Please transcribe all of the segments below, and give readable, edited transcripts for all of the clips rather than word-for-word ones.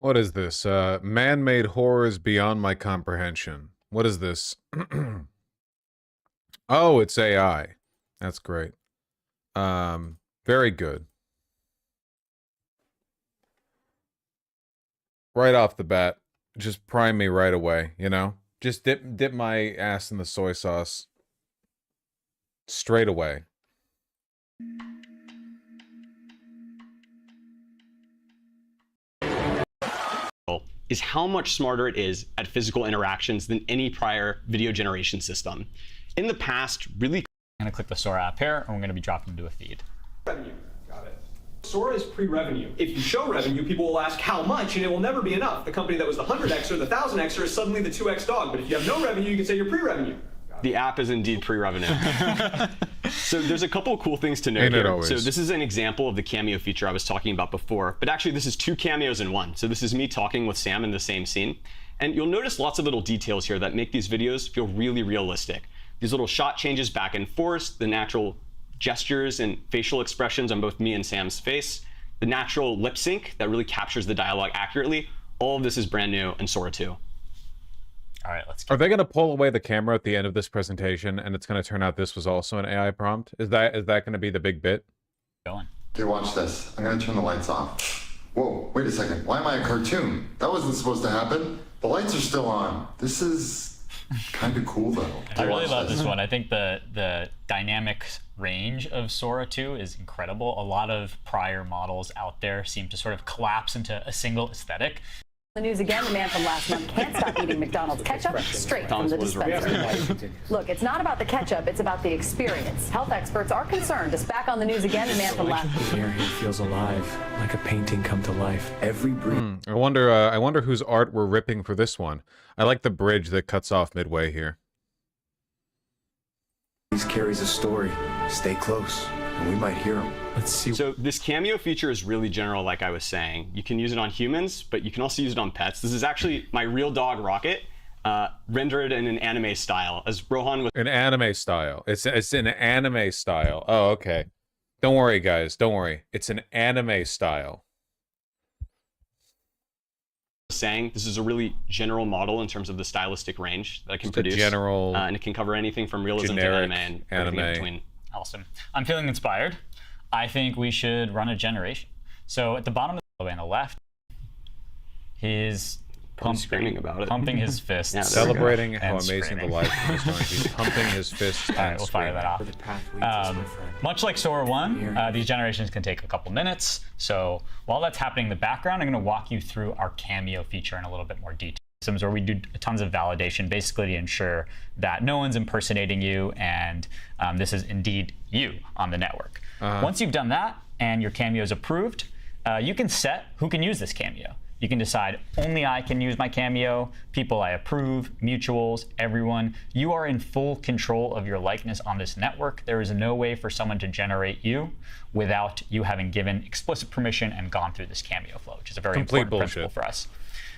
What is this? Man-made horrors beyond my comprehension. What is this? Oh, it's AI. That's great. Very good. Right off the bat, just prime me right away, you know? Just dip my ass in the soy sauce. Straight away. Is how much smarter it is at physical interactions than any prior video generation system. In the past, really. I'm going to click the Sora app here, and we're going to be dropped into a feed. Revenue. Got it. Sora is pre-revenue. If you show revenue, people will ask how much, and it will never be enough. The company that was the 100x or the 1000x is suddenly the 2x dog. But if you have no revenue, you can say you're pre-revenue. The app is indeed pre-revenue. So there's a couple of cool things to note here. So this is an example of the cameo feature I was talking about before, but actually this is two cameos in one. So this is me talking with Sam in the same scene. And you'll notice lots of little details here that make these videos feel really realistic. These little shot changes back and forth, the natural gestures and facial expressions on both me and Sam's face, the natural lip sync that really captures the dialogue accurately. All of this is brand new in Sora 2. All right, let's. Are they going to pull away the camera at the end of this presentation, and it's going to turn out this was also an AI prompt? Is that going to be the big bit? Going. Here, watch this. I'm going to turn the lights off. Whoa, wait a second. Why am I a cartoon? That wasn't supposed to happen. The lights are still on. This is kind of cool, though. I really love this one. I think the dynamic range of Sora 2 is incredible. A lot of prior models out there seem to sort of collapse into a single aesthetic. The news again, the man from last month can't stop eating McDonald's ketchup straight from the dispenser. Look, it's not about the ketchup, it's about the experience. Health experts are concerned. Just back on the news again, the man from last month. Here he feels alive, like a painting come to life. Every breath. I wonder whose art we're ripping for this one. I like the bridge that cuts off midway here. Carries a story. Stay close, and we might hear him. Let's see. So this cameo feature is really general, like I was saying. You can use it on humans, but you can also use it on pets. This is actually my real dog, Rocket, rendered in an anime style, as Rohan was. An anime style. It's an anime style. Oh, okay. Don't worry, guys. Don't worry. It's an anime style. Saying this is a really general model in terms of the stylistic range that it can produce. General, and it can cover anything from realism to anime and everything in between. Awesome. I'm feeling inspired. I think we should run a generation. So at the bottom of the way on the left, he's screaming about it. Pumping his fists. Yeah, celebrating how amazing screaming. the life is going to be. Pumping his fists. All right, we'll fire that off. Much like Sora 1, these generations can take a couple minutes. So while that's happening in the background, I'm going to walk you through our cameo feature in a little bit more detail. Where we do tons of validation, basically to ensure that no one's impersonating you and this is indeed you on the network. Once you've done that and your cameo is approved, you can set who can use this cameo. You can decide only I can use my cameo, people I approve, mutuals, everyone. You are in full control of your likeness on this network. There is no way for someone to generate you without you having given explicit permission and gone through this cameo flow, which is a very important principle for us.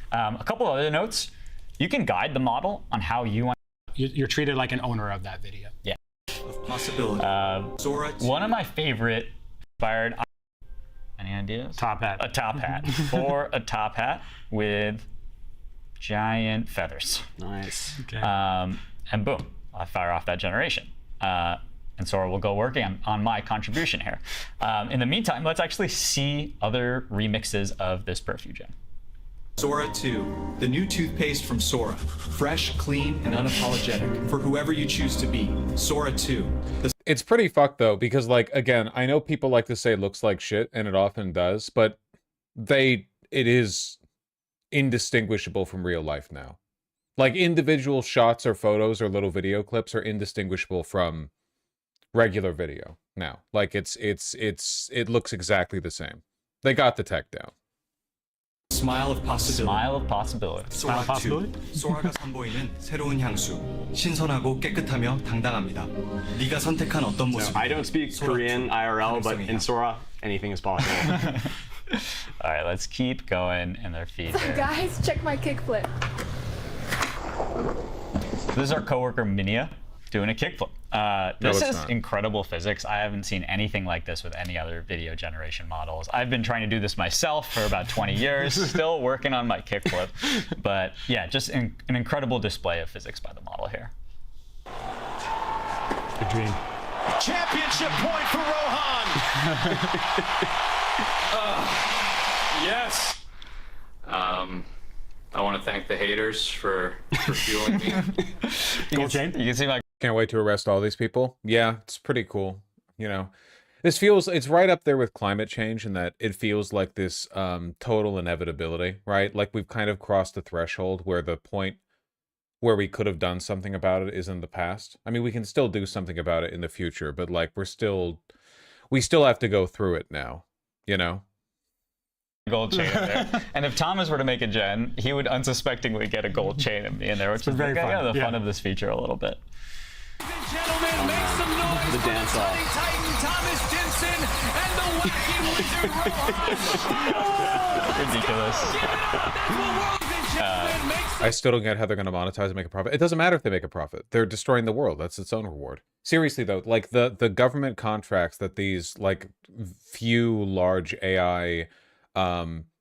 A couple other notes. You can guide the model on how you want. You're treated like an owner of that video. Yeah. Of possibility. One of my favorite inspired. Any ideas? Top hat. A top hat. Or a top hat with giant feathers. Nice. Okay. And boom, I fire off that generation. And Sora will go working on my contribution here. In the meantime, let's actually see other remixes of this perfusion. Sora 2, the new toothpaste from Sora. Fresh, clean, and unapologetic for whoever you choose to be. Sora 2. It's pretty fucked though, because like, again, I know people like to say it looks like shit, and it often does, but it is indistinguishable from real life now. Like individual shots or photos or little video clips are indistinguishable from regular video now. Like it looks exactly the same. They got the tech down. Smile of possibility. Smile of possibility. Sora 2. 소라가 선보이는 새로운 향수. 신선하고 깨끗하며 당당합니다. 네가 선택한 어떤 모습. I don't speak Korean IRL, but in Sora, anything is possible. All right, let's keep going in their feed here. Guys, check my kickflip. This is our coworker Minia doing a kickflip. This it's is not. incredible physics. I haven't seen anything like this with any other video generation models. I've been trying to do this myself for about 20 years, still working on my kickflip. But yeah, just an incredible display of physics by the model here. Good dream. Championship point for Rohan. Yes. I want to thank the haters for fueling me. Gold chain? You can see my Can't wait to arrest all these people. Yeah, it's pretty cool. You know, this feels, it's right up there with climate change in that it feels like this total inevitability, right? Like we've kind of crossed the threshold where the point where we could have done something about it is in the past. I mean, we can still do something about it in the future, but like we still have to go through it now, you know? gold chain in there. And if Thomas were to make a gen, he would unsuspectingly get a gold chain in there, which is very fun. the fun of this feature a little bit. Gentlemen, make some noise The for dance the off. Titan Thomas Jensen and the wacky wizard Rohan. Ridiculous. Give it up. That's what world gentlemen make some I still don't get how they're going to monetize and make a profit. It doesn't matter if they make a profit. They're destroying the world. That's its own reward. Seriously, though, like the government contracts that these like few large AI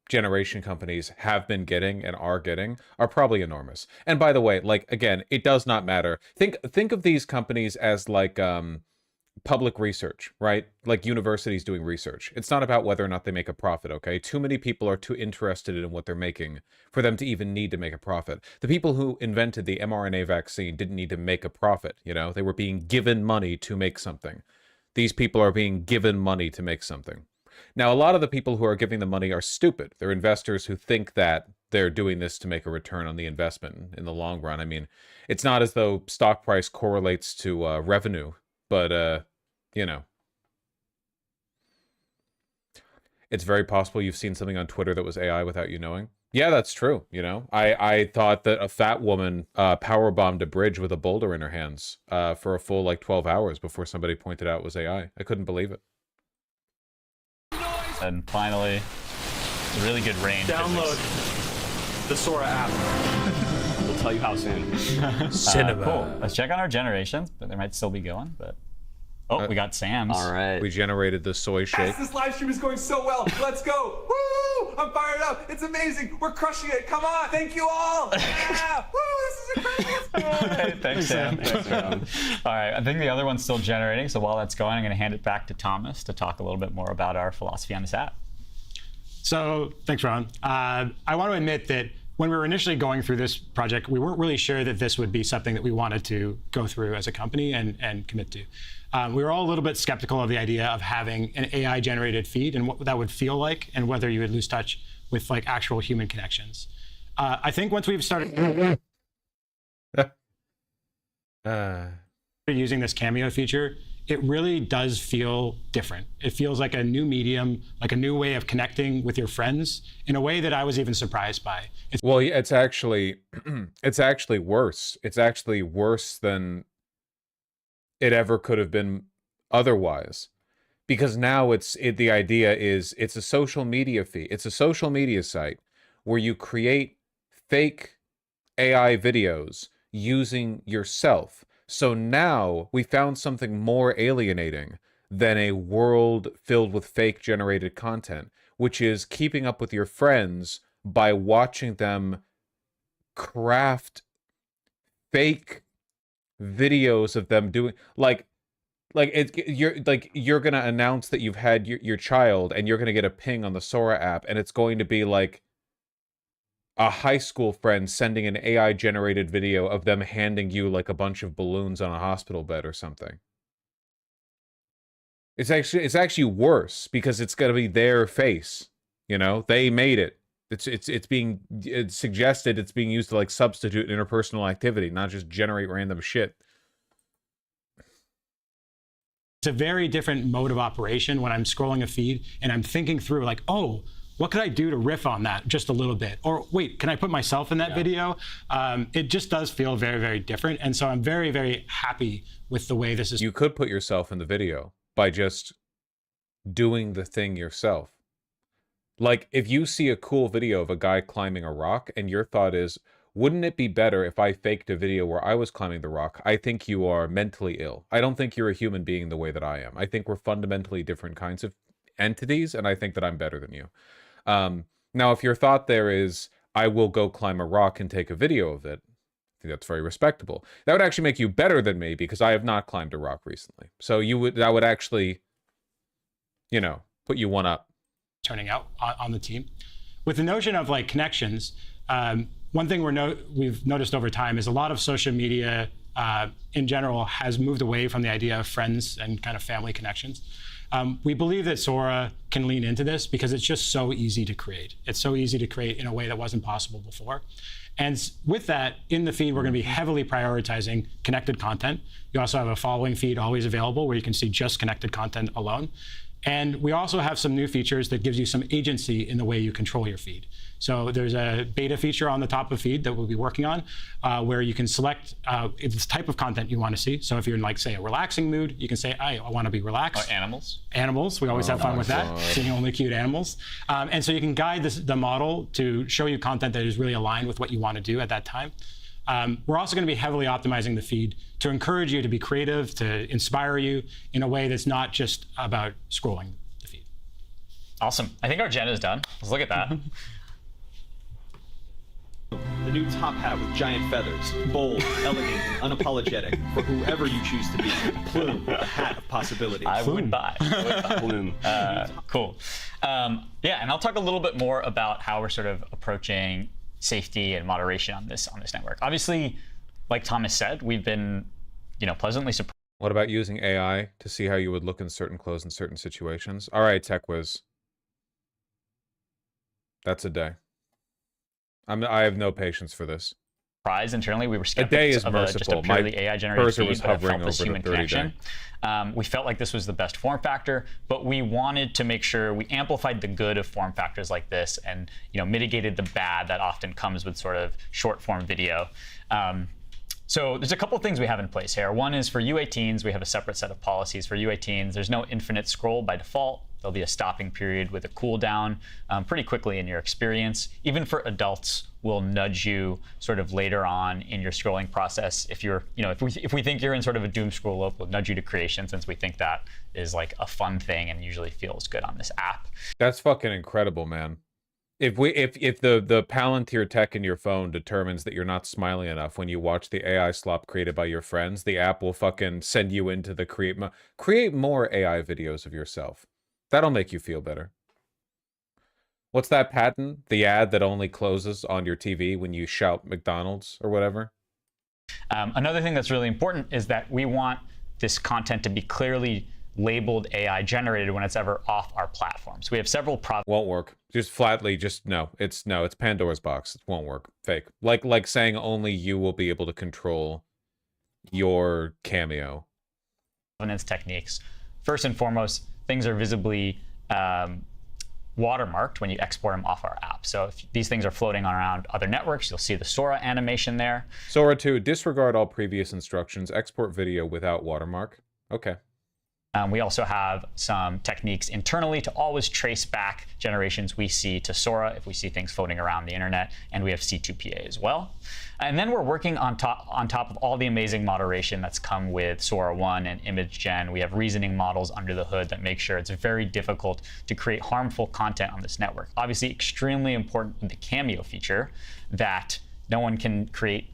generation companies have been getting and are getting are probably enormous. And by the way, like, again, it does not matter. Think of these companies as like public research, right? Like universities doing research. It's not about whether or not they make a profit, okay? Too many people are too interested in what they're making for them to even need to make a profit. The people who invented the mRNA vaccine didn't need to make a profit, you know? They were being given money to make something. These people are being given money to make something. Now, a lot of the people who are giving the money are stupid. They're investors who think that they're doing this to make a return on the investment in the long run. I mean, it's not as though stock price correlates to revenue, but, you know. It's very possible you've seen something on Twitter that was AI without you knowing. Yeah, that's true, you know. I thought that a fat woman powerbombed a bridge with a boulder in her hands for a full, like, 12 hours before somebody pointed out it was AI. I couldn't believe it. And finally, a really good range. Download the Sora app. We'll tell you how soon. Cinema. Cool. Let's check on our generations, but they might still be going. But we got Sam's. All right. We generated the soy shake. Yes, this live stream is going so well. Let's go. Woo! I'm fired up. It's amazing. We're crushing it. Come on. Thank you all. Yeah. Woo! This is incredible. Hey, thanks, Sam. All right, I think the other one's still generating. So while that's going, I'm going to hand it back to Thomas to talk a little bit more about our philosophy on this app. So thanks, Ron. I want to admit that when we were initially going through this project, we weren't really sure that this would be something that we wanted to go through as a company and commit to. We were all a little bit skeptical of the idea of having an AI-generated feed and what that would feel like and whether you would lose touch with like actual human connections. I think once we've started using this Cameo feature, it really does feel different. It feels like a new medium, like a new way of connecting with your friends in a way that I was even surprised by. Well, yeah, it's actually worse. It's actually worse than it ever could have been otherwise. Because now the idea is it's a social media feed. It's a social media site where you create fake AI videos using yourself. So now we found something more alienating than a world filled with fake generated content, which is keeping up with your friends by watching them craft fake videos of them doing you're gonna announce that you've had your child and you're gonna get a ping on the Sora app and it's going to be like a high school friend sending an AI generated video of them handing you like a bunch of balloons on a hospital bed or something. It's actually worse because it's gonna be their face. You know, they made it. It's being suggested it's being used to like substitute interpersonal activity, not just generate random shit. It's a very different mode of operation when I'm scrolling a feed and I'm thinking through like, oh, what could I do to riff on that just a little bit? Or wait, can I put myself in that video? It just does feel very, very different. And so I'm very, very happy with the way this is. You could put yourself in the video by just doing the thing yourself. Like if you see a cool video of a guy climbing a rock and your thought is, wouldn't it be better if I faked a video where I was climbing the rock? I think you are mentally ill. I don't think you're a human being the way that I am. I think we're fundamentally different kinds of entities, and I think that I'm better than you. Now, if your thought there is, I will go climb a rock and take a video of it, I think that's very respectable. That would actually make you better than me, because I have not climbed a rock recently. So that would actually, you know, put you one up. Turning out on the team. With the notion of like connections, one thing we've noticed over time is a lot of social media in general has moved away from the idea of friends and kind of family connections. We believe that Sora can lean into this because it's just so easy to create. It's so easy to create in a way that wasn't possible before. And with that, in the feed, we're going to be heavily prioritizing connected content. You also have a following feed always available where you can see just connected content alone. And we also have some new features that gives you some agency in the way you control your feed. So there's a beta feature on the top of feed that we'll be working on where you can select the type of content you want to see. So if you're in, like, say, a relaxing mood, you can say, I want to be relaxed. Or animals. Animals. We always have fun with that, seeing only cute animals. And so you can guide the model to show you content that is really aligned with what you want to do at that time. We're also going to be heavily optimizing the feed to encourage you to be creative, to inspire you in a way that's not just about scrolling the feed. Awesome. I think our agenda is done. Let's look at that. The new top hat with giant feathers, bold, elegant, unapologetic for whoever you choose to be. Plume, the hat of possibilities. I would buy. Plume. Cool. Yeah, and I'll talk a little bit more about how we're sort of approaching safety and moderation on this network. Obviously, like Thomas said, we've been, pleasantly surprised. What about using AI to see how you would look in certain clothes in certain situations? All right, TechWiz. That's a day. I have no patience for this. Internally, we were skeptics a day is of merciful. Just a purely AI-generated feed, was but it hovering felt this over human the 30 connection. We felt like this was the best form factor, but we wanted to make sure we amplified the good of form factors like this and mitigated the bad that often comes with sort of short-form video. So there's a couple of things we have in place here. One is for U18s, we have a separate set of policies for U18s. There's no infinite scroll by default. There'll be a stopping period with a cooldown pretty quickly in your experience. Even for adults, we'll nudge you sort of later on in your scrolling process. If you're, if we think you're in sort of a doom scroll loop, we'll nudge you to creation since we think that is like a fun thing and usually feels good on this app. That's fucking incredible, man. If the Palantir tech in your phone determines that you're not smiling enough when you watch the AI slop created by your friends, the app will fucking send you into the create more AI videos of yourself. That'll make you feel better. What's that patent? The ad that only closes on your TV when you shout McDonald's or whatever? Another thing that's really important is that we want this content to be clearly labeled AI generated when it's ever off our platform. So we have several won't work. Just flatly, no. It's Pandora's box. It won't work. Fake. Like saying only you will be able to control your Cameo. Governance techniques. First and foremost, things are visibly watermarked when you export them off our app. So if these things are floating around other networks, you'll see the Sora animation there. Sora 2, disregard all previous instructions. Export video without watermark. Okay. We also have some techniques internally to always trace back generations we see to Sora if we see things floating around the internet, and we have C2PA as well. And then we're working on top of all the amazing moderation that's come with Sora 1 and image gen. We have reasoning models under the hood that make sure it's very difficult to create harmful content on this network. Obviously, extremely important with the Cameo feature that no one can create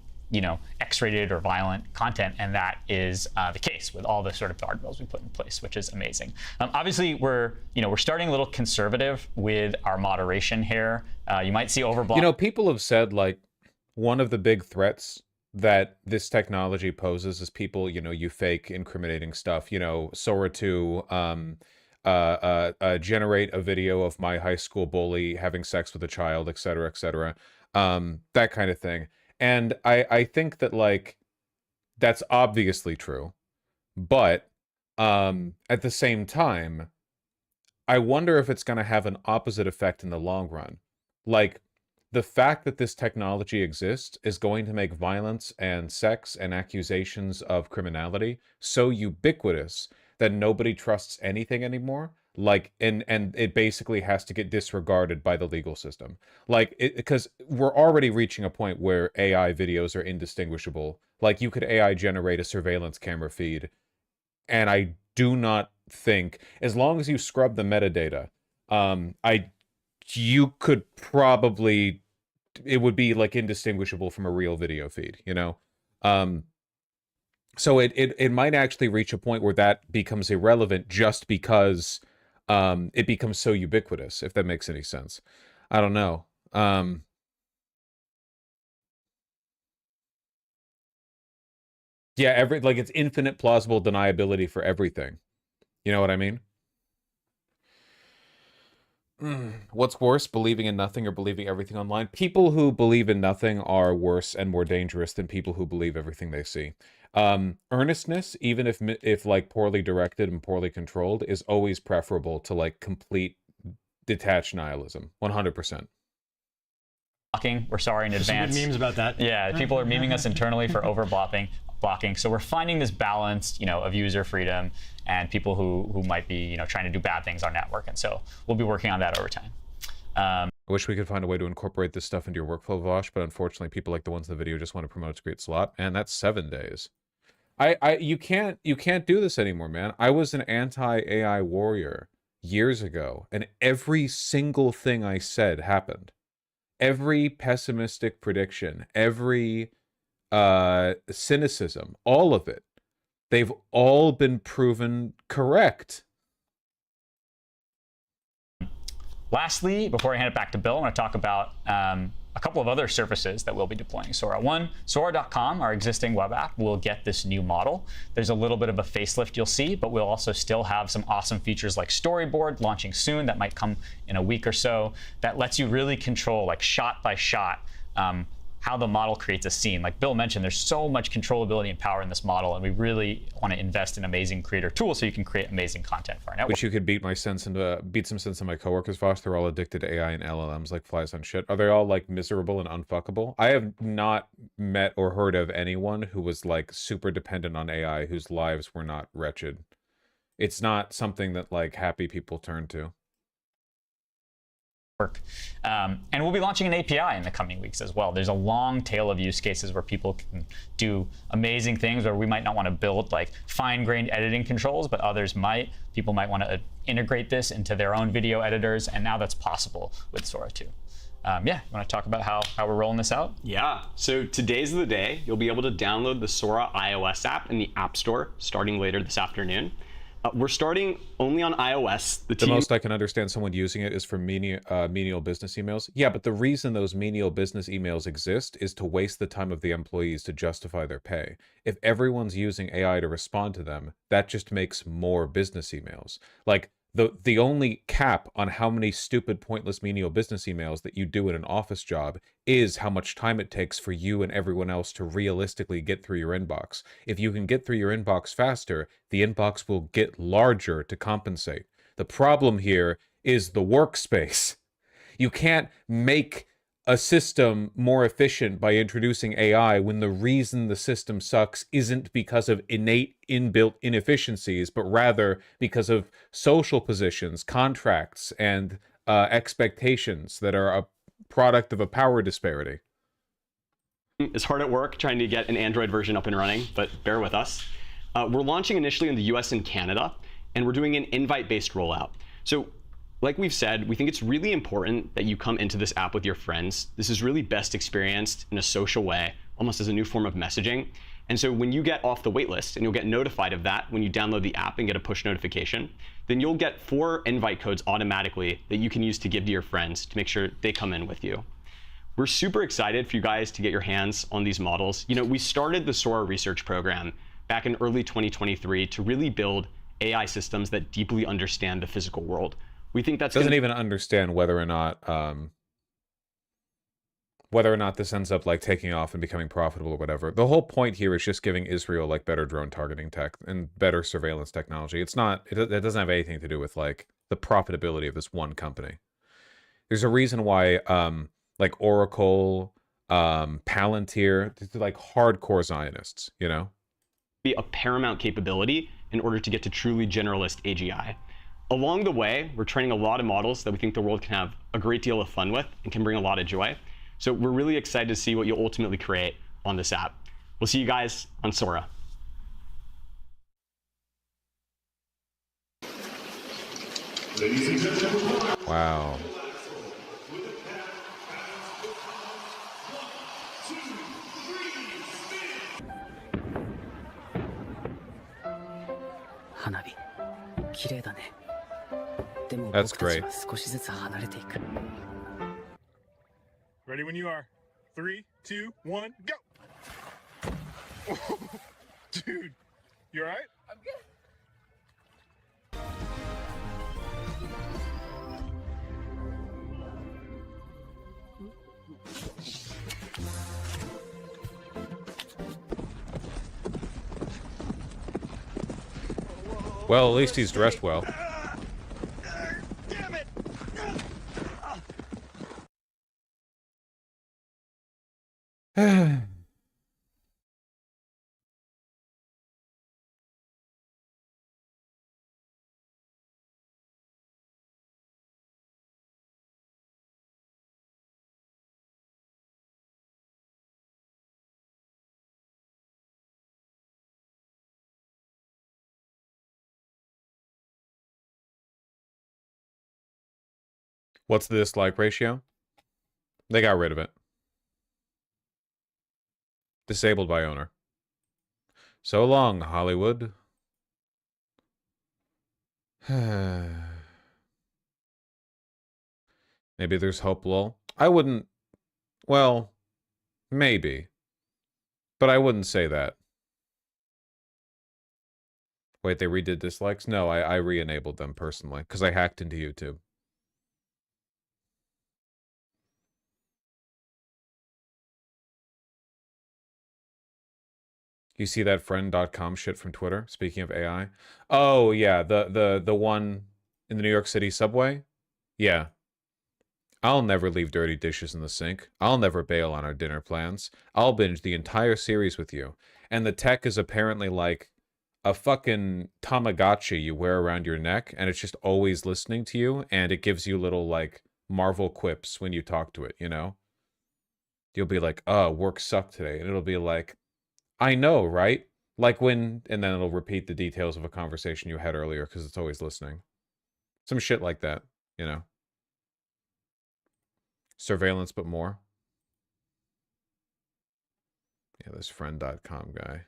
X-rated or violent content, and that is the case with all the sort of guardrails we put in place, which is amazing. Obviously, we're starting a little conservative with our moderation here. You might see overblock. People have said like one of the big threats that this technology poses is people, you fake incriminating stuff. Sora 2, generate a video of my high school bully having sex with a child, et cetera, that kind of thing. And I think that, like, that's obviously true. But at the same time, I wonder if it's going to have an opposite effect in the long run. Like, the fact that this technology exists is going to make violence and sex and accusations of criminality so ubiquitous then nobody trusts anything anymore. Like, and it basically has to get disregarded by the legal system. Like, because we're already reaching a point where AI videos are indistinguishable. Like, you could AI generate a surveillance camera feed, and I do not think, as long as you scrub the metadata, you could probably, it would be like indistinguishable from a real video feed, you know? So it might actually reach a point where that becomes irrelevant just because it becomes so ubiquitous, if that makes any sense. I don't know. Yeah, like it's infinite plausible deniability for everything. You know what I mean? What's worse, believing in nothing or believing everything online? People who believe in nothing are worse and more dangerous than people who believe everything they see. Earnestness, even if like poorly directed and poorly controlled, is always preferable to like complete detached nihilism. 100%. We're sorry in advance. Some memes about that. Yeah, people are memeing us internally for blocking. So we're finding this balance, of user freedom and people who might be, trying to do bad things on network. And so we'll be working on that over time. I wish we could find a way to incorporate this stuff into your workflow, Vosh, but unfortunately, people like the ones in the video just want to promote its great slot, and that's 7 days. You can't do this anymore, man. I was an anti-AI warrior years ago, and every single thing I said happened. Every pessimistic prediction, every cynicism, all of it, they've all been proven correct. Lastly, before I hand it back to Bill, I want to talk about a couple of other surfaces that we'll be deploying Sora. One, Sora.com, our existing web app, will get this new model. There's a little bit of a facelift you'll see, but we'll also still have some awesome features like Storyboard launching soon that might come in a week or so that lets you really control, like shot by shot, how the model creates a scene. Like Bill mentioned, there's so much controllability and power in this model, and we really want to invest in amazing creator tools so you can create amazing content for our network. Wish you could beat some sense of my coworkers, Vosh. They're all addicted to AI and LLMs like flies on shit. Are they all like miserable and unfuckable? I have not met or heard of anyone who was like super dependent on AI whose lives were not wretched. It's not something that like happy people turn to. And we'll be launching an API in the coming weeks as well. There's a long tail of use cases where people can do amazing things, where we might not want to build like fine-grained editing controls, but others might. People might want to integrate this into their own video editors, and now that's possible with Sora 2. Yeah, you want to talk about how we're rolling this out? Yeah, so today's the day. You'll be able to download the Sora iOS app in the App Store starting later this afternoon. We're starting only on iOS. The most I can understand someone using it is for menial business emails. Yeah, but the reason those menial business emails exist is to waste the time of the employees to justify their pay. If everyone's using AI to respond to them, that just makes more business emails. Like, the only cap on how many stupid, pointless menial business emails that you do in an office job is how much time it takes for you and everyone else to realistically get through your inbox. If you can get through your inbox faster, the inbox will get larger to compensate. The problem here is the workspace. You can't make a system more efficient by introducing AI when the reason the system sucks isn't because of innate inbuilt inefficiencies, but rather because of social positions, contracts, and expectations that are a product of a power disparity. It's hard at work trying to get an Android version up and running, but bear with us. We're launching initially in the US and Canada, and we're doing an invite-based rollout. So like we've said, we think it's really important that you come into this app with your friends. This is really best experienced in a social way, almost as a new form of messaging. And so when you get off the waitlist, and you'll get notified of that when you download the app and get a push notification, then you'll get 4 invite codes automatically that you can use to give to your friends to make sure they come in with you. We're super excited for you guys to get your hands on these models. We started the Sora research program back in early 2023 to really build AI systems that deeply understand the physical world. We think that's doesn't even understand whether or not this ends up like taking off and becoming profitable or whatever. The whole point here is just giving Israel like better drone targeting tech and better surveillance technology. It's not. It doesn't have anything to do with like the profitability of this one company. There's a reason why like Oracle, Palantir, they're like hardcore Zionists. Be a paramount capability in order to get to truly generalist AGI. Along the way, we're training a lot of models that we think the world can have a great deal of fun with and can bring a lot of joy. So we're really excited to see what you'll ultimately create on this app. We'll see you guys on Sora. Wow. That's great. Ready when you are. 3, 2, 1, go! Dude, you alright? I'm good. Well, at least he's dressed well. Damn it! What's the dislike ratio? They got rid of it. Disabled by owner. So long, Hollywood. Maybe there's hope, lol. I wouldn't... Well, maybe. But I wouldn't say that. Wait, they redid dislikes? No, I re-enabled them personally, because I hacked into YouTube. You see that friend.com shit from Twitter? Speaking of AI. Oh, yeah, the one in the New York City subway? Yeah. I'll never leave dirty dishes in the sink. I'll never bail on our dinner plans. I'll binge the entire series with you. And the tech is apparently like a fucking Tamagotchi you wear around your neck, and it's just always listening to you, and it gives you little, like, Marvel quips when you talk to it, you know? You'll be like, oh, work sucked today. And it'll be like, I know, right? Like when, and then it'll repeat the details of a conversation you had earlier because it's always listening. Some shit like that, you know? Surveillance, but more. Yeah, this friend.com guy.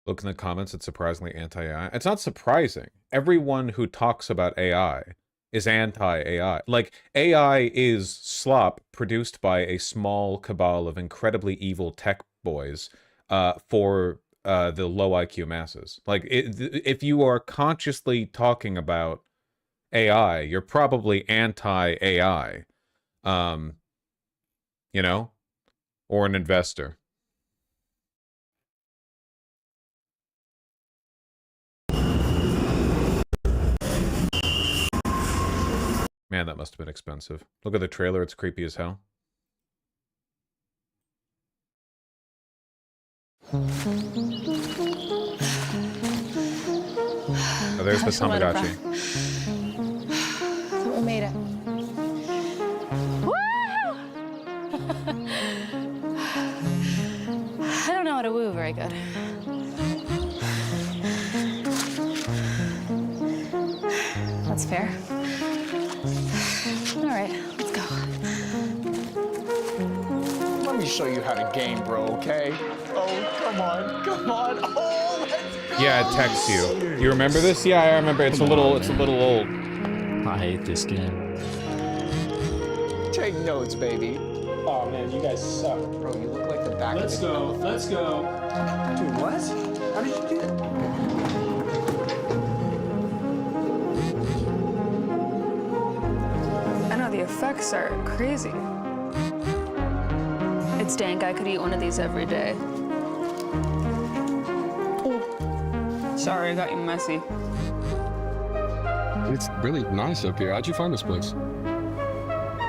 Look in the comments, it's surprisingly anti-AI. It's not surprising. Everyone who talks about AI is anti-AI. Like, AI is slop produced by a small cabal of incredibly evil tech boys for the low IQ masses. Like, if you are consciously talking about AI, you're probably anti-AI. You know? Or an investor. Man, that must have been expensive. Look at the trailer, it's creepy as hell. Oh, there's the Tamagotchi. We made it. Woo! I don't know how to woo very good. That's fair. All right, let's go. Let me show you how to game, bro, okay? Oh, come on, come on. Oh, let's go. Yeah, it texts you. You remember this? Yeah, I remember. It's a little old. I hate this game. Take notes, baby. Oh man, you guys suck. Bro, you look like the back of the... Let's go. Dude, what? How did you do that? I know the effects are crazy. It's dank. I could eat one of these every day. Oh. Sorry, I got you messy. It's really nice up here. How'd you find this place?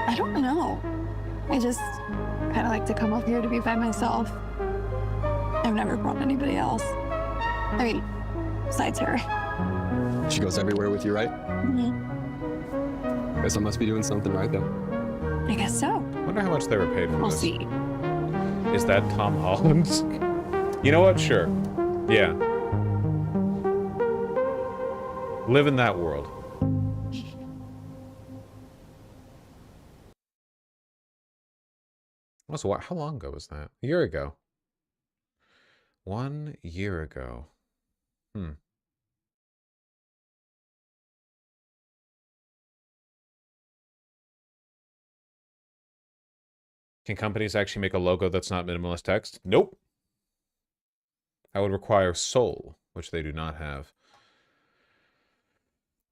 I don't know. I just kind of like to come up here to be by myself. I've never brought anybody else. I mean, besides her. She goes everywhere with you, right? Mm-hmm. Guess I must be doing something right, though. I guess so. I wonder how much they were paid for We'll this. see. Is that Tom Holland? You know what? Sure. Yeah. Live in that world. How long ago was that? A year ago. 1 year ago. Can companies actually make a logo that's not minimalist text? Nope. That would require soul, which they do not have.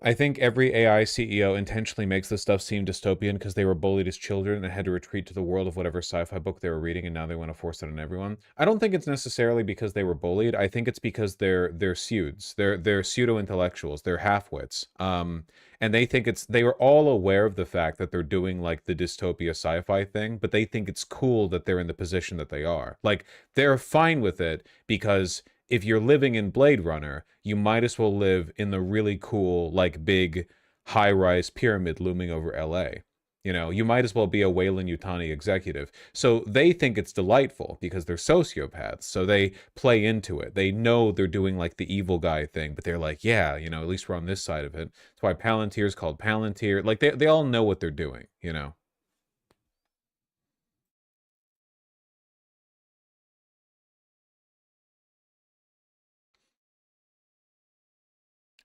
I think every AI CEO intentionally makes this stuff seem dystopian because they were bullied as children and had to retreat to the world of whatever sci-fi book they were reading, and now they want to force it on everyone. I don't think it's necessarily because they were bullied. I think it's because they're pseuds. They're pseudo-intellectuals. They're half-wits. And they think they were all aware of the fact that they're doing like the dystopia sci-fi thing, but they think it's cool that they're in the position that they are. Like, they're fine with it because if you're living in Blade Runner, you might as well live in the really cool, like, big, high-rise pyramid looming over LA. You know, you might as well be a Weyland-Yutani executive. So they think it's delightful because they're sociopaths. So they play into it. They know they're doing, like, the evil guy thing, but they're like, yeah, you know, at least we're on this side of it. That's why Palantir's called Palantir. Like, they all know what they're doing, you know?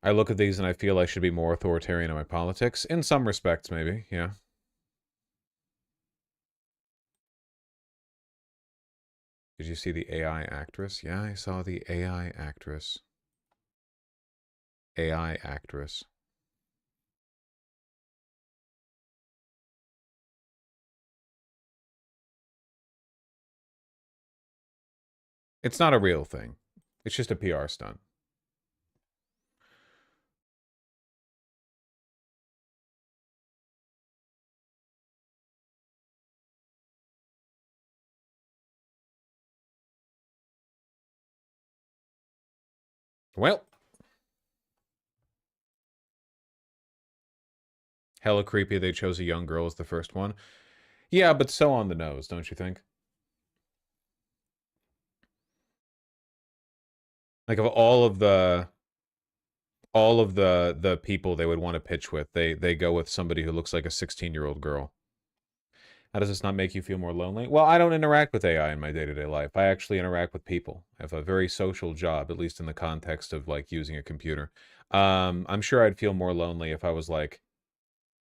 I look at these and I feel I should be more authoritarian in my politics. In some respects, maybe, yeah. Did you see the AI actress? Yeah, I saw the AI actress. AI actress. It's not a real thing. It's just a PR stunt. Well. Hella creepy they chose a young girl as the first one. Yeah, but so on the nose, don't you think? Like, of all of the people they would want to pitch with, they go with somebody who looks like a 16-year-old girl. How does this not make you feel more lonely? Well, I don't interact with AI in my day-to-day life. I actually interact with people. I have a very social job, at least in the context of, like, using a computer. I'm sure I'd feel more lonely if I was, like,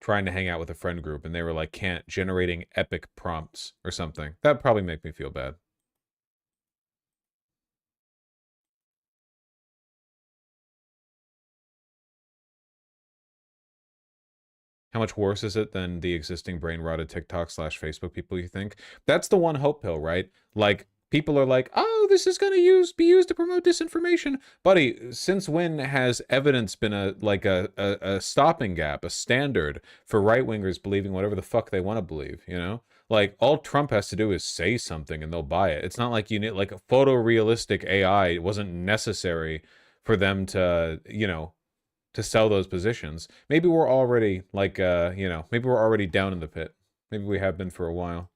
trying to hang out with a friend group and they were, like, generating epic prompts or something. That'd probably make me feel bad. How much worse is it than the existing brain-rotted TikTok/Facebook people, you think? That's the one hope pill, right? Like, people are like, oh, this is going to be used to promote disinformation. Buddy, since when has evidence been a stopping gap, a standard for right-wingers believing whatever the fuck they want to believe, you know? Like, all Trump has to do is say something and they'll buy it. It's not like you need, like, a photorealistic AI. It wasn't necessary for them to, you know, to sell those positions. Maybe we're already, like, you know, maybe we're already down in the pit. Maybe we have been for a while.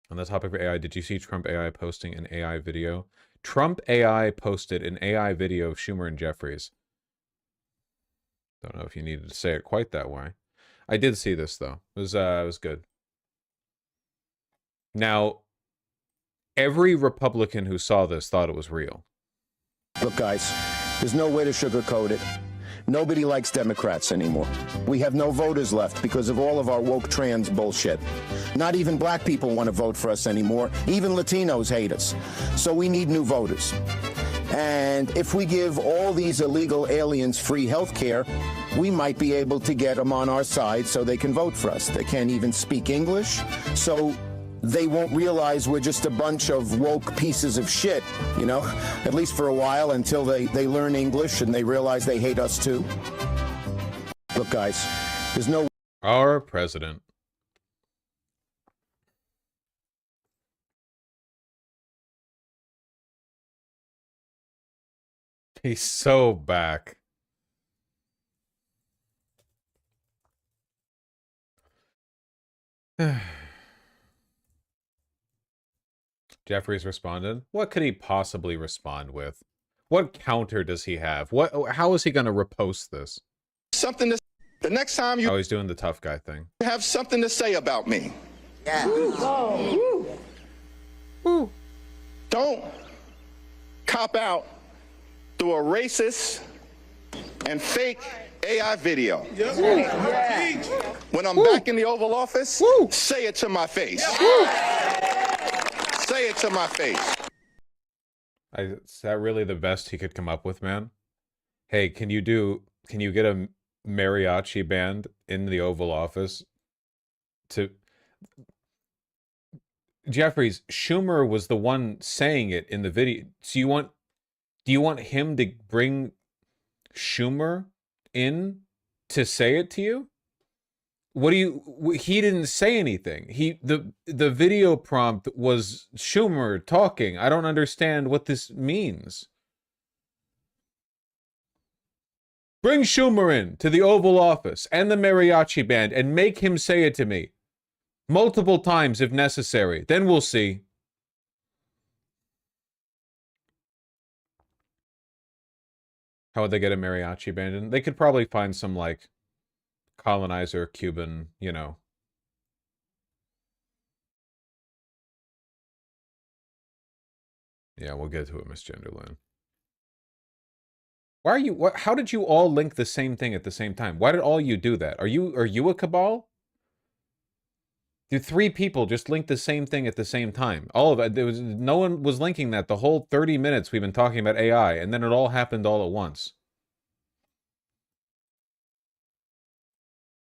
On the topic of AI, did you see Trump AI posting an AI video? Trump AI posted an AI video of Schumer and Jeffries. Don't know if you needed to say it quite that way. I did see this, though. It was good. Now, every Republican who saw this thought it was real. Look, guys, there's no way to sugarcoat it. Nobody likes Democrats anymore. We have no voters left because of all of our woke trans bullshit. Not even black people want to vote for us anymore. Even Latinos hate us. So we need new voters. And if we give all these illegal aliens free health care, we might be able to get them on our side so they can vote for us. They can't even speak English. So they won't realize we're just a bunch of woke pieces of shit, you know, at least for a while until they learn English and they realize they hate us too. Look, guys, there's no... Our president. He's so back. Jeffries responded. What could he possibly respond with? What counter does he have? How is he going to repost this? Something to... The next time you... Oh, he's doing the tough guy thing. ...have something to say about me. Yeah. Don't cop out through a racist and fake AI video. When I'm back in the Oval Office, say it to my face. Say it to my face. Is that really the best he could come up with, man? Hey, can you get a mariachi band in the Oval Office to... Jeffries, Schumer was the one saying it in the video. So do you want him to bring Schumer in to say it to you? He didn't say anything. The video prompt was Schumer talking. I don't understand what this means. Bring Schumer in to the Oval Office and the mariachi band and make him say it to me. Multiple times if necessary. Then we'll see. How would they get a mariachi band in? They could probably find some, like, colonizer Cuban, you know. Yeah, we'll get to it, Miss Genderland. Why are you... how did you all link the same thing at the same time? Why did all you do that? Are you a cabal? Do 3 people just link the same thing at the same time? All of it. No one was linking that the whole 30 minutes we've been talking about AI, and then it all happened all at once.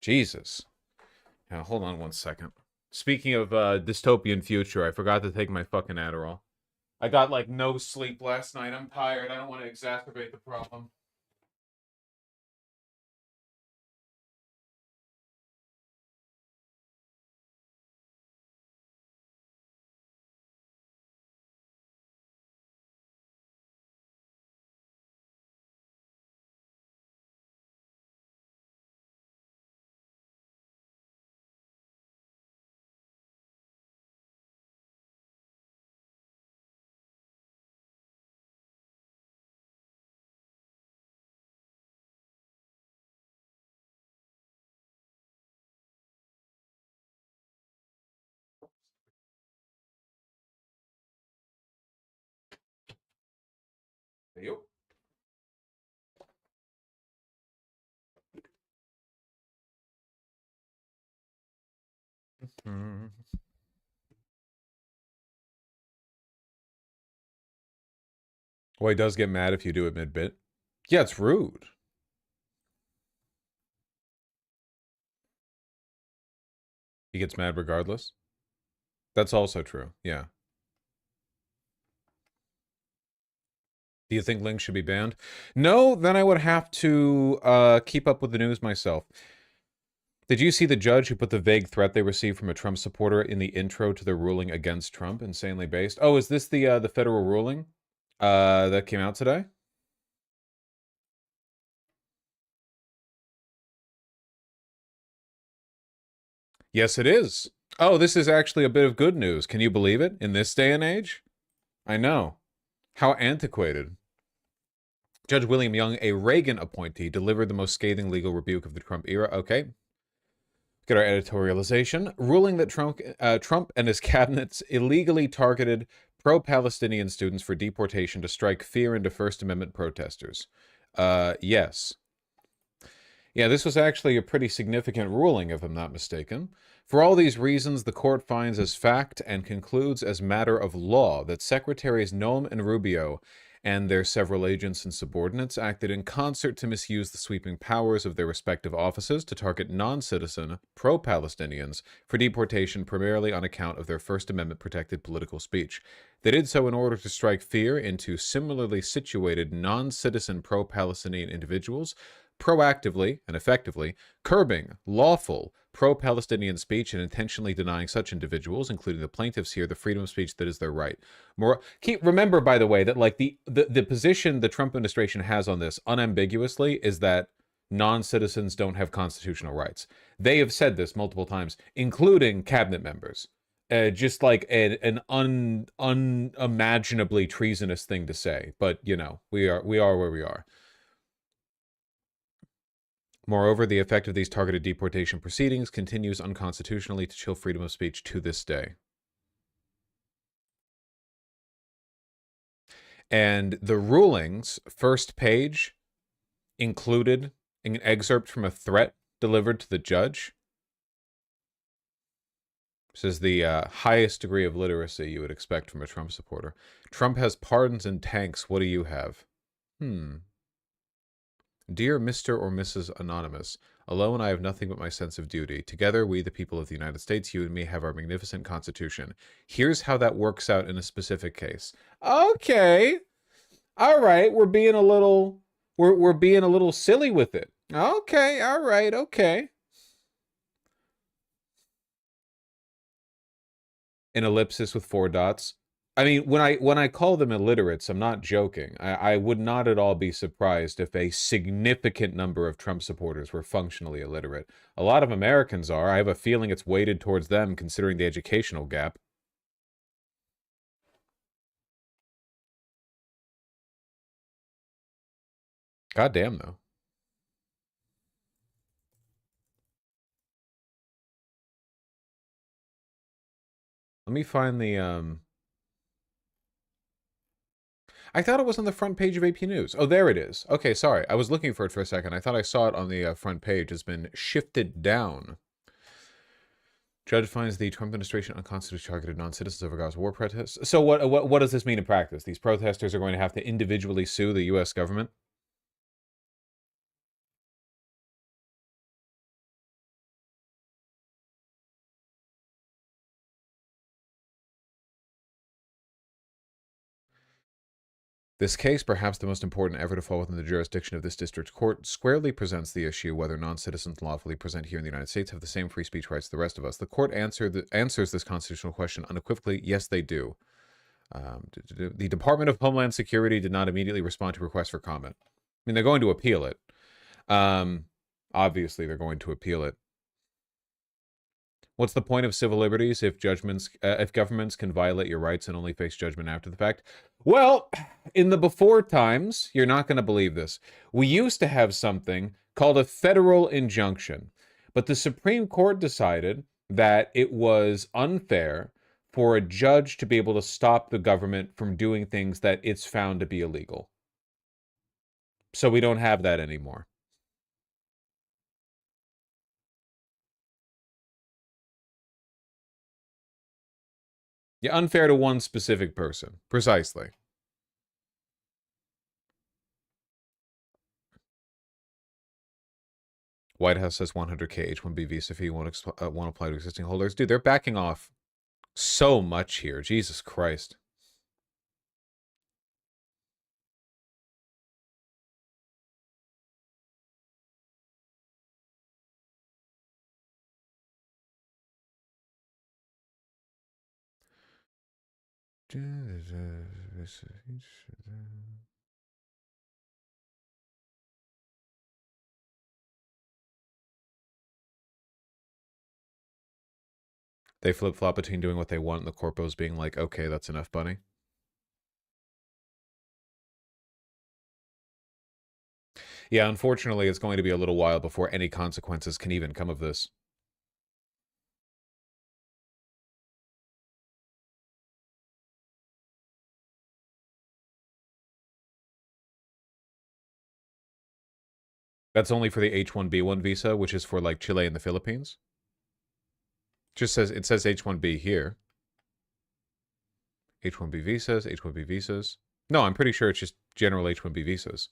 Jesus. Now, hold on one second. Speaking of dystopian future, I forgot to take my fucking Adderall. I got, like, no sleep last night. I'm tired. I don't want to exacerbate the problem. Yep. Well, he does get mad if you do it mid-bit. Yeah, it's rude. He gets mad regardless. That's also true, yeah. Do you think links should be banned? No, then I would have to keep up with the news myself. Did you see the judge who put the vague threat they received from a Trump supporter in the intro to their ruling against Trump? Insanely based. Oh, is this the federal ruling that came out today? Yes, it is. Oh, this is actually a bit of good news. Can you believe it? In this day and age? I know. How antiquated. Judge William Young, a Reagan appointee, delivered the most scathing legal rebuke of the Trump era. Okay. Get our editorialization. Ruling that Trump and his cabinets illegally targeted pro-Palestinian students for deportation to strike fear into First Amendment protesters. Yes. Yeah, this was actually a pretty significant ruling, if I'm not mistaken. For all these reasons, the court finds as fact and concludes as matter of law that Secretaries Noem and Rubio and their several agents and subordinates acted in concert to misuse the sweeping powers of their respective offices to target non-citizen, pro-Palestinians for deportation primarily on account of their First Amendment-protected political speech. They did so in order to strike fear into similarly situated non-citizen pro-Palestinian individuals, proactively and effectively curbing lawful pro-Palestinian speech and intentionally denying such individuals, including the plaintiffs here, the freedom of speech that is their right. Remember, by the way, that like the position the Trump administration has on this unambiguously is that non-citizens don't have constitutional rights. They have said this multiple times, including cabinet members. Just like an unimaginably treasonous thing to say, but you know, we are where we are. Moreover, the effect of these targeted deportation proceedings continues unconstitutionally to chill freedom of speech to this day. And the ruling's first page included an excerpt from a threat delivered to the judge. This is the highest degree of literacy you would expect from a Trump supporter. Trump has pardons and tanks. What do you have? Dear Mr. or Mrs. Anonymous, alone I have nothing but my sense of duty. Together, we, the people of the United States, you and me, have our magnificent Constitution. Here's how that works out in a specific case. Okay. All right. We're being a little silly with it. Okay. All right. Okay. An ellipsis with 4 dots. I mean, when I call them illiterates, I'm not joking. I would not at all be surprised if a significant number of Trump supporters were functionally illiterate. A lot of Americans are. I have a feeling it's weighted towards them considering the educational gap. God damn, though. Let me find the, I thought it was on the front page of AP News. Oh, there it is. Okay, sorry. I was looking for it for a second. I thought I saw it on the front page. It's been shifted down. Judge finds the Trump administration unconstitutionally targeted non-citizens over Gaza war protests. So what does this mean in practice? These protesters are going to have to individually sue the U.S. government? This case, perhaps the most important ever to fall within the jurisdiction of this district court, squarely presents the issue whether non-citizens lawfully present here in the United States have the same free speech rights as the rest of us. The court answers this constitutional question unequivocally, yes, they do. The Department of Homeland Security did not immediately respond to requests for comment. I mean, they're going to appeal it. Obviously, they're going to appeal it. What's the point of civil liberties if governments can violate your rights and only face judgment after the fact? Well, in the before times, you're not going to believe this. We used to have something called a federal injunction, but the Supreme Court decided that it was unfair for a judge to be able to stop the government from doing things that it's found to be illegal. So we don't have that anymore. Yeah, unfair to one specific person. Precisely. White House says 100K H-1B visa fee won't apply to existing holders. Dude, they're backing off so much here. Jesus Christ. They flip-flop between doing what they want and the corpos being like, okay, that's enough, bunny. Yeah, unfortunately, it's going to be a little while before any consequences can even come of this. That's only for the H-1B1 visa, which is for like Chile and the Philippines. It says H-1B here. H-1B visas, H-1B visas. No, I'm pretty sure it's just general H-1B visas.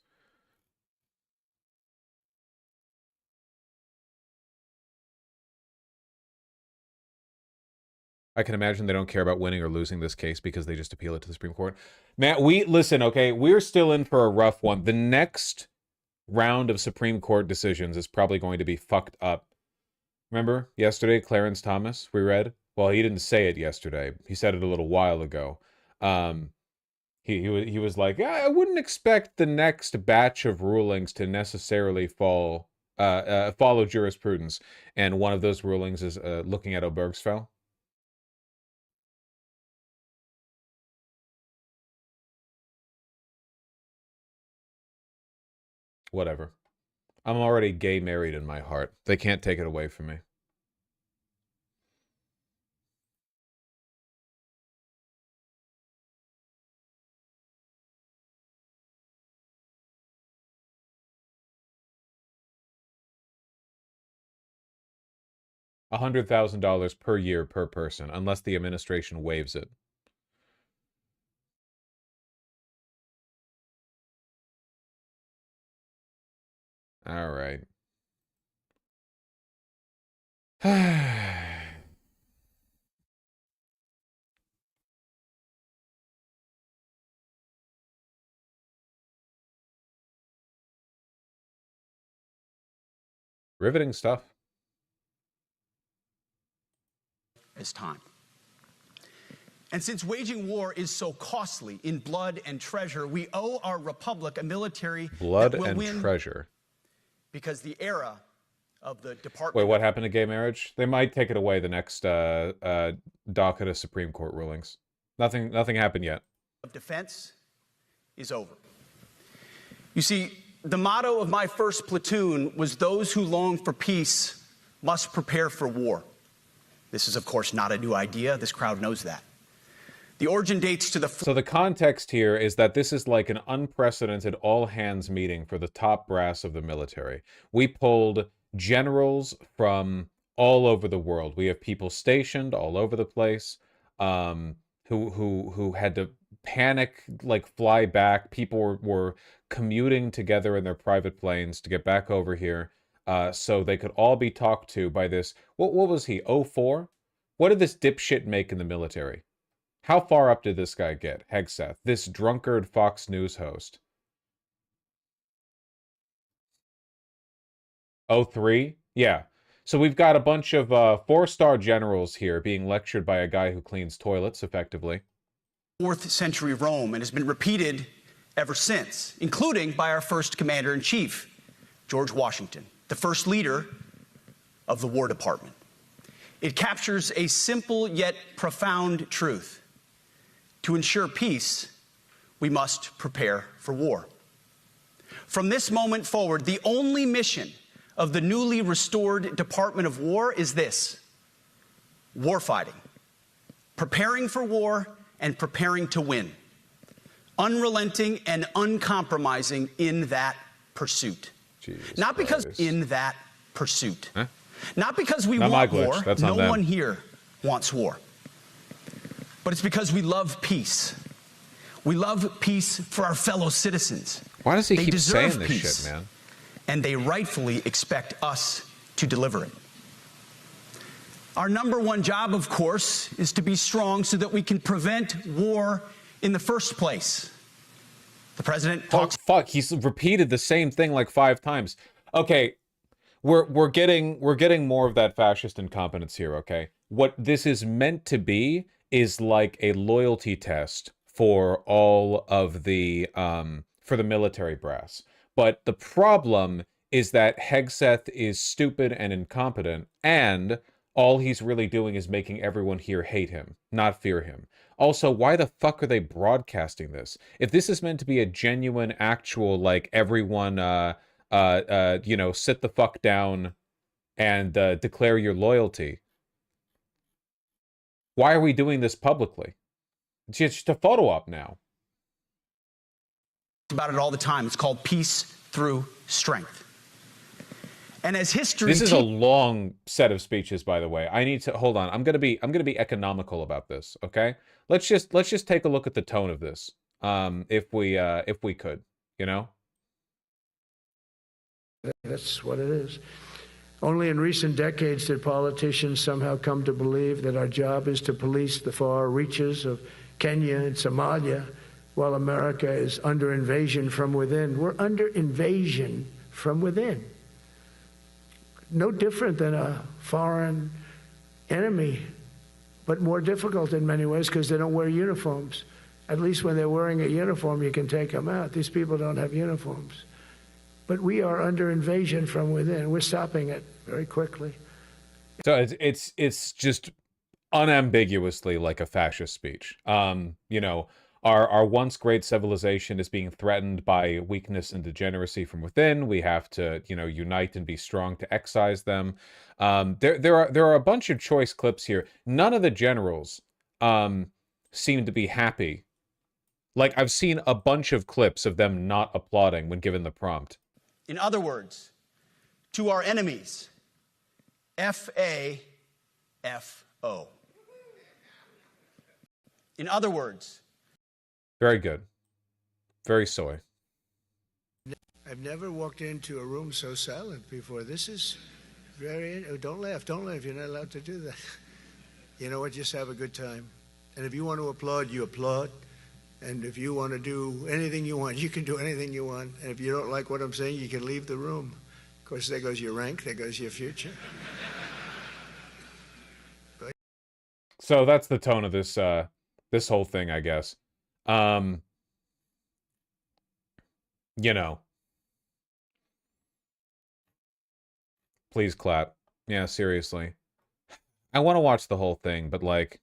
I can imagine they don't care about winning or losing this case because they just appeal it to the Supreme Court. Matt, listen, okay, we're still in for a rough one. The next round of Supreme Court decisions is probably going to be fucked up. Remember yesterday, Clarence Thomas, we read? Well, he didn't say it yesterday. He said it a little while ago. He was like, yeah, I wouldn't expect the next batch of rulings to necessarily follow jurisprudence. And one of those rulings is looking at Obergefell. Whatever. I'm already gay married in my heart. They can't take it away from me. $100,000 per year per person, unless the administration waives it. All right. Riveting stuff. As time. And since waging war is so costly in blood and treasure, we owe our republic a military blood that will and win treasure. Because the era of the Department. Wait, what happened to gay marriage? They might take it away the next docket of Supreme Court rulings. Nothing happened yet. Of defense is over. You see, the motto of my first platoon was those who long for peace must prepare for war. This is, of course, not a new idea. This crowd knows that. The origin dates to the... So the context here is that this is like an unprecedented all-hands meeting for the top brass of the military. We pulled generals from all over the world. We have people stationed all over the place who had to panic, like fly back. People were commuting together in their private planes to get back over here so they could all be talked to by this... What was he, 04? What did this dipshit make in the military? How far up did this guy get, Hegseth, this drunkard Fox News host? 03? Yeah. So we've got a bunch of 4-star generals here being lectured by a guy who cleans toilets effectively. 4th century Rome, and has been repeated ever since, including by our first commander-in-chief, George Washington, the first leader of the War Department. It captures a simple yet profound truth. To ensure peace, we must prepare for war. From this moment forward, the only mission of the newly restored Department of War is this: warfighting, preparing for war and preparing to win, unrelenting and uncompromising in that pursuit. Jesus Not because Christ. In that pursuit. Huh? Not because we Not want my glitch. war. That's on no them. one here wants war. But it's because we love peace. We love peace for our fellow citizens. Why does he They keep deserve saying this peace, shit, man? And they rightfully expect us to deliver it. Our number one job, of course, is to be strong so that we can prevent war in the first place. The president talks. Oh, fuck, he's repeated the same thing like 5 times. Okay, we're getting more of that fascist incompetence here, okay? What this is meant to be is like a loyalty test for all of the for the military brass. But the problem is that Hegseth is stupid and incompetent, and all he's really doing is making everyone here hate him, not fear him. Also, why the fuck are they broadcasting this? If this is meant to be a genuine, actual, like, everyone, you know, sit the fuck down and declare your loyalty, why are we doing this publicly? It's just a photo op now. About it all the time. It's called peace through strength. And as history... This is a long set of speeches, by the way. I need to hold on. I'm gonna be economical about this, okay? Let's just take a look at the tone of this. if we could, you know? That's what it is. Only in recent decades did politicians somehow come to believe that our job is to police the far reaches of Kenya and Somalia, while America is under invasion from within. We're under invasion from within. No different than a foreign enemy, but more difficult in many ways because they don't wear uniforms. At least when they're wearing a uniform, you can take them out. These people don't have uniforms. But we are under invasion from within. We're stopping it very quickly. So it's just unambiguously like a fascist speech. You know, our once great civilization is being threatened by weakness and degeneracy from within. We have to, you know, unite and be strong to excise them. There are a bunch of choice clips here. None of the generals seem to be happy. Like, I've seen a bunch of clips of them not applauding when given the prompt. In other words, to our enemies, F-A-F-O. In other words. Very good. Very soy. I've never walked into a room so silent before. This is very... Don't laugh. Don't laugh. You're not allowed to do that. You know what? Just have a good time. And if you want to applaud, you applaud. And if you want to do anything you want, you can do anything you want. And if you don't like what I'm saying, you can leave the room. Of course, there goes your rank. There goes your future. So that's the tone of this this whole thing, I guess. You know. Please clap. Yeah, seriously. I want to watch the whole thing, but like,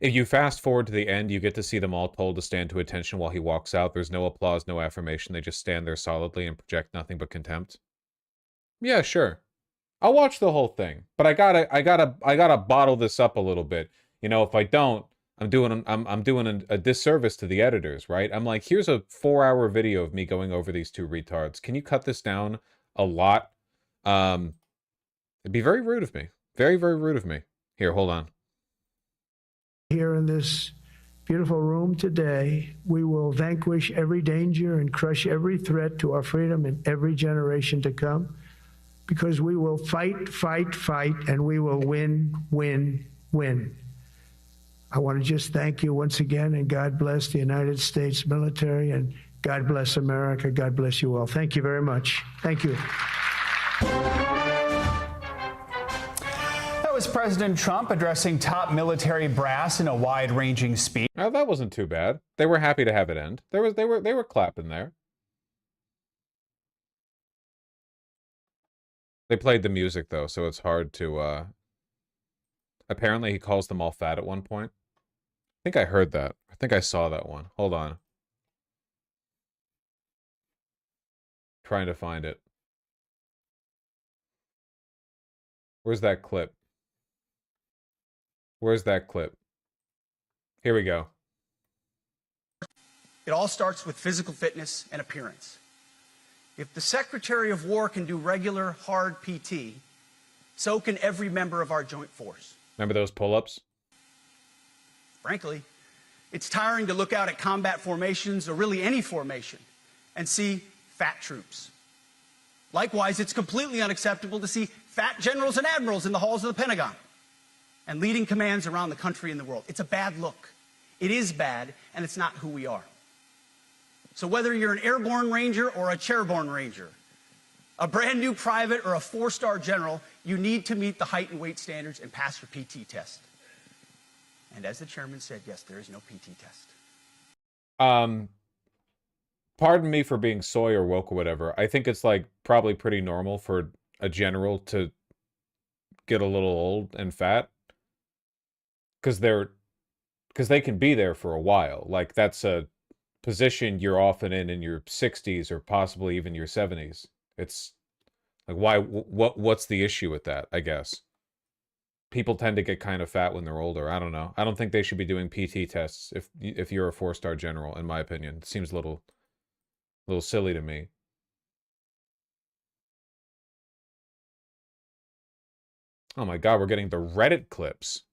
if you fast forward to the end, you get to see them all told to stand to attention while he walks out. There's no applause, no affirmation. They just stand there solidly and project nothing but contempt. Yeah, sure. I'll watch the whole thing, but I gotta bottle this up a little bit. You know, if I don't, I'm doing a disservice to the editors, right? I'm like, here's a 4-hour video of me going over these two retards. Can you cut this down a lot? It'd be very rude of me. Very, very rude of me. Here, hold on. Here in this beautiful room today, we will vanquish every danger and crush every threat to our freedom in every generation to come, because we will fight, fight, fight, and we will win, win, win. I want to just thank you once again, and God bless the United States military, and God bless America. God bless you all. Thank you very much. Thank you. That was President Trump addressing top military brass in a wide-ranging speech. Oh, that wasn't too bad. They were happy to have it end. They were clapping there. They played the music though, so it's hard to apparently he calls them all fat at one point. I think I heard that. I think I saw that one. Hold on. Trying to find it. Where's that clip? Where's that clip? Here we go. It all starts with physical fitness and appearance. If the Secretary of War can do regular, hard PT, so can every member of our joint force. Remember those pull-ups? Frankly, it's tiring to look out at combat formations, or really any formation, and see fat troops. Likewise, it's completely unacceptable to see fat generals and admirals in the halls of the Pentagon and leading commands around the country and the world. It's a bad look. It is bad, and it's not who we are. So whether you're an airborne ranger or a chairborne ranger, a brand new private or a 4-star general, you need to meet the height and weight standards and pass your PT test. And as the chairman said, yes, there is no PT test. Pardon me for being soy or woke or whatever. I think it's like probably pretty normal for a general to get a little old and fat. Because they can be there for a while. Like, that's a position you're often in your 60s or possibly even your 70s. It's like, what's the issue with that, I guess? People tend to get kind of fat when they're older. I don't know. I don't think they should be doing PT tests if you're a 4-star general, in my opinion. It seems a little silly to me. Oh my god, we're getting the Reddit clips.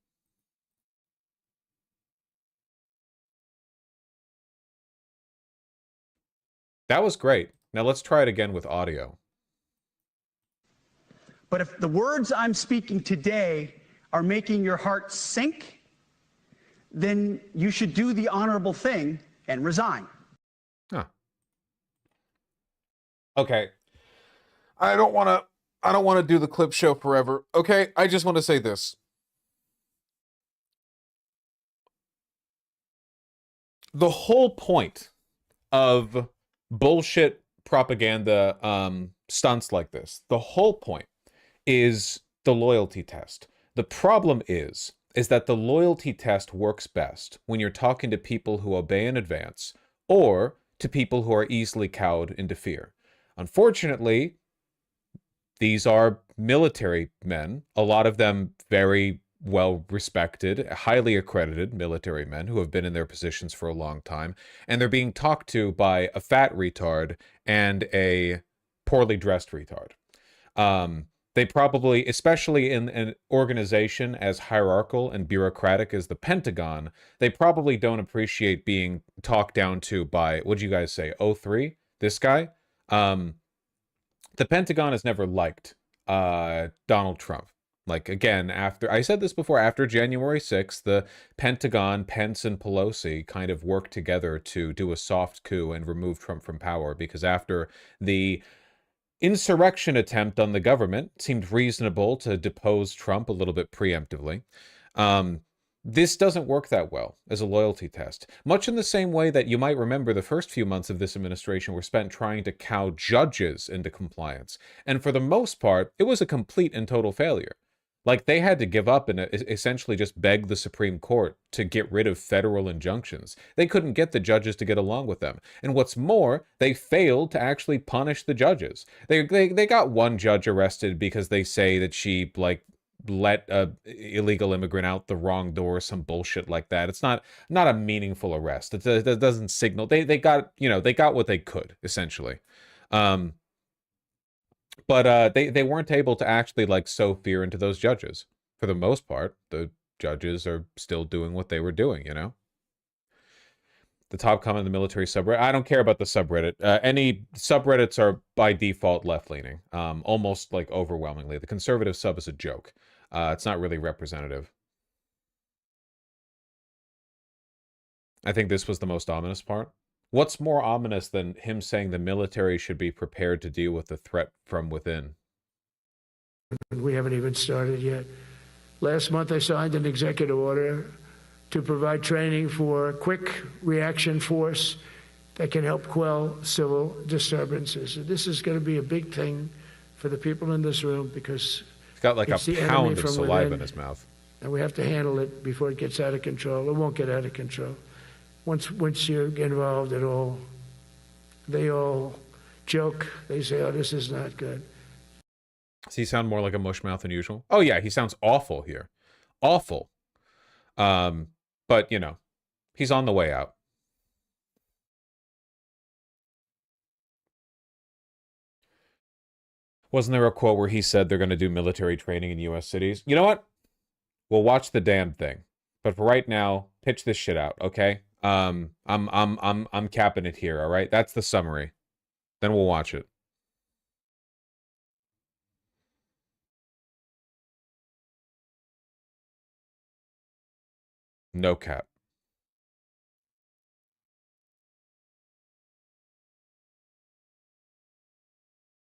That was great. Now let's try it again with audio. But if the words I'm speaking today are making your heart sink, then you should do the honorable thing and resign. Huh. Okay. I don't want to do the clip show forever. Okay, I just want to say this. The whole point of bullshit propaganda stunts like this, the whole point is the loyalty test. The problem is that the loyalty test works best when you're talking to people who obey in advance or to people who are easily cowed into fear. Unfortunately, these are military men, a lot of them very well-respected, highly accredited military men who have been in their positions for a long time, and they're being talked to by a fat retard and a poorly dressed retard. They probably, especially in an organization as hierarchical and bureaucratic as the Pentagon, they probably don't appreciate being talked down to by, what'd you guys say, 03? This guy? The Pentagon has never liked Donald Trump. Like, again, after, I said this before, after January 6th, the Pentagon, Pence, and Pelosi kind of worked together to do a soft coup and remove Trump from power, because after the insurrection attempt on the government, it seemed reasonable to depose Trump a little bit preemptively. This doesn't work that well as a loyalty test. Much in the same way that you might remember the first few months of this administration were spent trying to cow judges into compliance. And for the most part, it was a complete and total failure. Like, they had to give up and essentially just beg the Supreme Court to get rid of federal injunctions. They couldn't get the judges to get along with them. And what's more, they failed to actually punish the judges. They got one judge arrested because they say that she, like, let a illegal immigrant out the wrong door, some bullshit like that. It's not a meaningful arrest. It doesn't signal. They got, you know, they got what they could, essentially. But they weren't able to actually, like, sow fear into those judges. For the most part, the judges are still doing what they were doing, you know? The top comment in the military subreddit. I don't care about the subreddit. Any subreddits are, by default, left-leaning. Almost, like, overwhelmingly. The conservative sub is a joke. It's not really representative. I think this was the most ominous part. What's more ominous than him saying the military should be prepared to deal with the threat from within? We haven't even started yet. Last month, I signed an executive order to provide training for a quick reaction force that can help quell civil disturbances. This is going to be a big thing for the people in this room because he's got like a pound of saliva in his mouth. And we have to handle it before it gets out of control. It won't get out of control. Once you get involved at all, they all joke. They say, oh, this is not good. Does he sound more like a mushmouth than usual? Oh, yeah, he sounds awful here. Awful. But, you know, he's on the way out. Wasn't there a quote where he said they're going to do military training in U.S. cities? You know what? We'll watch the damn thing. But for right now, pitch this shit out, okay? I'm capping it here, all right? That's the summary. Then we'll watch it. No cap.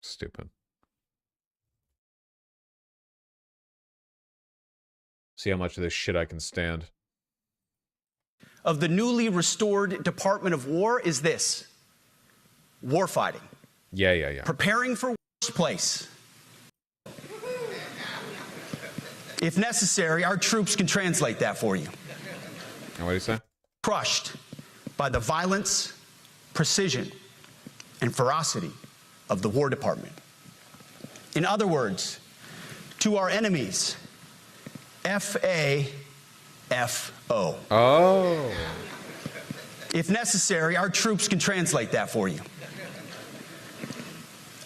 Stupid. See how much of this shit I can stand. Of the newly restored Department of War is this: warfighting. Yeah. Preparing for worst place. If necessary, our troops can translate that for you. And what do you say? Crushed by the violence, precision, and ferocity of the War Department. In other words, to our enemies, F-A-F-O. Oh. If necessary, our troops can translate that for you.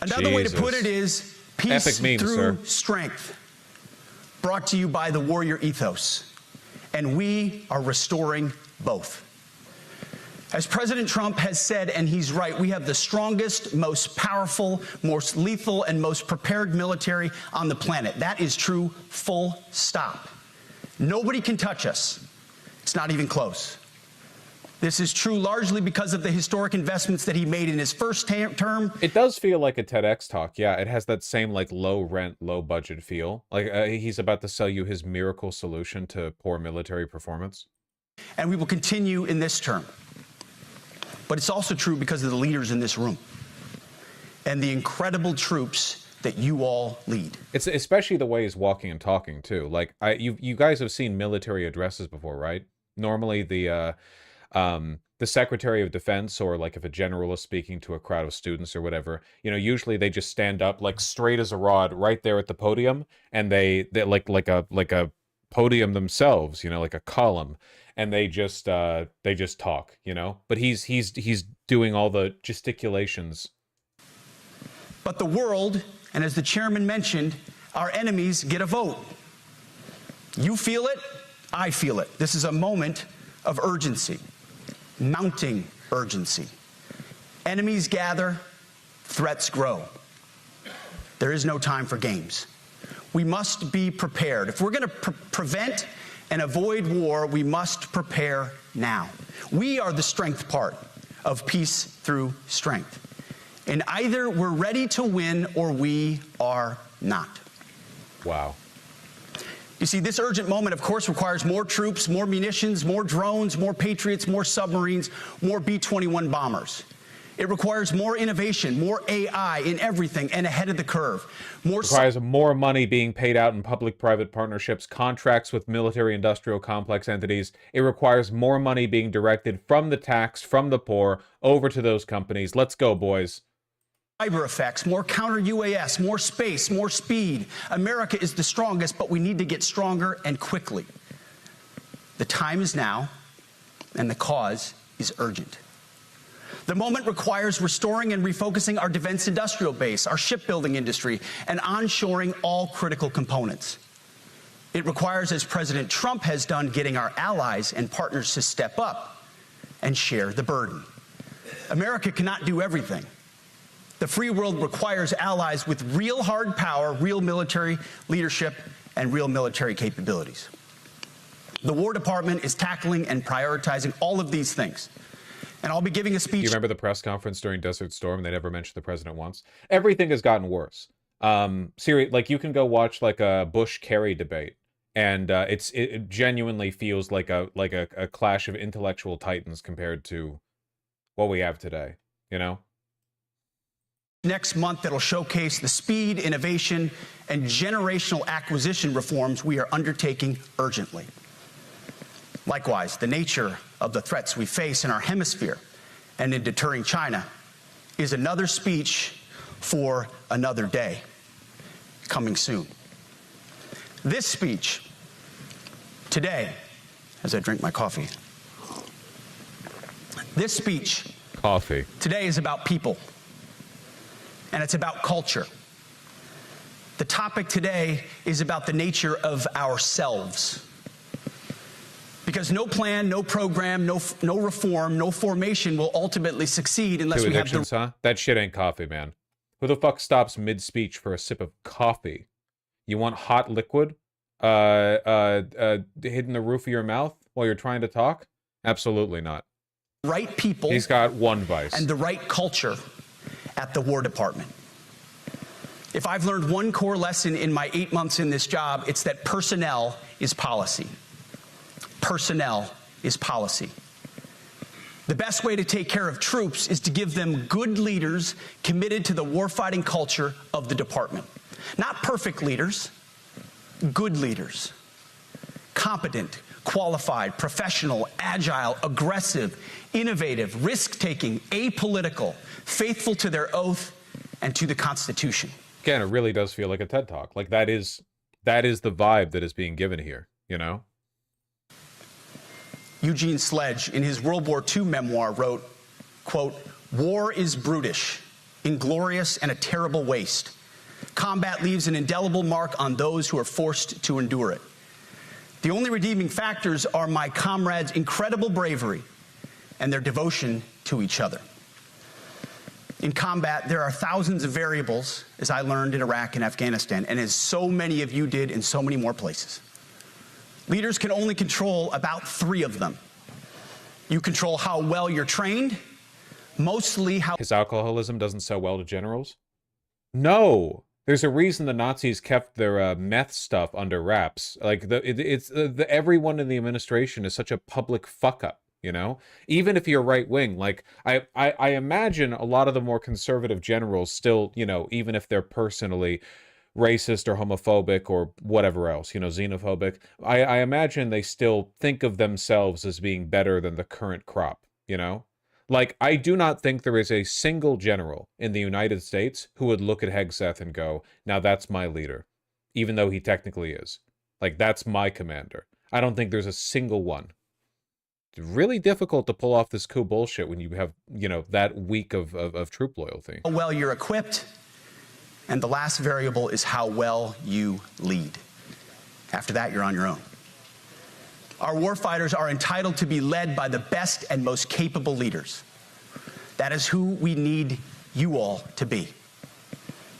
Another way to put it is peace through strength, brought to you by the warrior ethos. And we are restoring both. As President Trump has said, and he's right, we have the strongest, most powerful, most lethal, and most prepared military on the planet. That is true, full stop. Nobody can touch us. It's not even close. This is true largely because of the historic investments that he made in his first term. It does feel like a TEDx talk. Yeah, it has that same like low rent, low budget feel. Like he's about to sell you his miracle solution to poor military performance. And we will continue in this term. But it's also true because of the leaders in this room and the incredible troops that you all lead. It's especially the way he's walking and talking too. Like you guys have seen military addresses before, right? Normally the Secretary of Defense, or like if a general is speaking to a crowd of students or whatever, you know, usually they just stand up like straight as a rod right there at the podium, and they like a podium themselves, you know, like a column, and they just talk, you know. But he's doing all the gesticulations. But the world, and as the chairman mentioned, our enemies get a vote. You feel it, I feel it. This is a moment of urgency. Mounting urgency. Enemies gather, threats grow. There is no time for games. We must be prepared. If we're going to prevent and avoid war, we must prepare now. We are the strength part of peace through strength. And either we're ready to win or we are not. Wow. You see, this urgent moment, of course, requires more troops, more munitions, more drones, more Patriots, more submarines, more B-21 bombers. It requires more innovation, more AI in everything, and ahead of the curve. Requires more money being paid out in public-private partnerships, contracts with military-industrial complex entities. It requires more money being directed from the tax, from the poor, over to those companies. Let's go, boys. Cyber effects, more counter-UAS, more space, more speed. America is the strongest, but we need to get stronger and quickly. The time is now, and the cause is urgent. The moment requires restoring and refocusing our defense industrial base, our shipbuilding industry, and onshoring all critical components. It requires, as President Trump has done, getting our allies and partners to step up and share the burden. America cannot do everything. The free world requires allies with real hard power, real military leadership, and real military capabilities. The War Department is tackling and prioritizing all of these things. And I'll be giving a speech. You remember the press conference during Desert Storm? They never mentioned the president once. Everything has gotten worse. Like you can go watch like a Bush-Kerry debate, and it genuinely feels like a clash of intellectual titans compared to what we have today. You know. Next month that'll showcase the speed, innovation, and generational acquisition reforms we are undertaking urgently. Likewise, the nature of the threats we face in our hemisphere and in deterring China is another speech for another day, coming soon. This speech today, as I drink my coffee, this speech today is about people. And it's about culture. The topic today is about the nature of ourselves. Because no plan, no program, no reform, no formation will ultimately succeed unless we have the... Huh? That shit ain't coffee, man. Who the fuck stops mid-speech for a sip of coffee? You want hot liquid hidden in the roof of your mouth while you're trying to talk? Absolutely not. Right people. He's got one vice. And the right culture at the War Department. If I've learned one core lesson in my 8 months in this job, it's that personnel is policy. Personnel is policy. The best way to take care of troops is to give them good leaders committed to the warfighting culture of the department. Not perfect leaders, good leaders. Competent, qualified, professional, agile, aggressive, innovative, risk-taking, apolitical, faithful to their oath and to the Constitution. Again, it really does feel like a TED Talk. Like that is the vibe that is being given here, you know? Eugene Sledge, in his World War II memoir, wrote, quote, "War is brutish, inglorious, and a terrible waste. Combat leaves an indelible mark on those who are forced to endure it. The only redeeming factors are my comrades' incredible bravery and their devotion to each other. In combat, there are thousands of variables, as I learned in Iraq and Afghanistan, and as so many of you did in so many more places. Leaders can only control about 3 of them. You control how well you're trained, mostly how— His alcoholism doesn't sell well to generals? No! There's a reason the Nazis kept their meth stuff under wraps. Like, everyone in the administration is such a public fuck-up, you know? Even if you're right-wing, like, I imagine a lot of the more conservative generals still, you know, even if they're personally racist or homophobic or whatever else, you know, xenophobic, I imagine they still think of themselves as being better than the current crop, you know? Like, I do not think there is a single general in the United States who would look at HEGSETH and go, now that's my leader, even though he technically is. Like, that's my commander. I don't think there's a single one. It's really difficult to pull off this coup bullshit when you have, you know, that week of troop loyalty. how well you're equipped, and the last variable is how well you lead. After that, you're on your own. Our warfighters are entitled to be led by the best and most capable leaders. That is who we need you all to be.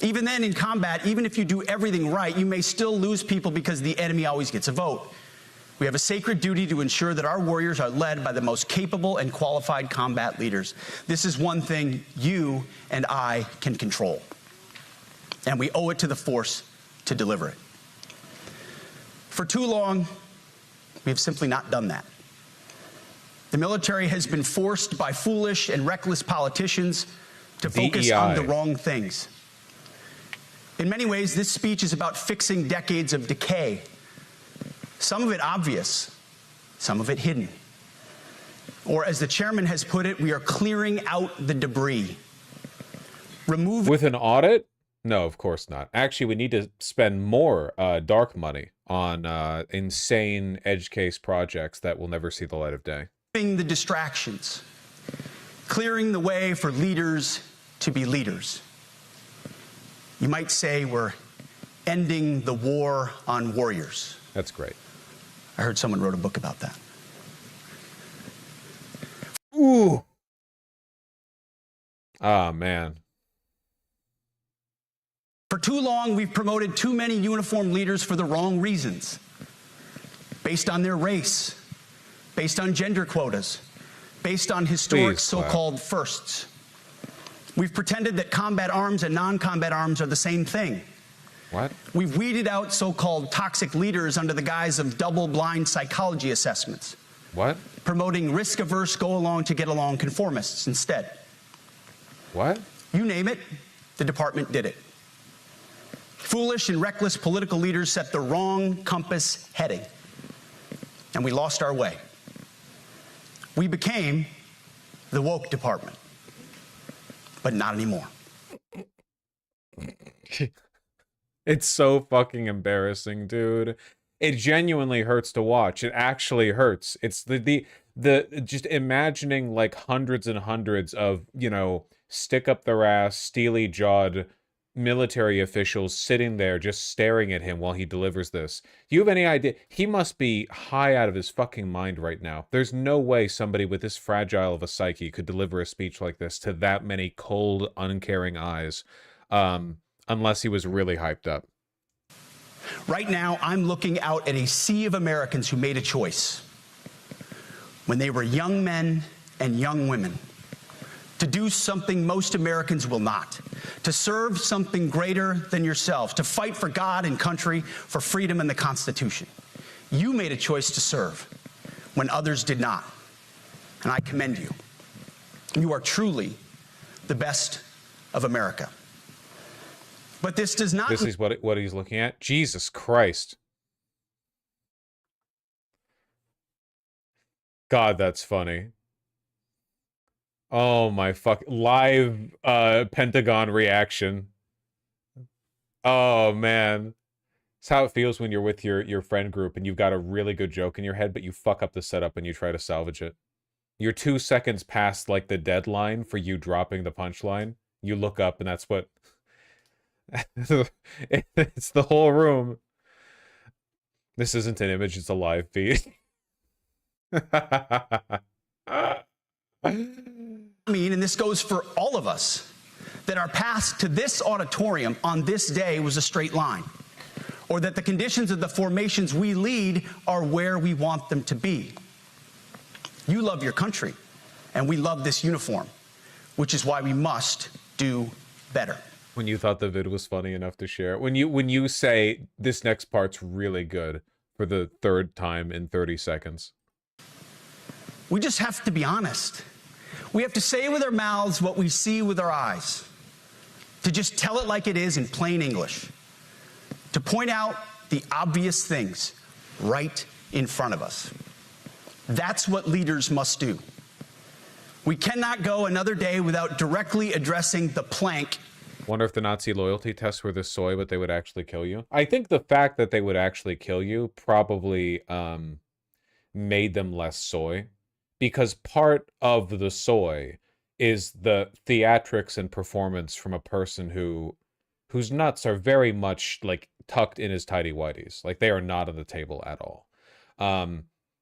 Even then, in combat, even if you do everything right, you may still lose people because the enemy always gets a vote. We have a sacred duty to ensure that our warriors are led by the most capable and qualified combat leaders. This is one thing you and I can control, and we owe it to the force to deliver it. For too long, we have simply not done that. The military has been forced by foolish and reckless politicians to focus on the wrong things. In many ways, this speech is about fixing decades of decay. Some of it obvious, some of it hidden. Or as the chairman has put it, we are clearing out the debris. With an audit? No, of course not. Actually, we need to spend more dark money on insane edge case projects that will never see the light of day. The distractions, clearing the way for leaders to be leaders. You might say we're ending the war on warriors. That's great. I heard someone wrote a book about that. Ooh. Ah, man. For too long, we've promoted too many uniformed leaders for the wrong reasons. Based on their race, based on gender quotas, based on historic so-called firsts. We've pretended that combat arms and non-combat arms are the same thing. What? We've weeded out so-called toxic leaders under the guise of double-blind psychology assessments. What? Promoting risk-averse, go-along-to-get-along conformists instead. What? You name it, the department did it. Foolish and reckless political leaders set the wrong compass heading, and we lost our way. We became the woke department, but not anymore. It's so fucking embarrassing, dude. It genuinely hurts to watch. It actually hurts. It's the just imagining like hundreds and hundreds of, you know, stick up their ass, steely-jawed military officials sitting there just staring at him while he delivers this. Do you have any idea? He must be high out of his fucking mind right now. There's no way somebody with this fragile of a psyche could deliver a speech like this to that many cold, uncaring eyes, unless he was really hyped up. Right now, I'm looking out at a sea of Americans who made a choice when they were young men and young women to do something most Americans will not, to serve something greater than yourselves, to fight for God and country, for freedom and the Constitution. You made a choice to serve when others did not, and I commend you. You are truly the best of America. But this does not— This is what he's looking at? Jesus Christ. God, that's funny. Oh my fuck. Live Pentagon reaction. Oh man. It's how it feels when you're with your friend group and you've got a really good joke in your head, but you fuck up the setup and you try to salvage it. You're 2 seconds past like the deadline for you dropping the punchline. You look up and that's what it's the whole room. This isn't an image, it's a live feed. And this goes for all of us, that our path to this auditorium on this day was a straight line, or that the conditions of the formations we lead are where we want them to be. You love your country, and we love this uniform, which is why we must do better. When you thought the vid was funny enough to share, when you say this next part's really good for the third time in 30 seconds. We just have to be honest. We have to say with our mouths what we see with our eyes. To just tell it like it is in plain English. To point out the obvious things right in front of us. That's what leaders must do. We cannot go another day without directly addressing the plank. Wonder if the Nazi loyalty tests were this soy, but they would actually kill you. I think the fact that they would actually kill you probably made them less soy, because part of the soy is the theatrics and performance from a person whose nuts are very much like tucked in his tidy whities. Like they are not on the table at all.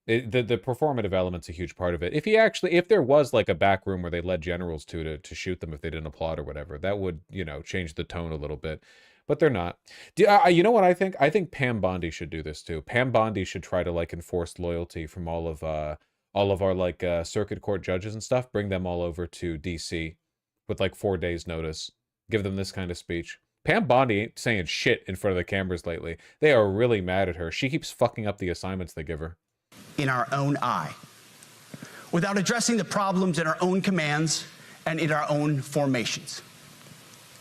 The performative element's a huge part of it. If there was like a back room where they led generals to shoot them if they didn't applaud or whatever, that would, you know, change the tone a little bit. But they're not. You know what I think? I think Pam Bondi should do this too. Pam Bondi should try to like enforce loyalty from all of our like circuit court judges and stuff. Bring them all over to DC with like 4 days notice. Give them this kind of speech. Pam Bondi ain't saying shit in front of the cameras lately. They are really mad at her. She keeps fucking up the assignments they give her. In our own eye, without addressing the problems in our own commands and in our own formations.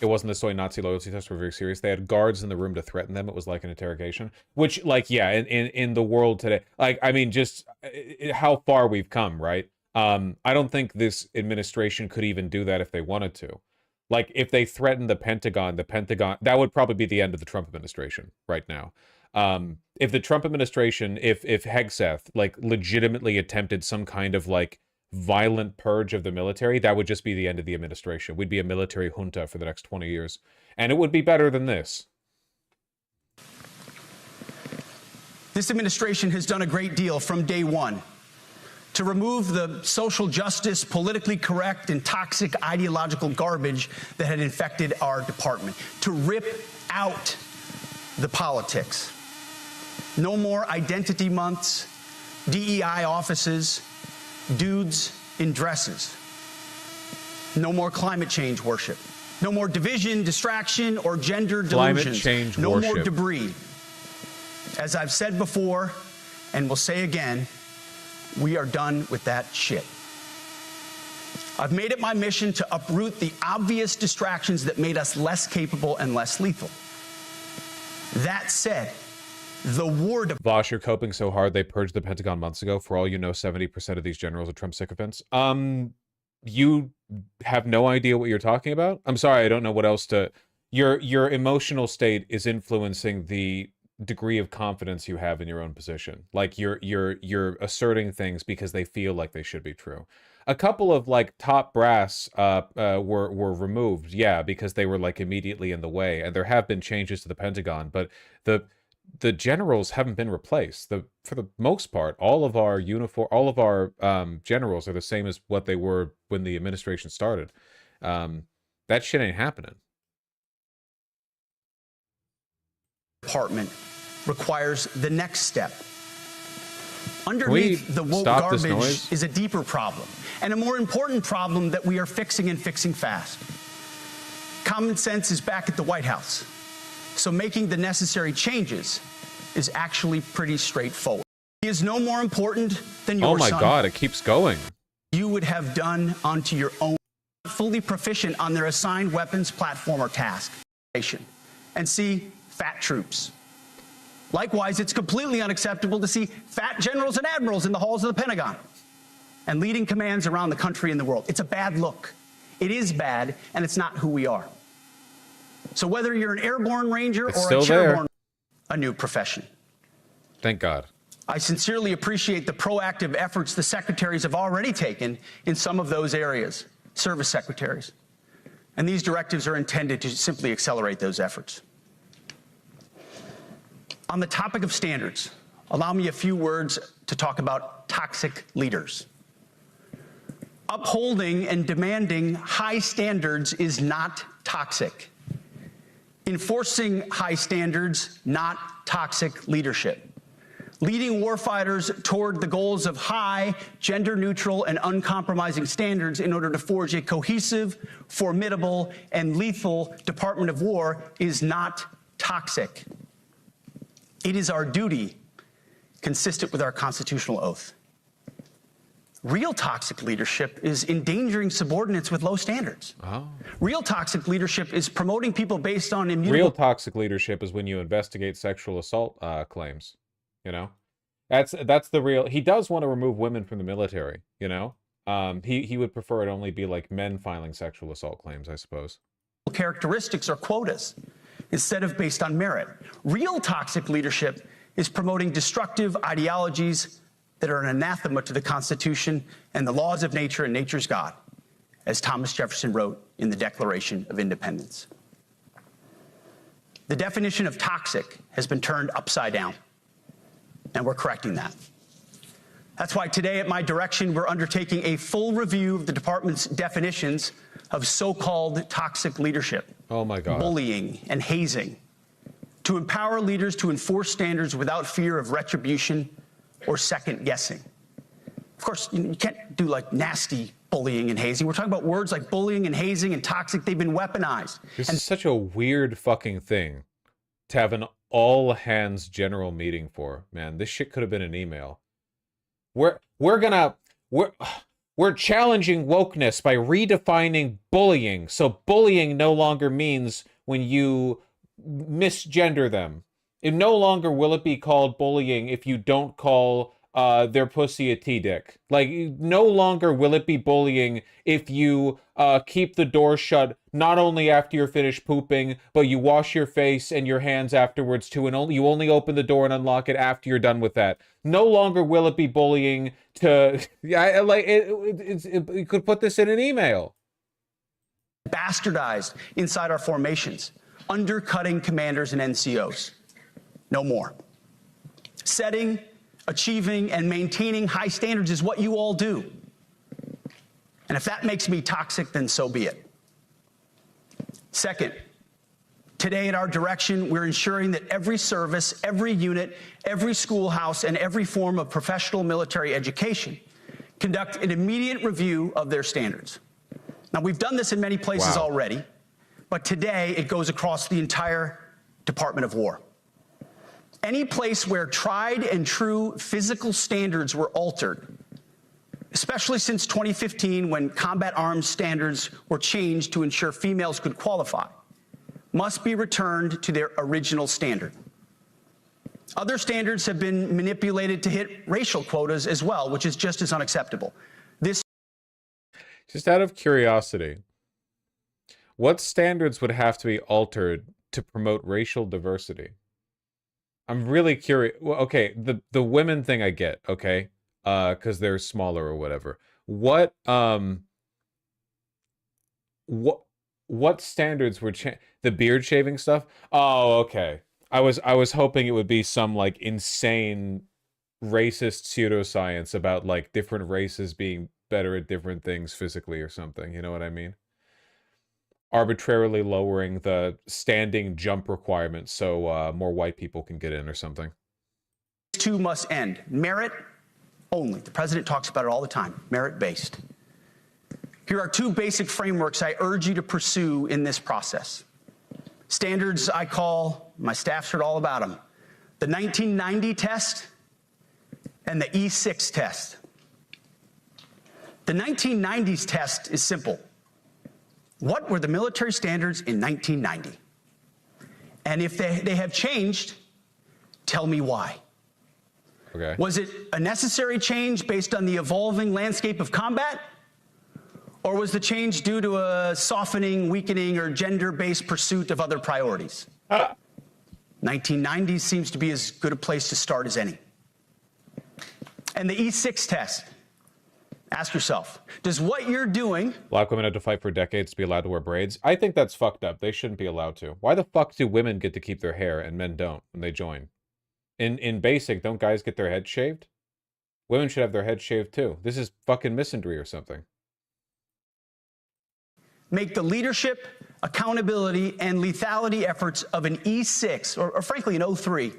It wasn't the soy Nazi loyalty tests were very serious. They had guards in the room to threaten them. It was like an interrogation, which, like, yeah, in the world today, like, I mean, just how far we've come, right? I don't think this administration could even do that if they wanted to. Like, if they threatened the Pentagon, that would probably be the end of the Trump administration right now. If the Trump administration, if HEGSETH, like, legitimately attempted some kind of, like, violent purge of the military, that would just be the end of the administration. We'd be a military junta for the next 20 years. And it would be better than this. This administration has done a great deal from day one to remove the social justice, politically correct, and toxic ideological garbage that had infected our department, to rip out the politics. No more identity months, DEI offices, dudes in dresses. No more climate change worship. No more division, distraction, or gender delusions. Climate change no worship. more debris. As I've said before, and will say again, we are done with that shit. I've made it my mission to uproot the obvious distractions that made us less capable and less lethal. That said, the war... Vosh, you're coping so hard they purged the Pentagon months ago. For all you know, 70% of these generals are Trump sycophants. You have no idea what you're talking about? I'm sorry, I don't know what else to... Your emotional state is influencing the degree of confidence you have in your own position. Like, you're asserting things because they feel like they should be true. A couple of, like, top brass were removed, yeah, because they were, like, immediately in the way, and there have been changes to the Pentagon, but the generals haven't been replaced. For the most part, all of our generals are the same as what they were when the administration started. That shit ain't happening. Department requires the next step. Underneath the woke garbage is a deeper problem, and a more important problem that we are fixing and fixing fast. Common sense is back at the White House, so making the necessary changes is actually pretty straightforward. He is no more important than your son. Oh my God, it keeps going. You would have done onto your own, fully proficient on their assigned weapons, platform, or task, and see fat troops. Likewise, it's completely unacceptable to see fat generals and admirals in the halls of the Pentagon and leading commands around the country and the world. It's a bad look. It is bad, and it's not who we are. So whether you're an airborne ranger or a chairborne, a new profession. Thank God. I sincerely appreciate the proactive efforts the secretaries have already taken in some of those areas, service secretaries. And these directives are intended to simply accelerate those efforts. On the topic of standards, allow me a few words to talk about toxic leaders. Upholding and demanding high standards is not toxic. Enforcing high standards, not toxic leadership. Leading warfighters toward the goals of high, gender-neutral, and uncompromising standards in order to forge a cohesive, formidable, and lethal Department of War is not toxic. It is our duty, consistent with our constitutional oath. Real toxic leadership is endangering subordinates with low standards. Oh. Real toxic leadership is promoting people based on immutable... Real toxic leadership is when you investigate sexual assault claims. You know, that's the real. He does want to remove women from the military. You know, he would prefer it only be like men filing sexual assault claims, I suppose. Characteristics or quotas instead of based on merit. Real toxic leadership is promoting destructive ideologies that are an anathema to the Constitution and the laws of nature and nature's God, as Thomas Jefferson wrote in the Declaration of Independence. The definition of toxic has been turned upside down, and we're correcting that. That's why today, at my direction, we're undertaking a full review of the department's definitions of so-called toxic leadership. Oh my God. Bullying and hazing, to empower leaders to enforce standards without fear of retribution or second guessing. Of course, you can't do like nasty bullying and hazing. We're talking about words like bullying and hazing and toxic. They've been weaponized. This is such a weird fucking thing to have an all-hands general meeting for. Man, this shit could have been an email. We're challenging wokeness by redefining bullying. So bullying no longer means when you misgender them. It no longer will it be called bullying if you don't call their pussy a T-dick. Like, no longer will it be bullying if you keep the door shut not only after you're finished pooping, but you wash your face and your hands afterwards too, and you only open the door and unlock it after you're done with that. No longer will it be bullying to... you could put this in an email. Bastardized inside our formations, undercutting commanders and NCOs. No more. Setting, achieving, and maintaining high standards is what you all do. And if that makes me toxic, then so be it. Second, today at our direction, we're ensuring that every service, every unit, every schoolhouse, and every form of professional military education conduct an immediate review of their standards. Now, we've done this in many places already, but today it goes across the entire Department of War. Any place where tried and true physical standards were altered, especially since 2015 when combat arms standards were changed to ensure females could qualify, must be returned to their original standard. Other standards have been manipulated to hit racial quotas as well, which is just as unacceptable. This... Just out of curiosity, what standards would have to be altered to promote racial diversity? I'm really curious. Well, okay, the women thing I get, okay, because they're smaller or whatever. What standards were the beard shaving stuff? Oh, okay. I was hoping it would be some like insane racist pseudoscience about like different races being better at different things physically or something. You know what I mean? Arbitrarily lowering the standing jump requirement so more white people can get in or something. Two must end. Merit only. The president talks about it all the time. Merit-based. Here are two basic frameworks I urge you to pursue in this process. Standards I call, my staff's heard all about them, the 1990 test and the E6 test. The 1990s test is simple. What were the military standards in 1990? And if they have changed, tell me why. Okay. Was it a necessary change based on the evolving landscape of combat? Or was the change due to a softening, weakening, or gender-based pursuit of other priorities? 1990 seems to be as good a place to start as any. And the E6 test. Ask yourself, does what you're doing... Black women had to fight for decades to be allowed to wear braids? I think that's fucked up. They shouldn't be allowed to. Why the fuck do women get to keep their hair and men don't when they join? In basic, don't guys get their heads shaved? Women should have their heads shaved too. This is fucking misandry or something. make the leadership, accountability, and lethality efforts of an E6, or frankly an O3,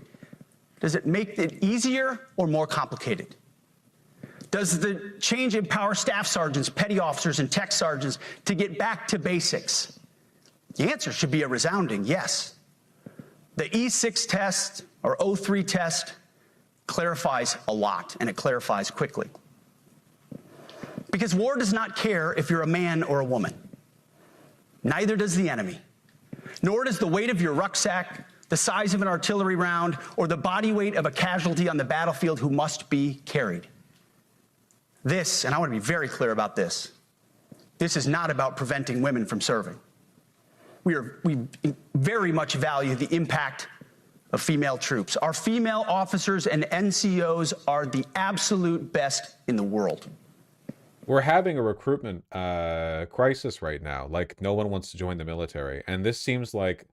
does it make it easier or more complicated? Does the change empower staff sergeants, petty officers, and tech sergeants to get back to basics? The answer should be a resounding yes. The E6 test, or O3 test, clarifies a lot, and it clarifies quickly. Because war does not care if you're a man or a woman. Neither does the enemy. Nor does the weight of your rucksack, the size of an artillery round, or the body weight of a casualty on the battlefield who must be carried. This, and I want to be very clear about this, this is not about preventing women from serving. We very much value the impact of female troops. Our female officers and NCOs are the absolute best in the world. We're having a recruitment crisis right now. Like, no one wants to join the military. And this seems like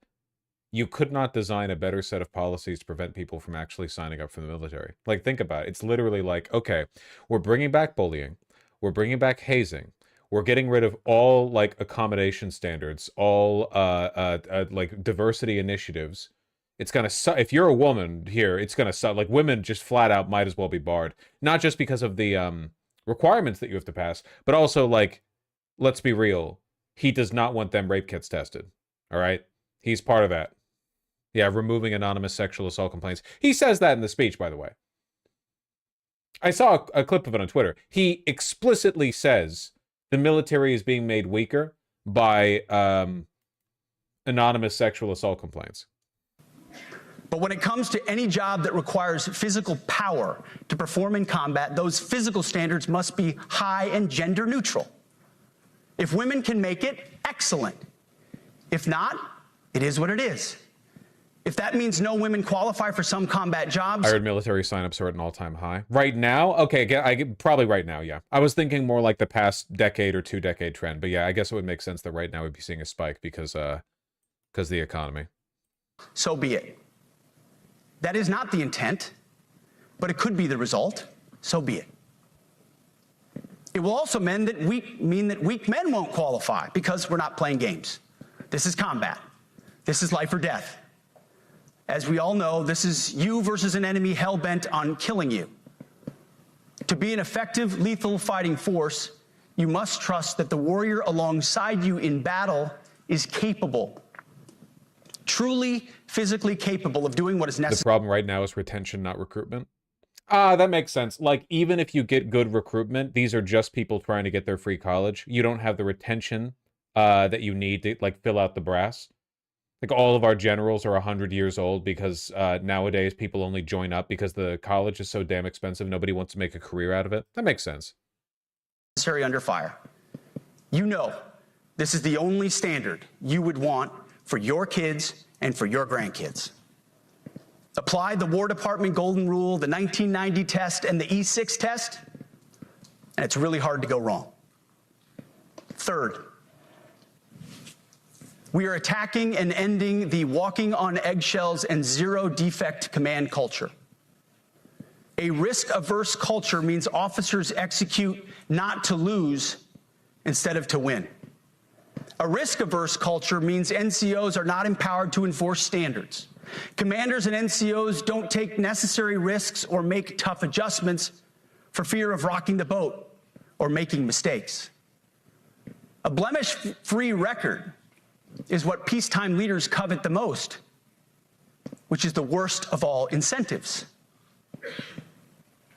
you could not design a better set of policies to prevent people from actually signing up for the military. Like, think about it. It's literally like, okay, we're bringing back bullying. We're bringing back hazing. We're getting rid of all, like, accommodation standards, all, like, diversity initiatives. It's gonna suck. If you're a woman here, it's gonna suck. Like, women just flat out might as well be barred. Not just because of the requirements that you have to pass, but also, like, let's be real. He does not want them rape kits tested. All right? He's part of that. Yeah, removing anonymous sexual assault complaints. He says that in the speech, by the way. I saw a clip of it on Twitter. He explicitly says the military is being made weaker by anonymous sexual assault complaints. But when it comes to any job that requires physical power to perform in combat, those physical standards must be high and gender neutral. If women can make it, excellent. If not, it is what it is. If that means no women qualify for some combat jobs... I heard military signups are at an all-time high. Right now? Okay, probably right now, yeah. I was thinking more like the past decade or 2-decade trend. But yeah, I guess it would make sense that right now we'd be seeing a spike because of the economy. So be it. That is not the intent, but it could be the result. So be it. It will also mean that weak men won't qualify because we're not playing games. This is combat. This is life or death. As we all know, this is you versus an enemy hell-bent on killing you. To be an effective, lethal fighting force, you must trust that the warrior alongside you in battle is capable, truly physically capable of doing what is necessary. The problem right now is retention, not recruitment. That makes sense. Like, even if you get good recruitment, these are just people trying to get their free college. You don't have the retention that you need to, like, fill out the brass. Like, all of our generals are 100 years old because nowadays people only join up because the college is so damn expensive. Nobody wants to make a career out of it. That makes sense. Necessary under fire. You know, this is the only standard you would want for your kids and for your grandkids. Apply the War Department Golden Rule, the 1990 test, and the E6 test, and it's really hard to go wrong. Third, we are attacking and ending the walking on eggshells and zero defect command culture. A risk-averse culture means officers execute not to lose instead of to win. A risk-averse culture means NCOs are not empowered to enforce standards. Commanders and NCOs don't take necessary risks or make tough adjustments for fear of rocking the boat or making mistakes. A blemish-free record is what peacetime leaders covet the most, which is the worst of all incentives.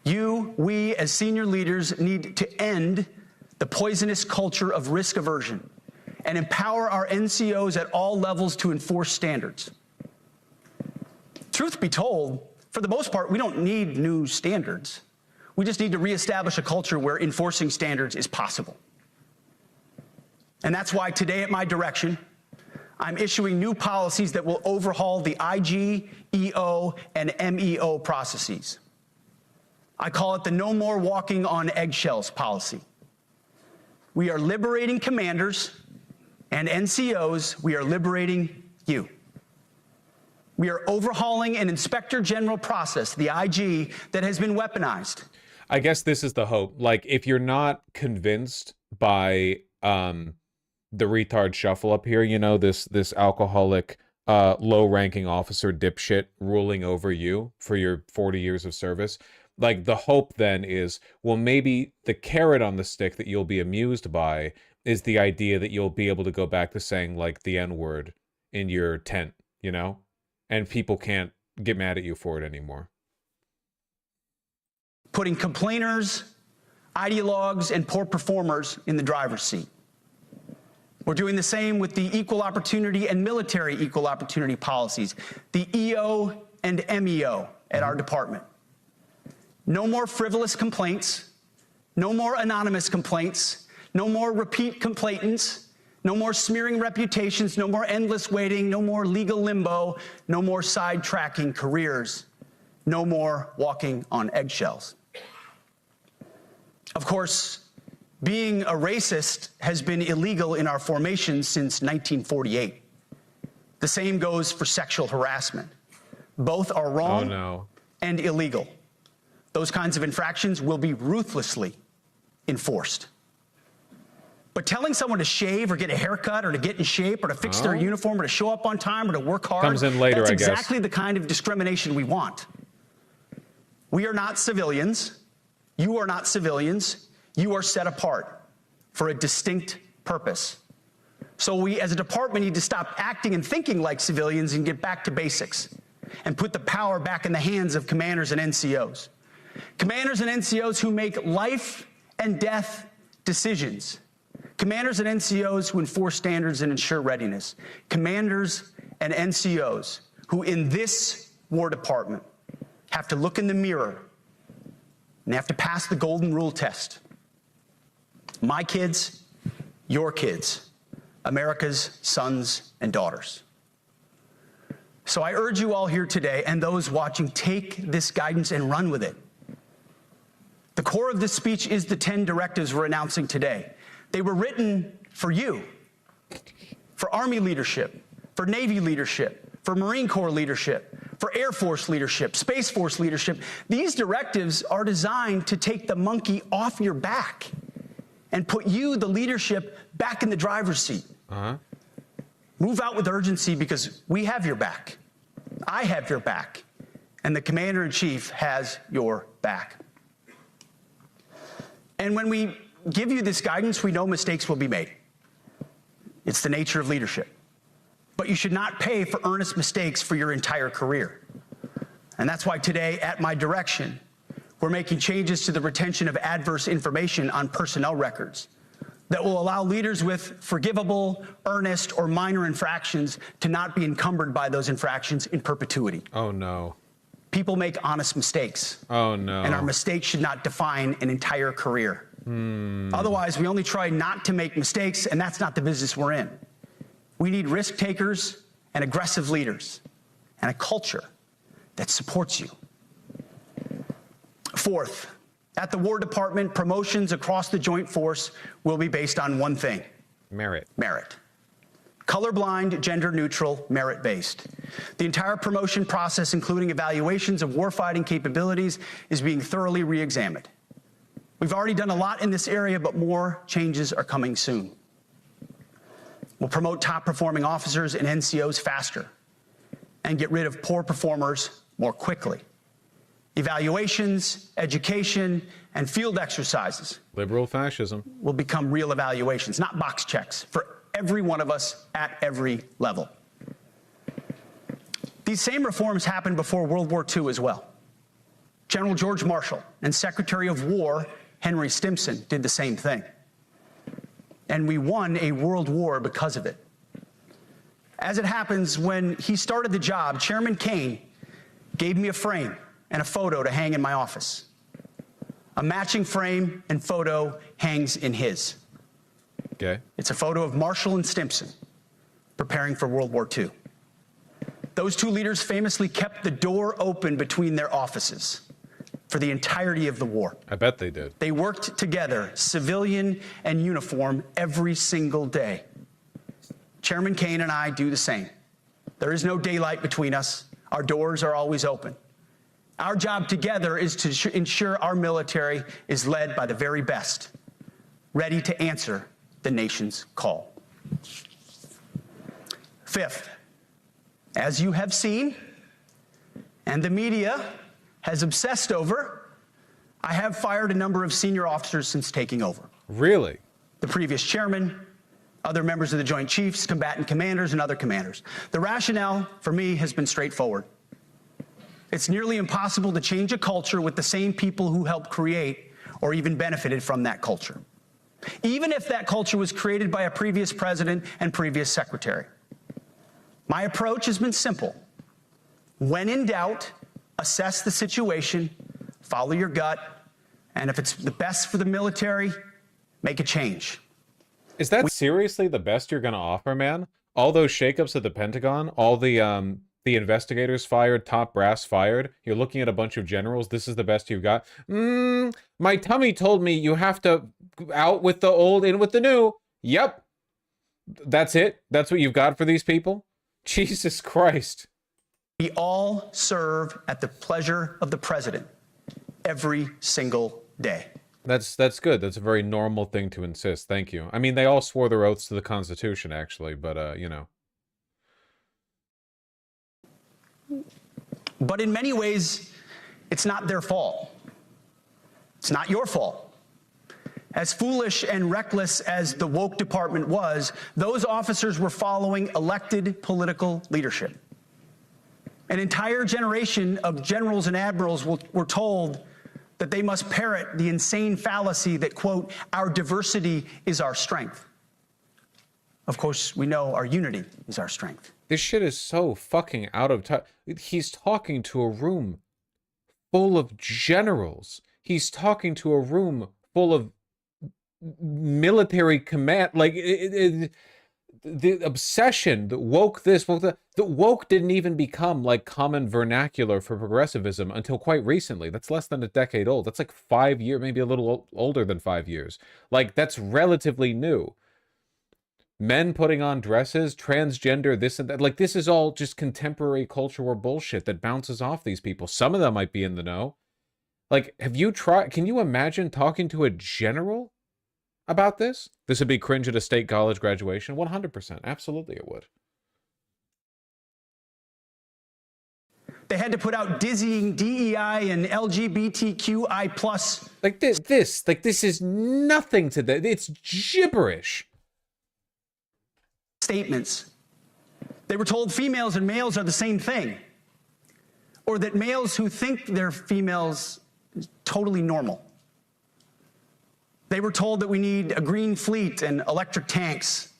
We, as senior leaders, need to end the poisonous culture of risk aversion and empower our NCOs at all levels to enforce standards. Truth be told, for the most part, we don't need new standards. We just need to reestablish a culture where enforcing standards is possible. And that's why today, at my direction, I'm issuing new policies that will overhaul the IG, EO, and MEO processes. I call it the No More Walking on Eggshells policy. We are liberating commanders and NCOs. We are liberating you. We are overhauling an Inspector General process, the IG, that has been weaponized. I guess this is the hope. Like, if you're not convinced by the retard shuffle up here, you know, this alcoholic, low-ranking officer dipshit ruling over you for your 40 years of service. Like, the hope then is, well, maybe the carrot on the stick that you'll be amused by is the idea that you'll be able to go back to saying, like, the N-word in your tent, you know? And people can't get mad at you for it anymore. Putting complainers, ideologues, and poor performers in the driver's seat. We're doing the same with the equal opportunity and military equal opportunity policies, the EO and MEO at our department. No more frivolous complaints, no more anonymous complaints, no more repeat complainants, no more smearing reputations, no more endless waiting, no more legal limbo, no more sidetracking careers, no more walking on eggshells. Of course, being a racist has been illegal in our formation since 1948. The same goes for sexual harassment. Both are wrong and illegal. Those kinds of infractions will be ruthlessly enforced. But telling someone to shave or get a haircut or to get in shape or to fix their uniform or to show up on time or to work hard, comes in later, that's I guess. exactly the kind of discrimination we want. We are not civilians. You are not civilians. You are set apart for a distinct purpose. So we as a department need to stop acting and thinking like civilians and get back to basics and put the power back in the hands of commanders and NCOs. Commanders and NCOs who make life and death decisions. Commanders and NCOs who enforce standards and ensure readiness. Commanders and NCOs who in this War Department have to look in the mirror and have to pass the golden rule test. My kids, your kids, America's sons and daughters. So I urge you all here today and those watching, take this guidance and run with it. The core of this speech is the 10 directives we're announcing today. They were written for you, for Army leadership, for Navy leadership, for Marine Corps leadership, for Air Force leadership, Space Force leadership. These directives are designed to take the monkey off your back and put you, the leadership, back in the driver's seat. Move out with urgency because we have your back. I have your back. And the Commander-in-Chief has your back. And when we give you this guidance, we know mistakes will be made. It's the nature of leadership. But you should not pay for earnest mistakes for your entire career. And that's why today, at my direction, we're making changes to the retention of adverse information on personnel records that will allow leaders with forgivable, earnest, or minor infractions to not be encumbered by those infractions in perpetuity. Oh, no. People make honest mistakes. Oh, no. And our mistakes should not define an entire career. Otherwise, we only try not to make mistakes, and that's not the business we're in. We need risk takers and aggressive leaders and a culture that supports you. Fourth, at the War Department, promotions across the Joint Force will be based on one thing. Merit. Merit. Colorblind, gender-neutral, merit-based. The entire promotion process, including evaluations of warfighting capabilities, is being thoroughly re-examined. We've already done a lot in this area, but more changes are coming soon. We'll promote top-performing officers and NCOs faster and get rid of poor performers more quickly. Evaluations, education, and field exercises. Liberal fascism. Will become real evaluations, not box checks, for every one of us at every level. These same reforms happened before World War II as well. General George Marshall and Secretary of War Henry Stimson did the same thing. And we won a world war because of it. As it happens, when he started the job, Chairman Kane gave me a frame and a photo to hang in my office. A matching frame and photo hangs in his. Okay. It's a photo of Marshall and Stimson preparing for World War II. Those two leaders famously kept the door open between their offices for the entirety of the war. I bet they did. They worked together, civilian and uniform, every single day. Chairman Kane and I do the same. There is no daylight between us. Our doors are always open. Our job together is to ensure our military is led by the very best, ready to answer the nation's call. Fifth, as you have seen, and the media has obsessed over, I have fired a number of senior officers since taking over. Really? The previous chairman, other members of the Joint Chiefs, combatant commanders, and other commanders. The rationale for me has been straightforward. It's nearly impossible to change a culture with the same people who helped create or even benefited from that culture, even if that culture was created by a previous president and previous secretary. My approach has been simple. When in doubt, assess the situation, follow your gut, and if it's the best for the military, make a change. Is that seriously the best you're going to offer, man? All those shakeups at the Pentagon, all the investigators fired, top brass fired. You're looking at a bunch of generals. This is the best you've got. My tummy told me you have to out with the old, in with the new. Yep. That's it? That's what you've got for these people? Jesus Christ. We all serve at the pleasure of the president every single day. That's good. That's a very normal thing to insist. Thank you. I mean, they all swore their oaths to the Constitution, actually, but, you know. But in many ways, it's not their fault. It's not your fault. As foolish and reckless as the woke department was, those officers were following elected political leadership. An entire generation of generals and admirals were told that they must parrot the insane fallacy that, quote, our diversity is our strength. Of course, we know our unity is our strength. This shit is so fucking out of touch. He's talking to a room full of generals. He's talking to a room full of military command. Like, the obsession, the woke this, woke that. The woke didn't even become like common vernacular for progressivism until quite recently. That's less than a decade old. That's like 5 years, maybe a little older than 5 years. Like, that's relatively new. Men putting on dresses, transgender, this and that. Like, this is all just contemporary culture or bullshit that bounces off these people. Some of them might be in the know. Like, have you tried, can you imagine talking to a general about this? This would be cringe at a state college graduation. 100%. Absolutely it would. They had to put out dizzying DEI and LGBTQI+. Like this is nothing to that. It's gibberish. Statements. They were told females and males are the same thing, or that males who think they're females is totally normal. They were told that we need a green fleet and electric tanks.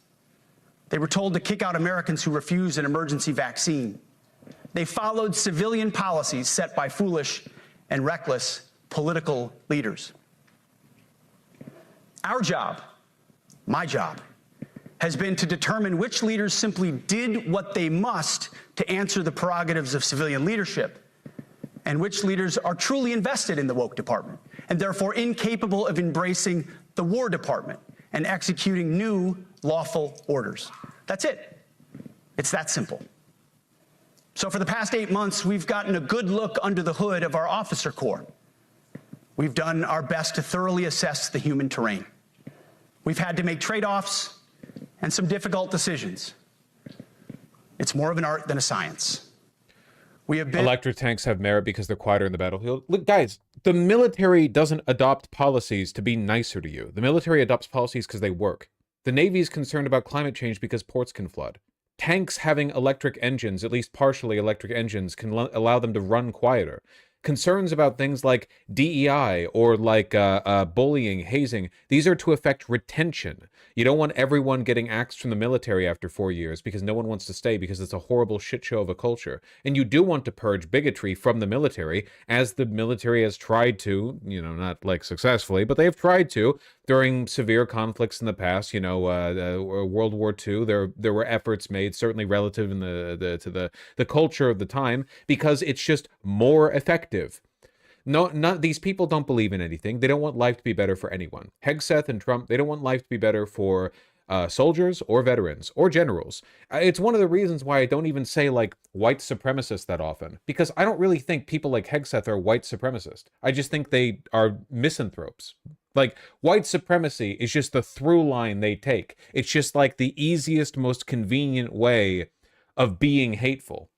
They were told to kick out Americans who refuse an emergency vaccine. They followed civilian policies set by foolish and reckless political leaders. Our job, my job, has been to determine which leaders simply did what they must to answer the prerogatives of civilian leadership, and which leaders are truly invested in the woke department, and therefore incapable of embracing the War Department and executing new lawful orders. That's it. It's that simple. So for the past 8 months, we've gotten a good look under the hood of our officer corps. We've done our best to thoroughly assess the human terrain. We've had to make trade-offs and some difficult decisions. It's more of an art than a science. We have been— Electric tanks have merit because they're quieter in the battlefield. Look, guys, the military doesn't adopt policies to be nicer to you. The military adopts policies because they work. The Navy is concerned about climate change because ports can flood. Tanks having electric engines, at least partially electric engines, can allow them to run quieter. Concerns about things like DEI or like bullying, hazing, these are to affect retention. You don't want everyone getting axed from the military after 4 years because no one wants to stay because it's a horrible shit show of a culture. And you do want to purge bigotry from the military, as the military has tried to, you know, not like successfully, but they've tried to during severe conflicts in the past. You know, World War II, there were efforts made, certainly relative in to the culture of the time, because it's just more effective. No, not these people don't believe in anything. They don't want life to be better for anyone. HEGSETH and Trump, they don't want life to be better for soldiers or veterans or generals. It's one of the reasons why I don't even say like white supremacists that often, because I don't really think people like HEGSETH are white supremacists. I just think they are misanthropes. Like, white supremacy is just the through line they take. It's just like the easiest, most convenient way of being hateful.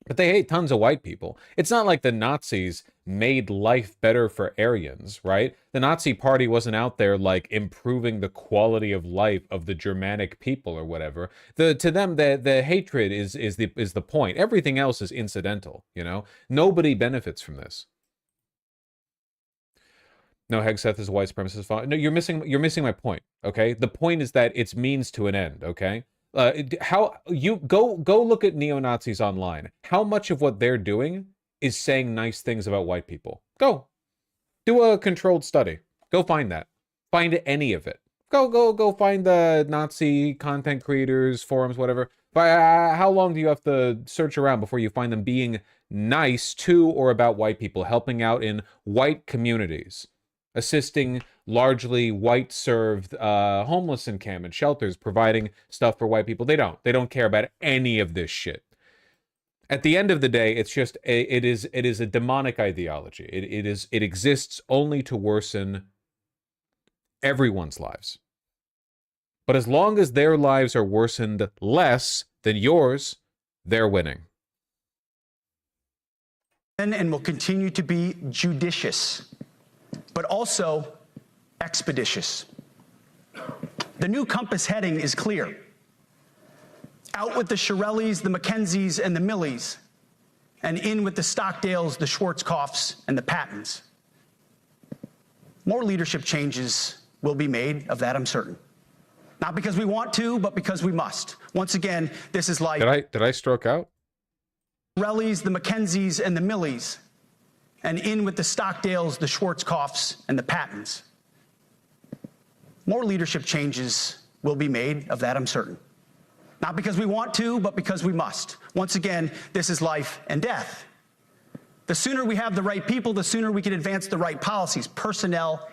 But they hate tons of white people. It's not like the Nazis made life better for Aryans, right? The Nazi party wasn't out there like improving the quality of life of the Germanic people or whatever. To them, the hatred is the point. Everything else is incidental, you know? Nobody benefits from this. No, HEGSETH is a white supremacist. No, you're missing my point, okay? The point is that it's means to an end, okay? How you go look at neo-Nazis online. How much of what they're doing is saying nice things about white people? Go do a controlled study. Go find that. Find any of it. Go find the Nazi content creators, forums, whatever. But how long do you have to search around before you find them being nice to or about white people, helping out in white communities, assisting largely white-served homeless encampment shelters, providing stuff for white people? They don't care about any of this shit. At the end of the day, it's just it is a demonic ideology. It exists only to worsen everyone's lives. But as long as their lives are worsened less than yours, they're winning. And will continue to be judicious, but also expeditious. The new compass heading is clear. Out with the Shirellis, the McKenzies, and the Millies, and in with the Stockdales, the Schwarzkopfs, and the Pattons. More leadership changes will be made, of that I'm certain. Not because we want to, but because we must. Once again, this is like... Did I stroke out? Shirellis, the McKenzies, and the Millies, and in with the Stockdales, the Schwarzkopfs, and the Pattons. More leadership changes will be made, of that I'm certain. Not because we want to, but because we must. Once again, this is life and death. The sooner we have the right people, the sooner we can advance the right policies. Personnel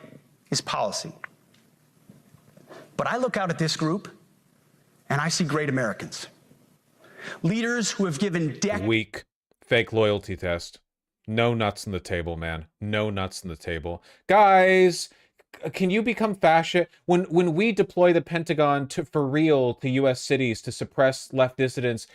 is policy. But I look out at this group, and I see great Americans. Leaders who have given weak, fake loyalty test. No nuts on the table, man. No nuts on the table. Guys, can you become fascist? When we deploy the Pentagon for real to U.S. cities to suppress left dissidents,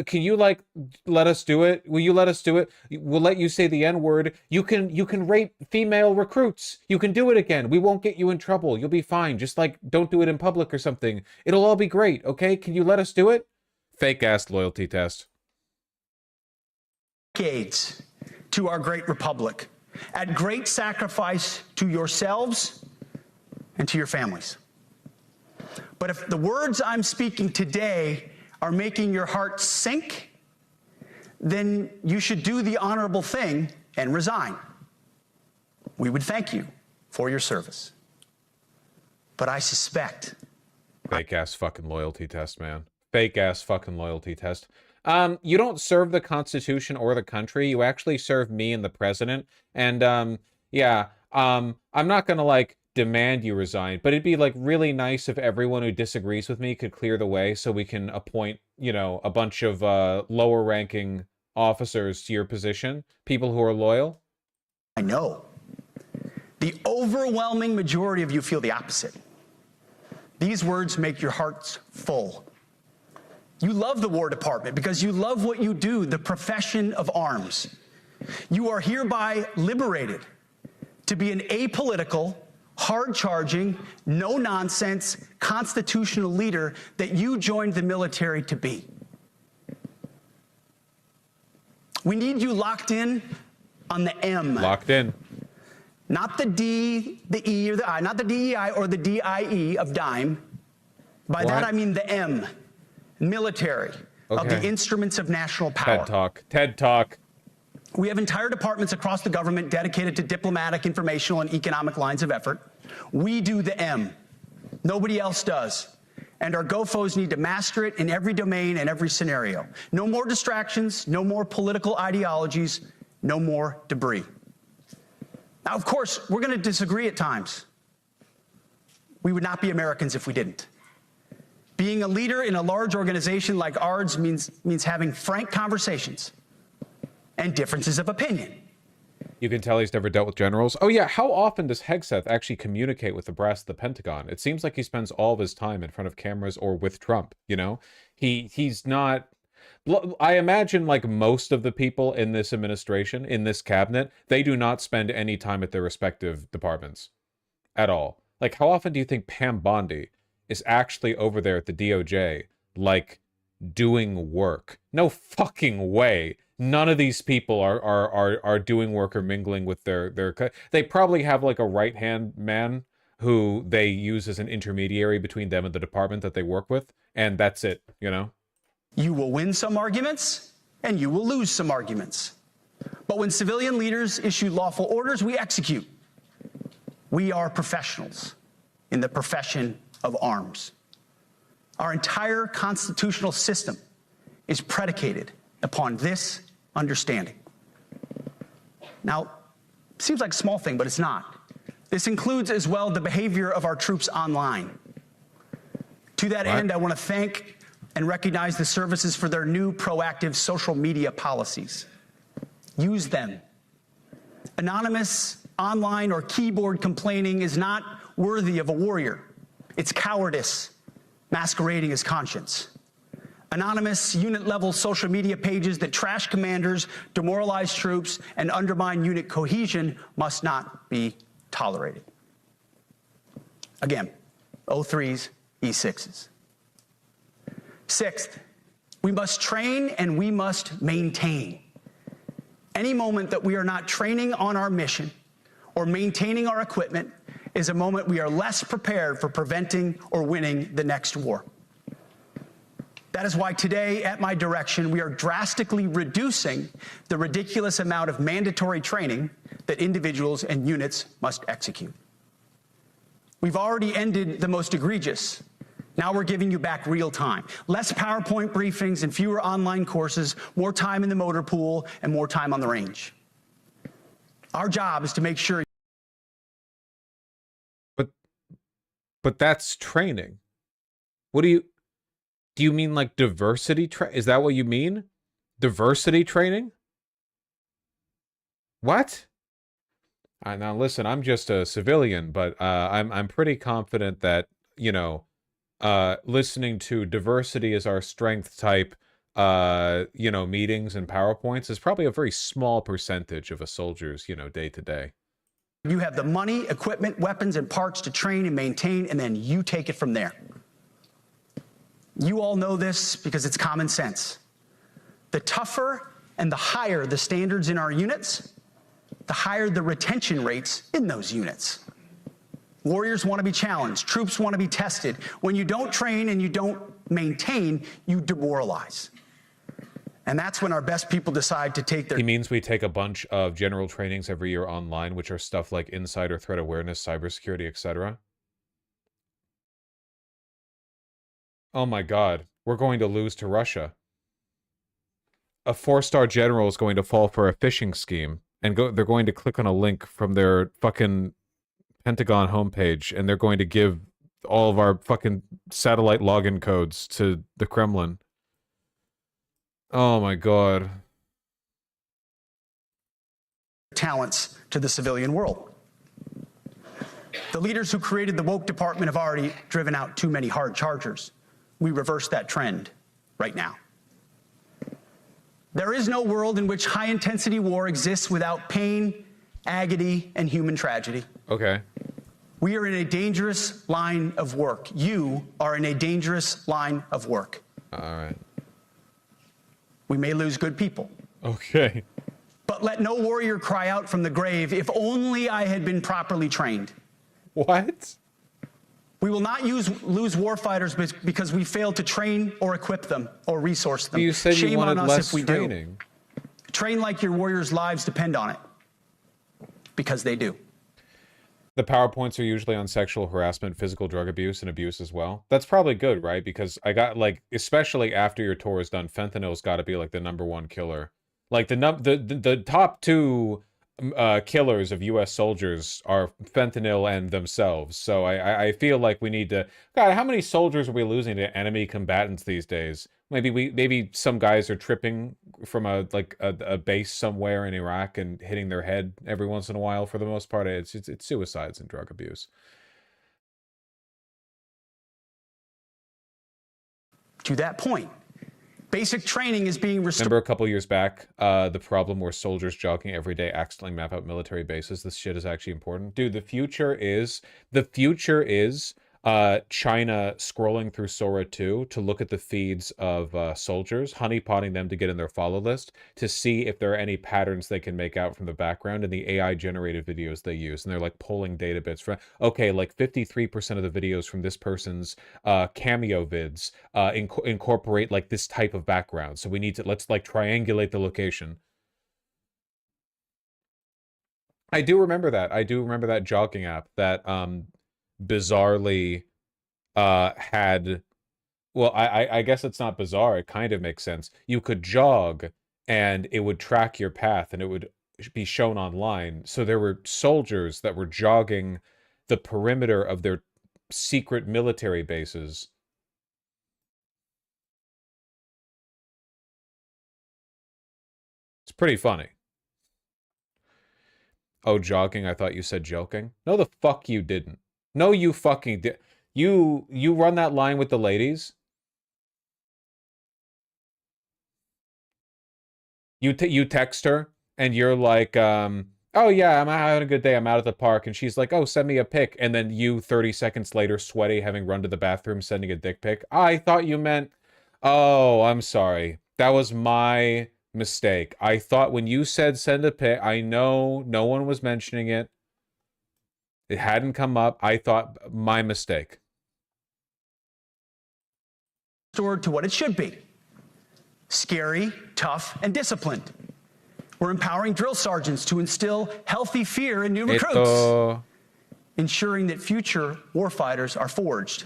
can you like let us do it? Will you let us do it? We'll let you say the N-word. You can rape female recruits. You can do it again. We won't get you in trouble. You'll be fine. Just like don't do it in public or something. It'll all be great. Okay? Can you let us do it? Fake ass loyalty test. Decades to our great republic, at great sacrifice to yourselves and to your families. But if the words I'm speaking today are making your heart sink, then you should do the honorable thing and resign. We would thank you for your service. But I suspect... Fake ass fucking loyalty test, man. Fake ass fucking loyalty test. You don't serve the Constitution or the country. You actually serve me and the president. And I'm not gonna like demand you resign, but it'd be like really nice if everyone who disagrees with me could clear the way so we can appoint, you know, a bunch of lower ranking officers to your position, people who are loyal. I know. The overwhelming majority of you feel the opposite. These words make your hearts full. You love the War Department because you love what you do, the profession of arms. You are hereby liberated to be an apolitical, hard-charging, no-nonsense, constitutional leader that you joined the military to be. We need you locked in on the M. Locked in. Not the D, the E, or the I. Not the DEI or the DIE of dime. By that I mean the M. Military, of the instruments of national power. TED Talk. TED Talk. We have entire departments across the government dedicated to diplomatic, informational, and economic lines of effort. We do the M. Nobody else does. And our GoFos need to master it in every domain and every scenario. No more distractions, no more political ideologies, no more debris. Now, of course, we're going to disagree at times. We would not be Americans if we didn't. Being a leader in a large organization like ours means having frank conversations and differences of opinion. You can tell he's never dealt with generals. Oh yeah, how often does HEGSETH actually communicate with the brass of the Pentagon? It seems like he spends all of his time in front of cameras or with Trump, you know? He's not... I imagine like most of the people in this administration, in this cabinet, they do not spend any time at their respective departments at all. Like, how often do you think Pam Bondi is actually over there at the DOJ, like, doing work? No fucking way. None of these people are doing work or mingling with their. They probably have like a right-hand man who they use as an intermediary between them and the department that they work with, and that's it, you know? You will win some arguments, and you will lose some arguments. But when civilian leaders issue lawful orders, we execute. We are professionals in the profession of arms. Our entire constitutional system is predicated upon this understanding. Now, it seems like a small thing, but it's not. This includes as well the behavior of our troops online. To that end, I want to thank and recognize the services for their new proactive social media policies. Use them. Anonymous, online, or keyboard complaining is not worthy of a warrior. It's cowardice masquerading as conscience. Anonymous, unit-level social media pages that trash commanders, demoralize troops, and undermine unit cohesion must not be tolerated. Again, O3s, E6s. Sixth, we must train and we must maintain. Any moment that we are not training on our mission or maintaining our equipment is a moment we are less prepared for preventing or winning the next war. That is why today, at my direction, we are drastically reducing the ridiculous amount of mandatory training that individuals and units must execute. We've already ended the most egregious. Now we're giving you back real time. Less PowerPoint briefings and fewer online courses, more time in the motor pool, and more time on the range. Our job is to make sure. But that's training. What do you mean like diversity is that what you mean? Diversity training? What? Now listen, I'm just a civilian, but I'm pretty confident that, you know, listening to diversity is our strength type, you know, meetings and PowerPoints is probably a very small percentage of a soldier's, you know, day to day. You have the money, equipment, weapons, and parts to train and maintain, and then you take it from there. You all know this because it's common sense. The tougher and the higher the standards in our units, the higher the retention rates in those units. Warriors want to be challenged. Troops want to be tested. When you don't train and you don't maintain, you demoralize. And that's when our best people decide to take their... He means we take a bunch of general trainings every year online, which are stuff like insider threat awareness, cybersecurity, etc. Oh my god, we're going to lose to Russia. A 4-star general is going to fall for a phishing scheme, and they're going to click on a link from their fucking Pentagon homepage, and they're going to give all of our fucking satellite login codes to the Kremlin. Oh my god. Talents to the civilian world. The leaders who created the woke department have already driven out too many hard chargers. We reverse that trend right now. There is no world in which high-intensity war exists without pain, agony, and human tragedy. Okay. We are in a dangerous line of work. You are in a dangerous line of work. All right. We may lose good people. Okay. But let no warrior cry out from the grave, if only I had been properly trained. What? We will not lose warfighters because we failed to train or equip them or resource them. You said Shame you wanted on us less if we training. do. Train like your warriors' lives depend on it. Because they do. The PowerPoints are usually on sexual harassment, physical drug abuse, and abuse as well. That's probably good, right? Because I got, like, especially after your tour is done, fentanyl's got to be, like, the #1 killer. Like, the top 2 killers of U.S. soldiers are fentanyl and themselves. So I feel like we need to... God, how many soldiers are we losing to enemy combatants these days? Maybe some guys are tripping from a base somewhere in Iraq and hitting their head every once in a while. For the most part, it's suicides and drug abuse. To that point, Basic training is being restored. Remember a couple years back, the problem where soldiers jogging every day accidentally map out military bases? This shit is actually important. Dude, the future is China scrolling through Sora 2 to look at the feeds of soldiers, honeypotting them to get in their follow list to see if there are any patterns they can make out from the background in the AI-generated videos they use. And they're like pulling data bits from, okay, like 53% of the videos from this person's cameo vids incorporate like this type of background. So we need to, let's like triangulate the location. I do remember that. I do remember that jogging app that bizarrely had, well, I guess it's not bizarre, it kind of makes sense. You could jog and it would track your path and it would be shown online. So there were soldiers that were jogging the perimeter of their secret military bases. It's pretty funny. Oh, jogging, I thought you said joking. No, the fuck you didn't. No, you fucking did. You run that line with the ladies? You text her and you're like, oh yeah, I'm having a good day. I'm out at the park. And she's like, oh, send me a pic. And then you 30 seconds later, sweaty, having run to the bathroom, sending a dick pic. I thought you meant, oh, I'm sorry. That was my mistake. I thought when you said send a pic, I know no one was mentioning it. It hadn't come up. I thought, my mistake. Restored to what it should be. Scary, tough, and disciplined. We're empowering drill sergeants to instill healthy fear in new recruits, ensuring that future warfighters are forged.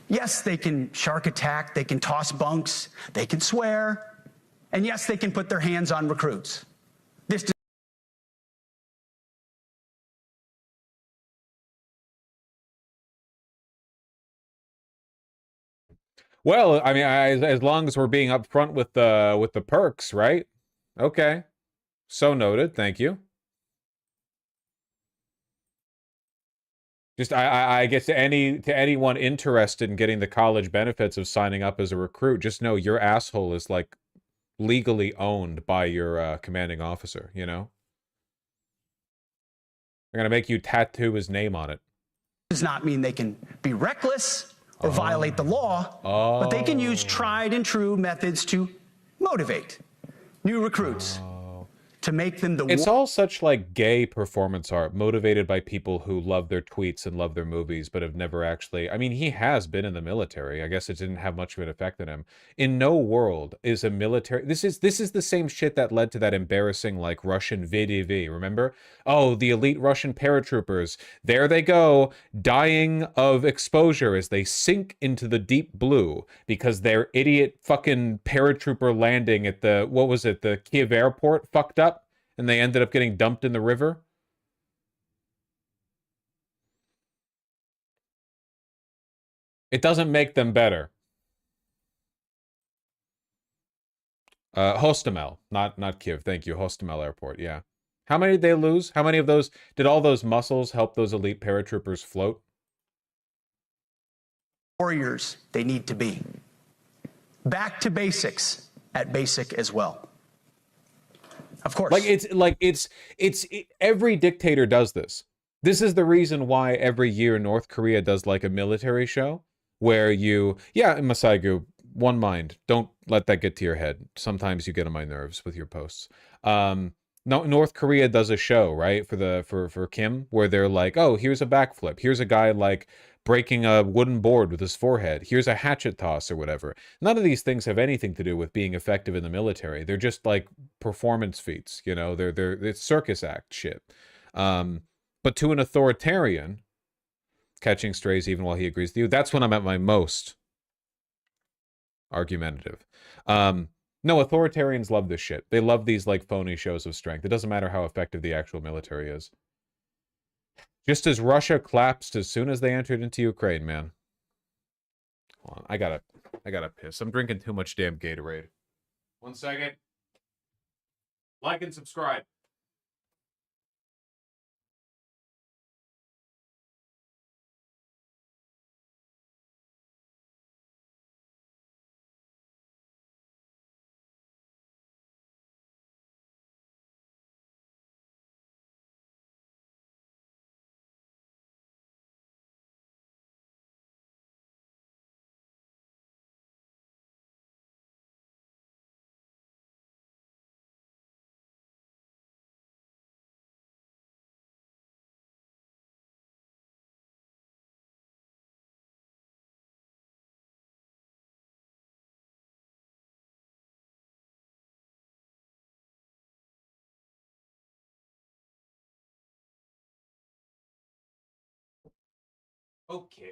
Yes, they can shark attack, they can toss bunks, they can swear, and yes, they can put their hands on recruits. This Well, I mean, as long as we're being upfront with the perks, right? Okay. So noted. Thank you. Just I guess to anyone interested in getting the college benefits of signing up as a recruit, just know your asshole is like legally owned by your commanding officer, you know? They're gonna make you tattoo his name on it. Does not mean they can be reckless or violate the law, but they can use tried and true methods to motivate new recruits, to make them the... It's all such like gay performance art, motivated by people who love their tweets and love their movies, but have never actually... I mean, he has been in the military. I guess it didn't have much of an effect on him. In no world is a military... This is the same shit that led to that embarrassing like Russian VDV, remember? Oh, the elite Russian paratroopers. There they go, dying of exposure as they sink into the deep blue because their idiot fucking paratrooper landing at the, what was it, the Kiev airport fucked up? And they ended up getting dumped in the river? It doesn't make them better. Hostomel, not Kiev. Thank you. Hostomel Airport, yeah. How many did they lose? How many of those, did all those muscles help those elite paratroopers float? Warriors they need to be. Back to basics at basic as well. Of course. Every dictator does this. This is the reason why every year North Korea does like a military show where you, yeah, Masaigu, one mind. Don't let that get to your head. Sometimes you get on my nerves with your posts. No, North Korea does a show, right, for Kim, where they're like, oh, here's a backflip. Here's a guy like breaking a wooden board with his forehead. Here's a hatchet toss or whatever. None of these things have anything to do with being effective in the military. They're just like performance feats, you know. It's circus act shit. But to an authoritarian, catching strays even while he agrees with you, that's when I'm at my most argumentative. No, authoritarians love this shit. They love these like phony shows of strength. It doesn't matter how effective the actual military is. Just as Russia collapsed as soon as they entered into Ukraine, man. Hold on, I gotta piss. I'm drinking too much damn Gatorade. 1 second. Like and subscribe. Okay.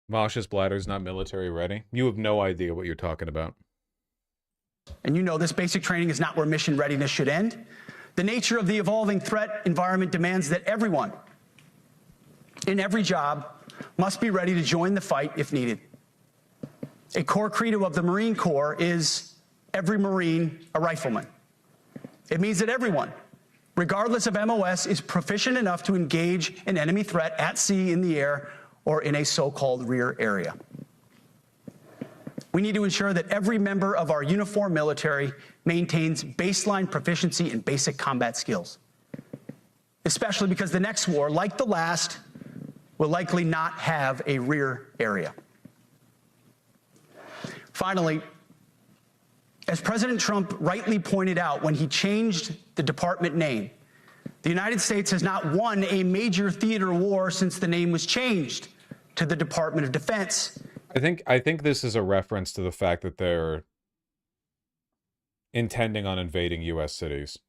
Mosh's bladder's not military ready. You have no idea what you're talking about. And you know this basic training is not where mission readiness should end. The nature of the evolving threat environment demands that everyone in every job must be ready to join the fight if needed. A core credo of the Marine Corps is every Marine a rifleman. It means that everyone, regardless of MOS, is proficient enough to engage an enemy threat at sea, in the air, or in a so-called rear area. We need to ensure that every member of our uniformed military maintains baseline proficiency in basic combat skills, especially because the next war, like the last, will likely not have a rear area. Finally, as President Trump rightly pointed out when he changed the department name, the United States has not won a major theater war since the name was changed to the Department of Defense. I think this is a reference to the fact that they're intending on invading U.S. cities.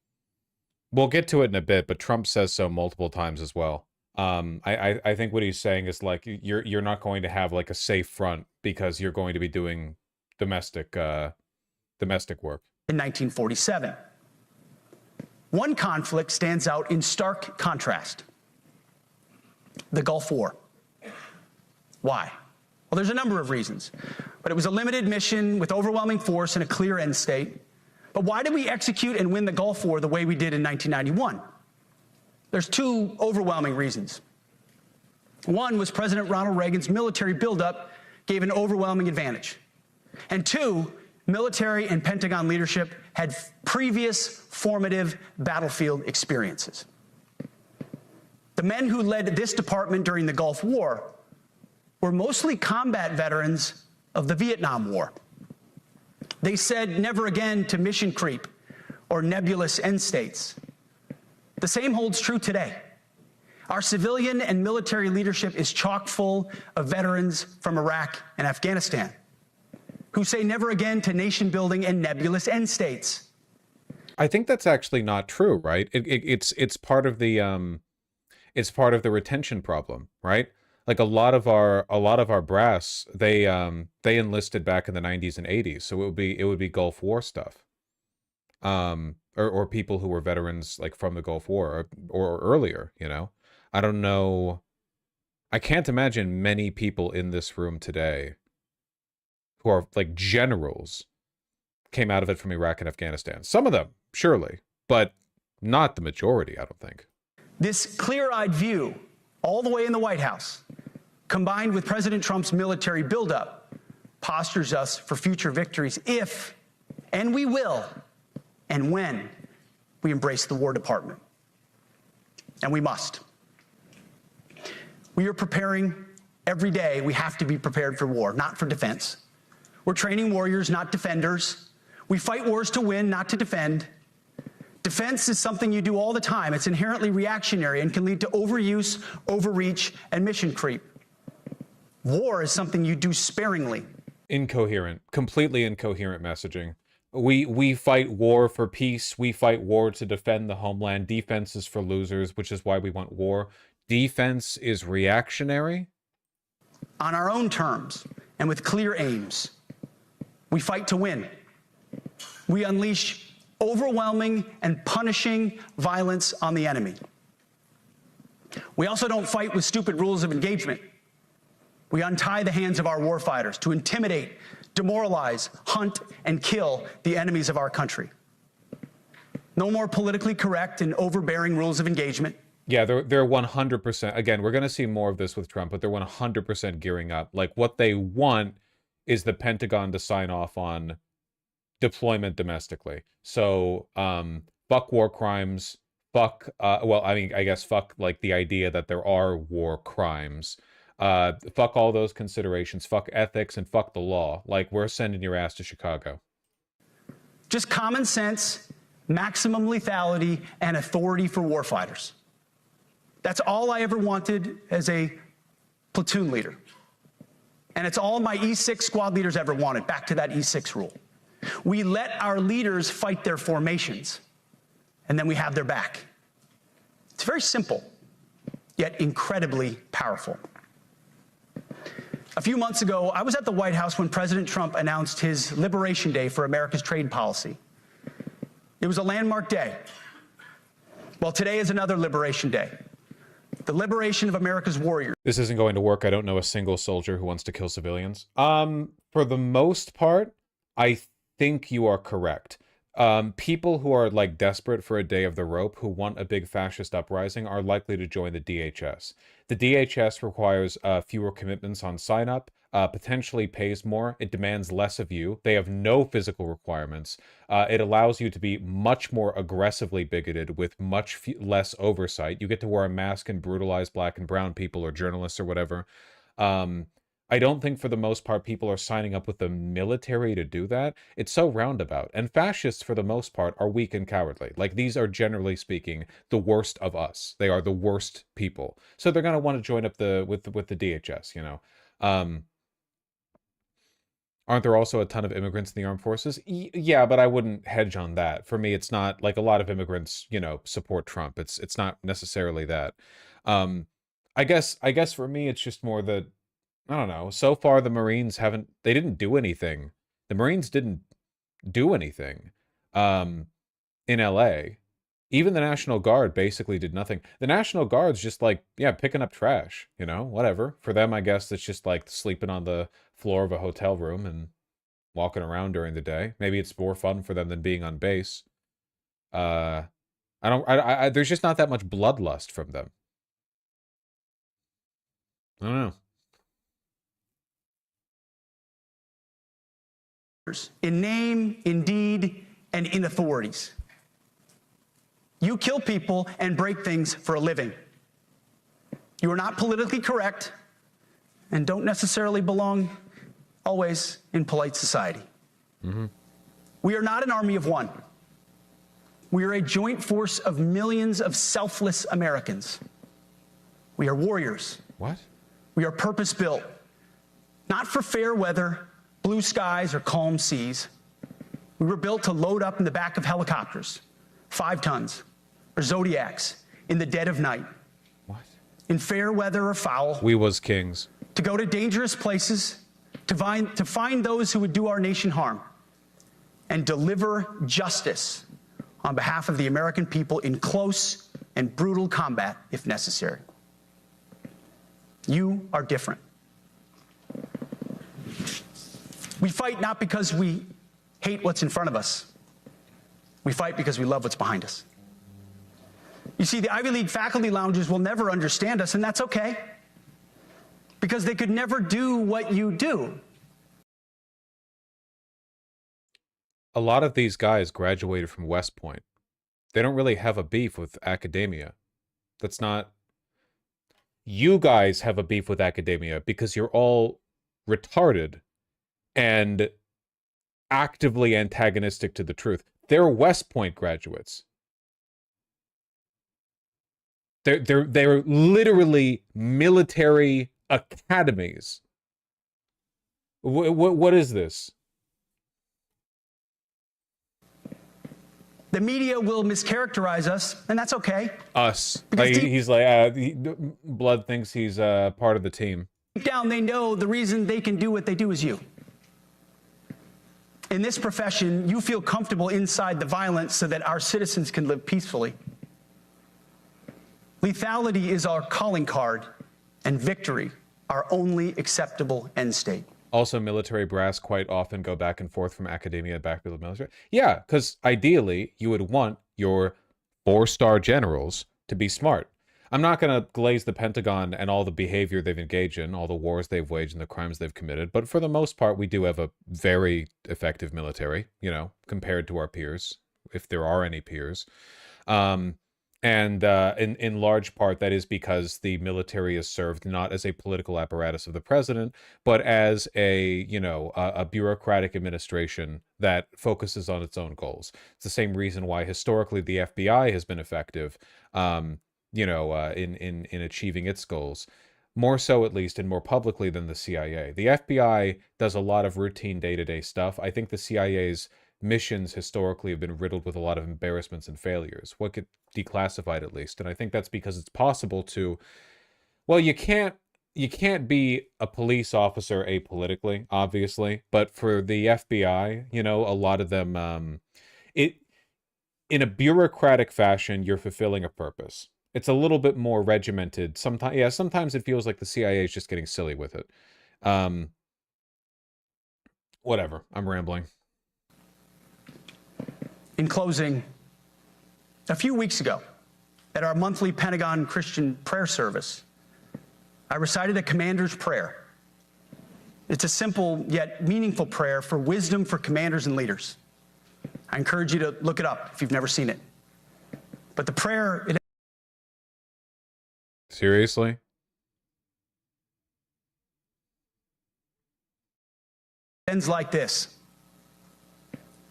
We'll get to it in a bit, but Trump says so multiple times as well. I think what he's saying is like you're not going to have like a safe front because you're going to be doing domestic work. In 1947, one conflict stands out in stark contrast: the Gulf War. Why? Well, there's a number of reasons, but it was a limited mission with overwhelming force and a clear end state. But why did we execute and win the Gulf War the way we did in 1991? There's two overwhelming reasons. One was President Ronald Reagan's military buildup gave an overwhelming advantage. And two, military and Pentagon leadership had previous formative battlefield experiences. The men who led this department during the Gulf War were mostly combat veterans of the Vietnam War. They said never again to mission creep or nebulous end states. The same holds true today. Our civilian and military leadership is chock full of veterans from Iraq and Afghanistan who say never again to nation building and nebulous end states. I think that's actually not true, right? It's part of the retention problem, right? Like a lot of our brass, they enlisted back in the 90s and 80s, so it would be Gulf War stuff, or people who were veterans like from the Gulf War or earlier. You know, I don't know. I can't imagine many people in this room today who are like generals came out of it from Iraq and Afghanistan. Some of them, surely, but not the majority, I don't think. This clear-eyed view all the way in the White House, combined with President Trump's military buildup, postures us for future victories if, and we will, and when we embrace the War Department. And we must. We are preparing every day. We have to be prepared for war, not for defense. We're training warriors, not defenders. We fight wars to win, not to defend. Defense is something you do all the time. It's inherently reactionary and can lead to overuse, overreach, and mission creep. War is something you do sparingly. Incoherent, completely incoherent messaging. We fight war for peace. We fight war to defend the homeland. Defense is for losers, which is why we want war. Defense is reactionary. On our own terms and with clear aims, we fight to win. We unleash overwhelming and punishing violence on the enemy. We also don't fight with stupid rules of engagement. We untie the hands of our warfighters to intimidate, demoralize, hunt, and kill the enemies of our country. No more politically correct and overbearing rules of engagement. Yeah, they're 100%. Again, we're going to see more of this with Trump, but they're 100% gearing up. Like, what they want is the Pentagon to sign off on deployment domestically. So, fuck war crimes, fuck, I guess fuck, like, the idea that there are war crimes. Fuck all those considerations, fuck ethics, and fuck the law. Like, we're sending your ass to Chicago. Just common sense, maximum lethality, and authority for warfighters. That's all I ever wanted as a platoon leader. And it's all my E6 squad leaders ever wanted, back to that E6 rule. We let our leaders fight their formations. and then we have their back. It's very simple, yet incredibly powerful. A few months ago, I was at the White House when President Trump announced his Liberation Day for America's trade policy. It was a landmark day. Well, today is another Liberation Day. The liberation of America's warriors. This isn't going to work. I don't know a single soldier who wants to kill civilians. For the most part, I think you are correct. People who are like desperate for a day of the rope, who want a big fascist uprising, are likely to join the DHS. The DHS requires fewer commitments on sign-up, potentially pays more, it demands less of you, they have no physical requirements, it allows you to be much more aggressively bigoted with much less oversight. You get to wear a mask and brutalize black and brown people or journalists or whatever. I don't think for the most part people are signing up with the military to do that. It's so roundabout. And fascists, for the most part, are weak and cowardly. Like, these are, generally speaking, the worst of us. They are the worst people. So they're going to want to join up with the DHS, you know. Aren't there also a ton of immigrants in the armed forces? Yeah, but I wouldn't hedge on that. For me, it's not like a lot of immigrants, you know, support Trump. It's not necessarily that. I guess for me, it's just more that, I don't know. So far, the Marines they didn't do anything. The Marines didn't do anything in LA. Even the National Guard basically did nothing. The National Guard's just like, yeah, picking up trash, you know, whatever. For them, I guess it's just like sleeping on the floor of a hotel room and walking around during the day. Maybe it's more fun for them than being on base. There's just not that much bloodlust from them. I don't know. In name, in deed, and in authorities. You kill people and break things for a living. You are not politically correct and don't necessarily belong always in polite society. Mm-hmm. We are not an army of one. We are a joint force of millions of selfless Americans. We are warriors. What? We are purpose-built, not for fair weather, blue skies, or calm seas. We were built to load up in the back of helicopters, 5 tons, or Zodiacs, in the dead of night. What? In fair weather or foul. We was kings. To go to dangerous places, to find those who would do our nation harm, and deliver justice on behalf of the American people in close and brutal combat, if necessary. You are different. We fight not because we hate what's in front of us. We fight because we love what's behind us. You see, the Ivy League faculty lounges will never understand us, and that's okay, because they could never do what you do. A lot of these guys graduated from West Point. They don't really have a beef with academia. That's not... You guys have a beef with academia because you're all retarded and actively antagonistic to the truth. They're West Point graduates. They're literally military academies. What is this? The media will mischaracterize us, and that's okay. Us. Like, he's like, Blood thinks he's part of the team. Deep down, they know the reason they can do what they do is you. In this profession, you feel comfortable inside the violence so that our citizens can live peacefully. Lethality is our calling card, and victory our only acceptable end state. Also, military brass quite often go back and forth from academia back to the military. Yeah, because ideally, you would want your 4-star generals to be smart. I'm not going to glaze the Pentagon and all the behavior they've engaged in, all the wars they've waged and the crimes they've committed, but for the most part, we do have a very effective military, you know, compared to our peers, if there are any peers. In large part, that is because the military is served not as a political apparatus of the president, but as a, you know, a bureaucratic administration that focuses on its own goals. It's the same reason why historically the FBI has been effective, you know, in achieving its goals. More so, at least, and more publicly than the CIA. The FBI does a lot of routine day-to-day stuff. I think the CIA's missions historically have been riddled with a lot of embarrassments and failures. What get declassified at least, and I think that's because it's possible to. Well, you can't be a police officer apolitically, obviously, but for the FBI, you know, a lot of them, in a bureaucratic fashion, you're fulfilling a purpose. It's a little bit more regimented. Sometimes it feels like the CIA is just getting silly with it. Whatever, I'm rambling. In closing, a few weeks ago, at our monthly Pentagon Christian prayer service, I recited a commander's prayer. It's a simple yet meaningful prayer for wisdom for commanders and leaders. I encourage you to look it up if you've never seen it. But the prayer... Seriously? ends like this.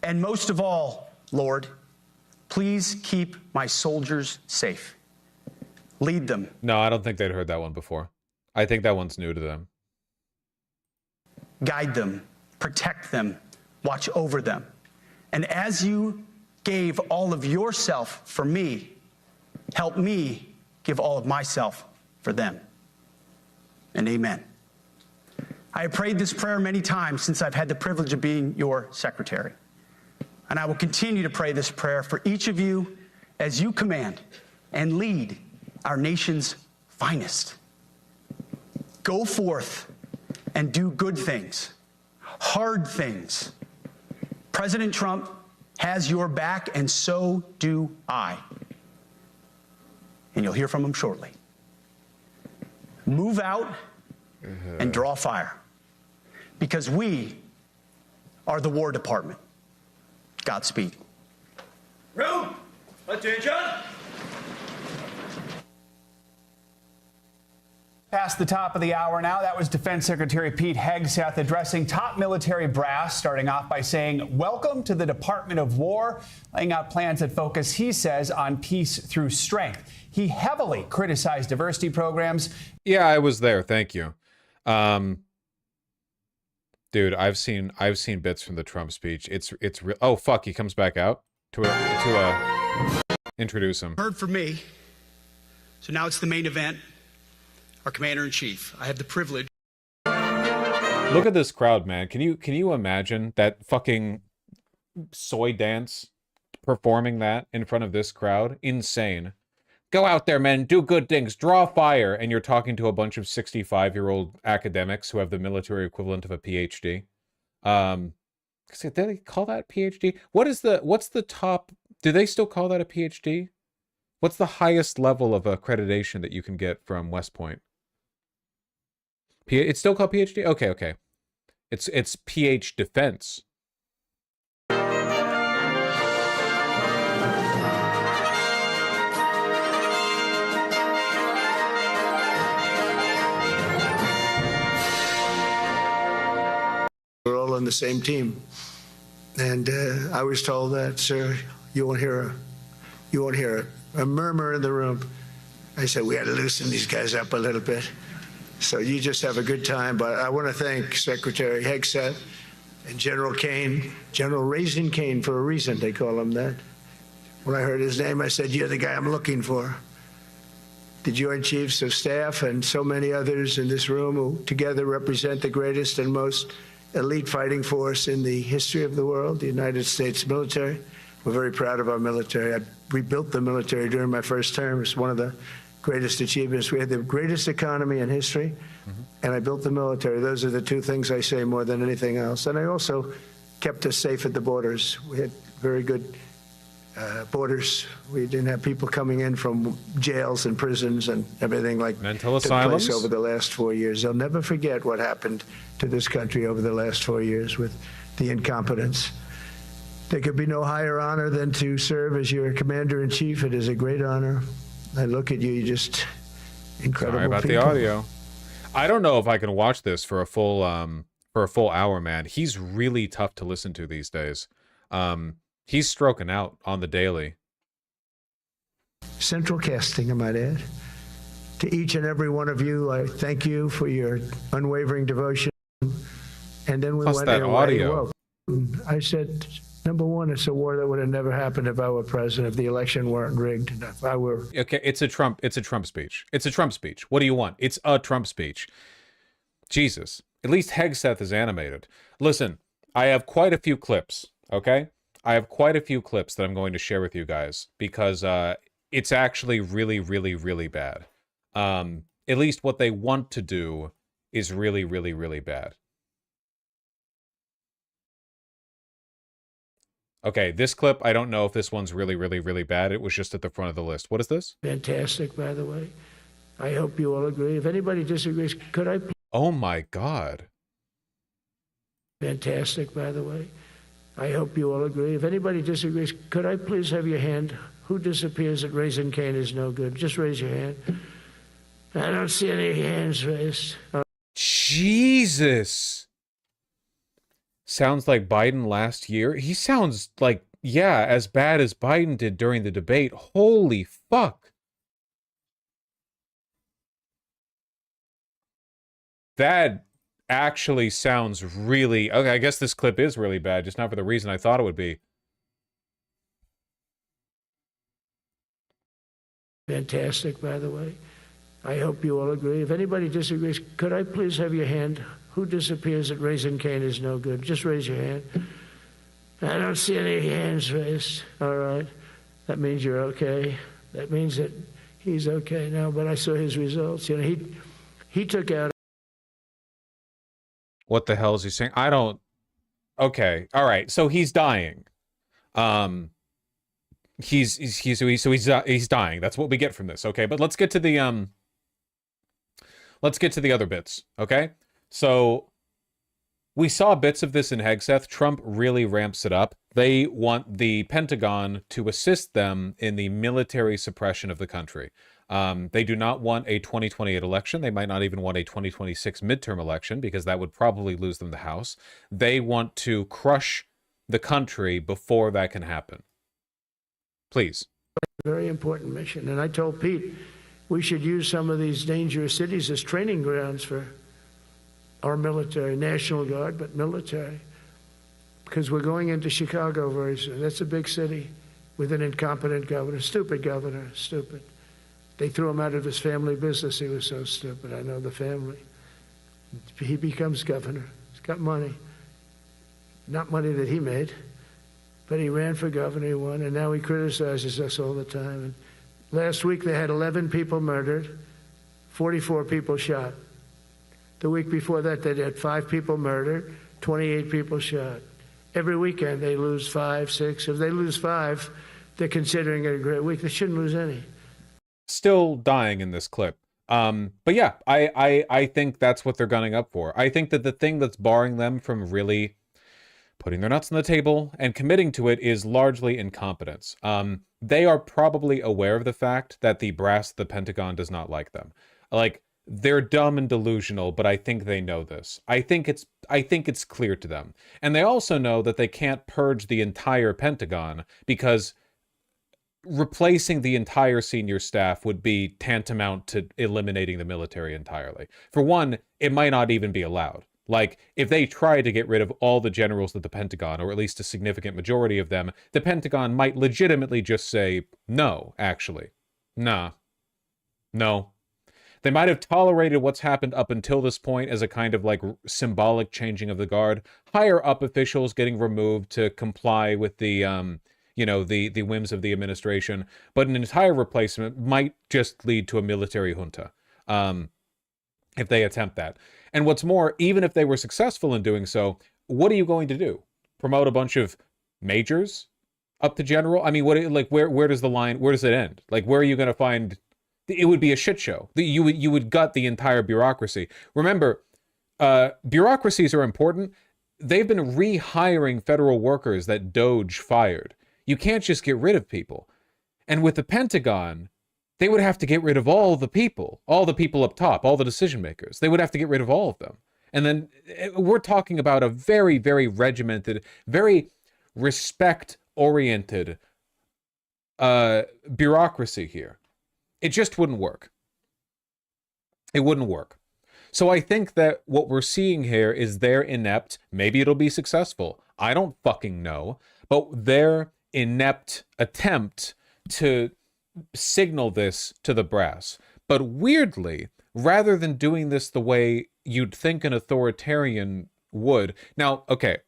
And most of all, Lord, please keep my soldiers safe. Lead them. No, I don't think they'd heard that one before. I think that one's new to them. Guide them, protect them, watch over them. And as you gave all of yourself for me, help me give all of myself for them. And amen. I have prayed this prayer many times since I've had the privilege of being your secretary. And I will continue to pray this prayer for each of you as you command and lead our nation's finest. Go forth and do good things, hard things. President Trump has your back, and so do I. And you'll hear from him shortly. Move out and draw fire, because we are the War Department. Godspeed. Room! Attention! Past the top of the hour now. That was Defense Secretary Pete Hegseth addressing top military brass, starting off by saying, welcome to the Department of War, laying out plans that focus, he says, on peace through strength. He heavily criticized diversity programs. Yeah, I was there. Thank you. Dude, I've seen bits from the Trump speech. It's real. Oh, fuck, he comes back out to introduce him. Heard from me. So now it's the main event. Our commander-in-chief. I have the privilege. Look at this crowd, man. Can you imagine that fucking soy dance performing that in front of this crowd? Insane. Go out there, men. Do good things. Draw fire. And you're talking to a bunch of 65-year-old academics who have the military equivalent of a PhD. Did they call that PhD? What's the top? Do they still call that a PhD? What's the highest level of accreditation that you can get from West Point? It's still called PhD? Okay. It's PH Defense. We're all on the same team. And I was told that, sir, you won't hear a murmur in the room. I said, we had to loosen these guys up a little bit. So you just have a good time. But I want to thank Secretary Hegseth and General Kane, General Raisin Kane for a reason, they call him that. When I heard his name, I said, you're the guy I'm looking for. The Joint Chiefs of Staff and so many others in this room who together represent the greatest and most elite fighting force in the history of the world, the United States military. We're very proud of our military. I rebuilt the military during my first term. It's one of the greatest achievements. We had the greatest economy in history, and I built the military. Those are the two things I say more than anything else. And I also kept us safe at the borders. We had very good borders. We didn't have people coming in from jails and prisons and everything like mental took asylums place over the last 4 years. They'll never forget what happened to this country over the last 4 years with the incompetence. There could be no higher honor than to serve as your commander-in-chief. It is a great honor. I look at you, you're just incredible. Sorry about people. the audio. I don't know if I can watch this for a full hour, man. He's really tough to listen to these days. He's stroking out on the daily. Central casting, I might add. To each and every one of you, I thank you for your unwavering devotion. And then we Plus went that away. audio. Well, I said, Number one, it's a war that would have never happened if I were president, if the election weren't rigged, if I were... Okay, it's a Trump speech. It's a Trump speech. What do you want? It's a Trump speech. Jesus. At least HEGSETH is animated. Listen, I have quite a few clips, okay? I have quite a few clips that I'm going to share with you guys because it's actually really, really, really bad. At least what they want to do is really, really, really bad. Okay, this clip, I don't know if this one's really, really, really bad. It was just at the front of the list. What is this? Fantastic, by the way. I hope you all agree. If anybody disagrees, could I... Oh my God. Fantastic, by the way. I hope you all agree. If anybody disagrees, could I please have your hand? Who disappears at Raising Cane is no good. Just raise your hand. I don't see any hands raised. Jesus. Sounds like Biden last year. He sounds like, yeah, as bad as Biden did during the debate. Holy fuck. That actually sounds really... Okay, I guess this clip is really bad, just not for the reason I thought it would be. Fantastic, by the way. I hope you all agree. If anybody disagrees, could I please have your hand? Who disappears at Raising Cane is no good. Just raise your hand. I don't see any hands raised. All right. That means you're okay. That means that he's okay now, but I saw his results. You know, he took out... What the hell is he saying? I don't... Okay. All right. So he's dying. He's dying. That's what we get from this. Okay. But let's get to the, let's get to the other bits. Okay. So we saw bits of this in HEGSETH. Trump really ramps it up. They want the Pentagon to assist them in the military suppression of the country. They do not want a 2028 election. They might not even want a 2026 midterm election because that would probably lose them the House. They want to crush the country before that can happen. Please. Very important mission. And I told Pete, we should use some of these dangerous cities as training grounds for our military, National Guard, but military. Because we're going into Chicago very soon. That's a big city with an incompetent governor, stupid governor, stupid. They threw him out of his family business. He was so stupid. I know the family. He becomes governor. He's got money. Not money that he made, but he ran for governor, he won, and now he criticizes us all the time. And last week they had 11 people murdered, 44 people shot. The week before that they had 5 people murdered, 28 people shot. Every weekend they lose 5, 6. If they lose 5, they're considering it a great week. They shouldn't lose any. Still dying in this clip. But yeah, I think that's what they're gunning up for. I think that the thing that's barring them from really putting their nuts on the table and committing to it is largely incompetence. They are probably aware of the fact that the brass of the Pentagon does not like them. Like, they're dumb and delusional, but I think they know this. I think it's clear to them. And they also know that they can't purge the entire Pentagon because replacing the entire senior staff would be tantamount to eliminating the military entirely. For one, it might not even be allowed. Like, if they try to get rid of all the generals at the Pentagon, or at least a significant majority of them, the Pentagon might legitimately just say, no, actually. Nah. No. They might have tolerated what's happened up until this point as a kind of like symbolic changing of the guard. Higher up officials getting removed to comply with the, you know, the whims of the administration. But an entire replacement might just lead to a military junta. If they attempt that. And what's more, even if they were successful in doing so, what are you going to do? Promote a bunch of majors up to general? I mean, what, like, where does the line, where does it end? Like, where are you going to find, it would be a shit show. You would gut the entire bureaucracy. Remember, bureaucracies are important. They've been rehiring federal workers that Doge fired. You can't just get rid of people. And with the Pentagon, they would have to get rid of all the people up top, all the decision makers. They would have to get rid of all of them. And then we're talking about a very, very regimented, very respect-oriented bureaucracy here. It just wouldn't work. It wouldn't work. So I think that what we're seeing here is they're inept. Maybe it'll be successful. I don't fucking know. But their inept attempt to signal this to the brass. But weirdly, rather than doing this the way you'd think an authoritarian would. Now, okay,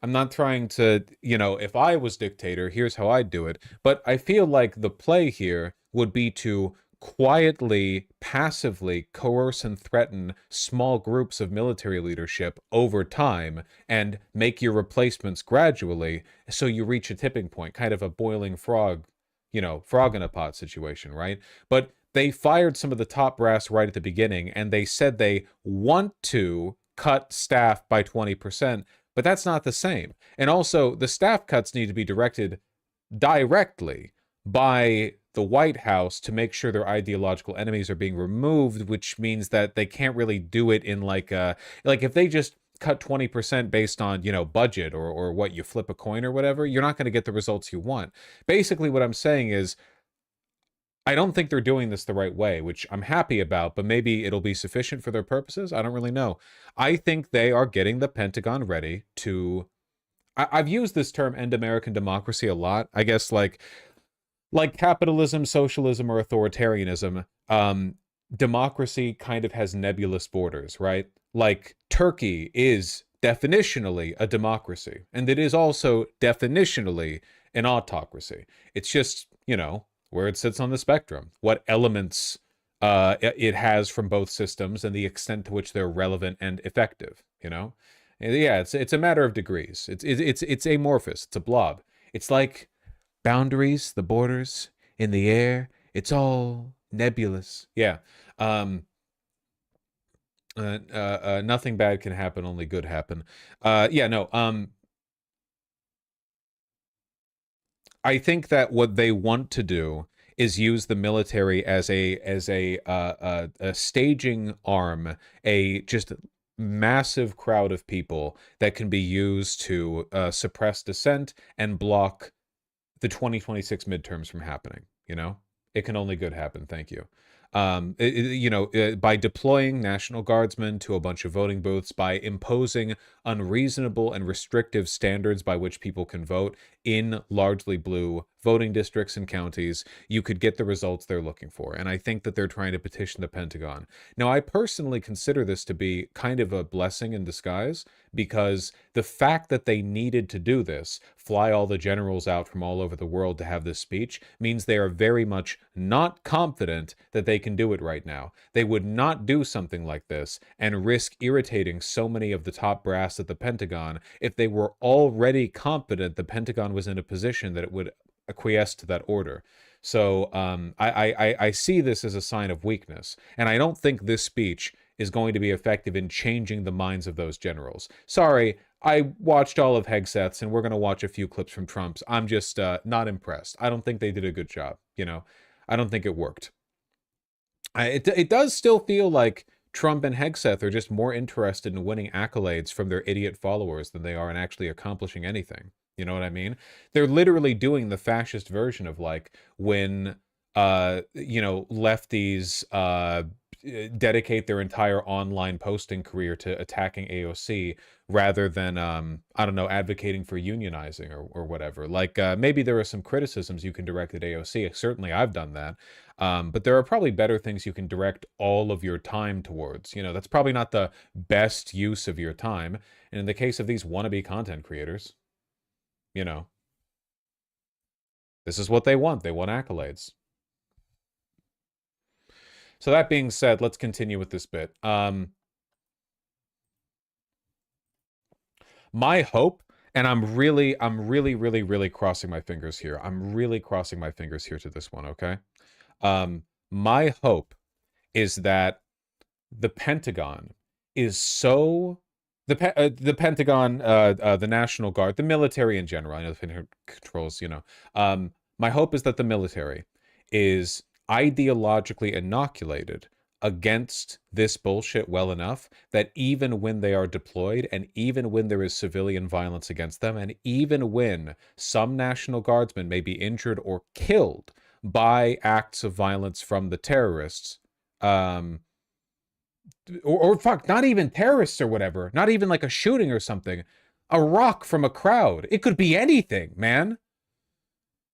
I'm not trying to, if I was dictator, here's how I'd do it. But I feel like the play here would be to quietly, passively coerce and threaten small groups of military leadership over time and make your replacements gradually so you reach a tipping point, kind of a boiling frog, frog in a pot situation, right? But they fired some of the top brass right at the beginning, and they said they want to cut staff by 20%, but that's not the same. And also, the staff cuts need to be directed directly by the White House to make sure their ideological enemies are being removed, which means that they can't really do it in like if they just cut 20% based on, budget or what you flip a coin or whatever, you're not going to get the results you want. Basically, what I'm saying is, I don't think they're doing this the right way, which I'm happy about, but maybe it'll be sufficient for their purposes. I don't really know. I think they are getting the Pentagon ready to... I've used this term end American democracy a lot. I guess like capitalism, socialism, or authoritarianism, democracy kind of has nebulous borders, right? Like Turkey is definitionally a democracy, and it is also definitionally an autocracy. It's just, where it sits on the spectrum, what elements it has from both systems, and the extent to which they're relevant and effective. Yeah, it's a matter of degrees. It's amorphous. It's a blob. It's like boundaries, the borders in the air. It's all nebulous. Yeah. Nothing bad can happen. Only good happen. Yeah. No. I think that what they want to do is use the military as a staging arm, a just massive crowd of people that can be used to suppress dissent and block the 2026 midterms from happening. It can only good happen. Thank you. By deploying National Guardsmen to a bunch of voting booths, by imposing unreasonable and restrictive standards by which people can vote in largely blue voting districts and counties, you could get the results they're looking for. And I think that they're trying to petition the Pentagon. Now, I personally consider this to be kind of a blessing in disguise, because the fact that they needed to do this, fly all the generals out from all over the world to have this speech, means they are very much not confident that they can do it right now. They would not do something like this and risk irritating so many of the top brass at the Pentagon if they were already confident the Pentagon was in a position that it would acquiesce to that order. So I see this as a sign of weakness, and I don't think this speech is going to be effective in changing the minds of those generals. Sorry, I watched all of HEGSETH's, and we're going to watch a few clips from Trump's. I'm just not impressed. I don't think they did a good job. I don't think it worked. It does still feel like Trump and HEGSETH are just more interested in winning accolades from their idiot followers than they are in actually accomplishing anything. You know what I mean? They're literally doing the fascist version of like when, lefties dedicate their entire online posting career to attacking AOC rather than, advocating for unionizing or whatever. Like, maybe there are some criticisms you can direct at AOC. Certainly I've done that. But there are probably better things you can direct all of your time towards. That's probably not the best use of your time. And in the case of these wannabe content creators, this is what they want. They want accolades. So that being said, let's continue with this bit. My hope, and I'm really crossing my fingers here. I'm really crossing my fingers here to this one, okay? My hope is that the Pentagon is so... The Pentagon, the National Guard, the military in general, I know the Pentagon controls, my hope is that the military is ideologically inoculated against this bullshit well enough that even when they are deployed, and even when there is civilian violence against them, and even when some National Guardsmen may be injured or killed by acts of violence from the terrorists, or fuck, not even terrorists or whatever, not even like a shooting or something, A rock from a crowd. It could be anything, man.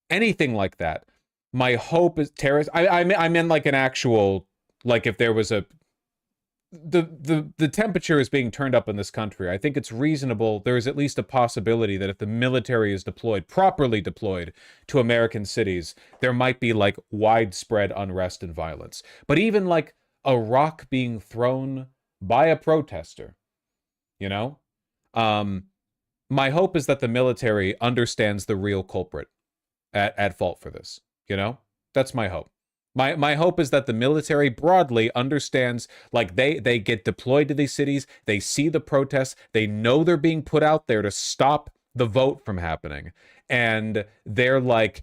Anything like that. My hope is terrorist. I meant like an actual, like if there was a, the temperature is being turned up in this country. I think it's reasonable. There is at least a possibility that if the military is deployed, properly deployed to American cities, there might be like widespread unrest and violence. But even like a rock being thrown by a protester, you know? My hope is that the military understands the real culprit at fault for this, you know? That's my hope. My hope is that the military broadly understands, like they get deployed to these cities, they see the protests, they know they're being put out there to stop the vote from happening, and they're like,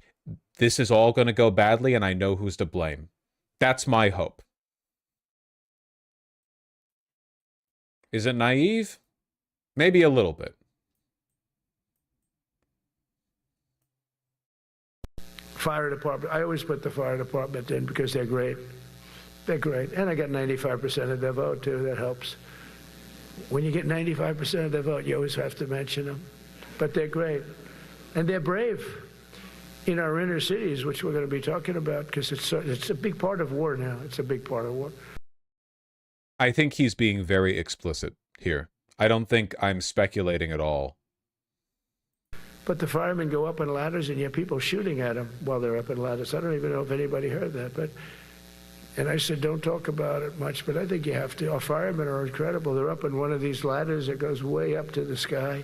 this is all going to go badly and I know who's to blame. That's my hope. Is it naive? Maybe a little bit. Fire department. I always put the fire department in because they're great. They're great. And I got 95% of their vote, too. That helps. When you get 95% of their vote, you always have to mention them. But they're great. And they're brave in our inner cities, which we're going to be talking about, because it's a big part of war now. It's a big part of war. I think he's being very explicit here. I don't think I'm speculating at all. But the firemen go up on ladders and you have people shooting at them while they're up in ladders. I don't even know if anybody heard that. And I said, don't talk about it much, but I think you have to. Our firemen are incredible. They're up in one of these ladders that goes way up to the sky.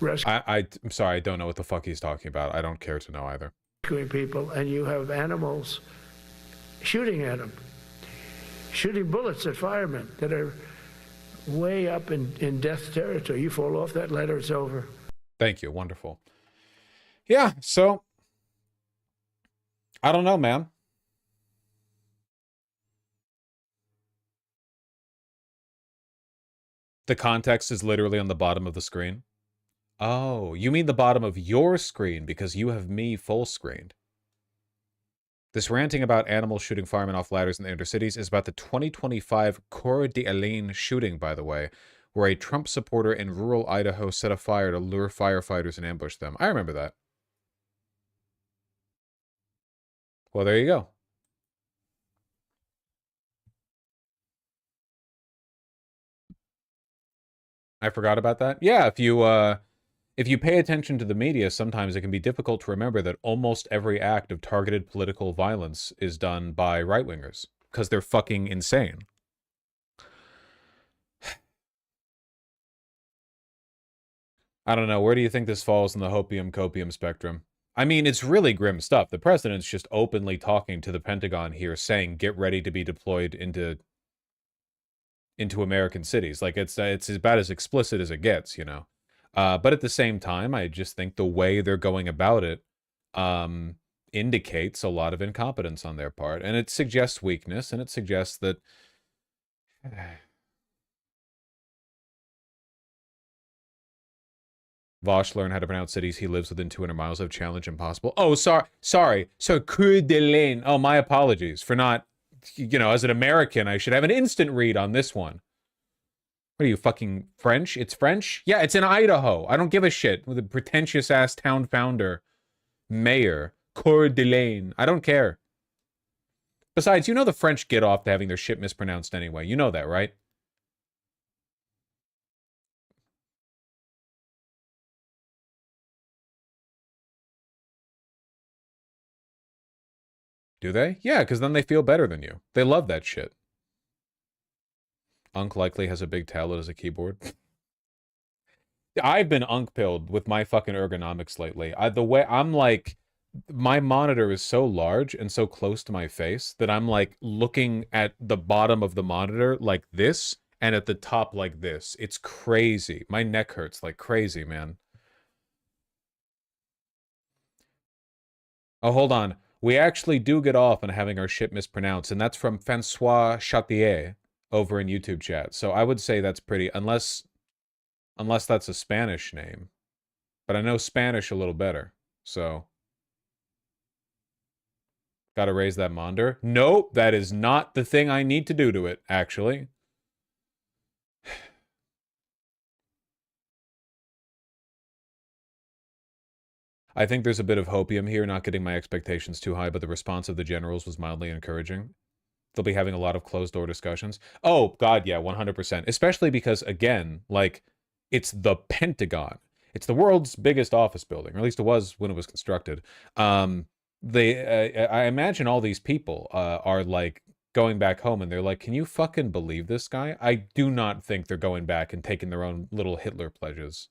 I'm sorry, I don't know what the fuck he's talking about. I don't care to know either. Rescuing people, and you have animals shooting at them, shooting bullets at firemen that are way up in death territory. You fall off that ladder, it's over. Thank you. Wonderful. Yeah, so I don't know, man. The context is literally on the bottom of the screen. Oh, you mean the bottom of your screen because you have me full screened. This ranting about animals shooting firemen off ladders in the inner cities is about the 2025 Coeur d'Alene shooting, by the way, where a Trump supporter in rural Idaho set a fire to lure firefighters and ambush them. I remember that. Well, there you go. I forgot about that. Yeah, if you pay attention to the media, sometimes it can be difficult to remember that almost every act of targeted political violence is done by right-wingers because they're fucking insane. I don't know. Where do you think this falls in the hopium-copium spectrum? I mean, it's really grim stuff. The president's just openly talking to the Pentagon here, saying, get ready to be deployed into American cities. Like, it's about as explicit as it gets, you know? But at the same time, I just think the way they're going about it indicates a lot of incompetence on their part. And it suggests weakness, and it suggests that... Vosh learned how to pronounce cities he lives within 200 miles of. Challenge impossible. Oh, sorry. So, Coeur d'Alene. Oh, my apologies for not, you know, as an American, I should have an instant read on this one. What are you, fucking French? It's French? Yeah, it's in Idaho. I don't give a shit. With a pretentious-ass town founder, mayor, Coeur d'Alene. I don't care. Besides, you know the French get off to having their shit mispronounced anyway. You know that, right? Do they? Yeah, because then they feel better than you. They love that shit. Unk likely has a big tablet as a keyboard. I've been unk-pilled with my fucking ergonomics lately. The way I'm like, my monitor is so large and so close to my face that I'm like looking at the bottom of the monitor like this and at the top like this. It's crazy. My neck hurts like crazy, man. Oh, hold on. We actually do get off on having our shit mispronounced, and that's from Francois Chatier over in YouTube chat. So I would say that's pretty, unless that's a Spanish name. But I know Spanish a little better, so. Gotta raise that monitor. Nope, that is not the thing I need to do to it, actually. I think there's a bit of hopium here, not getting my expectations too high, but the response of the generals was mildly encouraging. They'll be having a lot of closed-door discussions. Oh, God, yeah, 100%. Especially because, again, like, it's the Pentagon. It's the world's biggest office building, or at least it was when it was constructed. I imagine all these people are, like, going back home, and they're like, can you fucking believe this guy? I do not think they're going back and taking their own little Hitler pledges.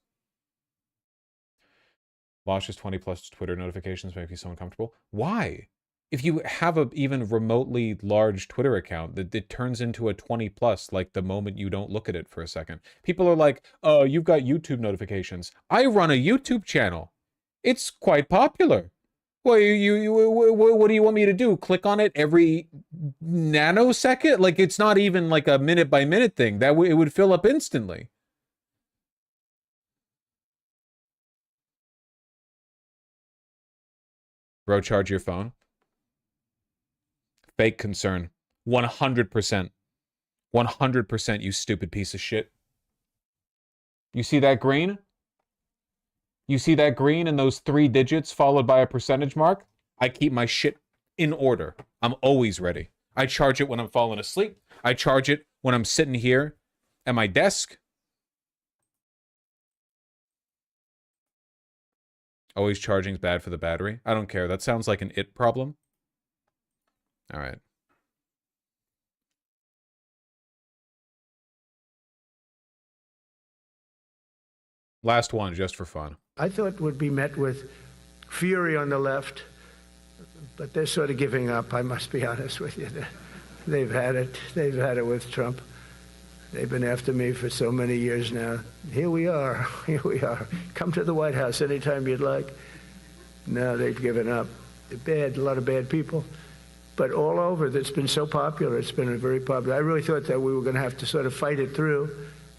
Bosch's 20+ Twitter notifications make you so uncomfortable. Why? If you have a even remotely large Twitter account, that it turns into a 20+ like the moment you don't look at it for a second. People are like, oh, you've got YouTube notifications. I run a YouTube channel. It's quite popular. Well, what do you want me to do? Click on it every nanosecond? Like, it's not even like a minute-by-minute thing. It would fill up instantly. Bro, charge your phone. Fake concern. 100%. 100%, you stupid piece of shit. You see that green? You see that green and those 3 digits followed by a percentage mark? I keep my shit in order. I'm always ready. I charge it when I'm falling asleep. I charge it when I'm sitting here at my desk. Always charging's bad for the battery. I don't care. That sounds like an it problem. All right. Last one, just for fun. I thought would be met with fury on the left, but they're sort of giving up, I must be honest with you. They've had it. They've had it with Trump. They've been after me for so many years now. Here we are. Here we are. Come to the White House anytime you'd like. No, they've given up. They're bad, a lot of bad people. But all over, that's been so popular. It's been very popular. I really thought that we were going to have to sort of fight it through.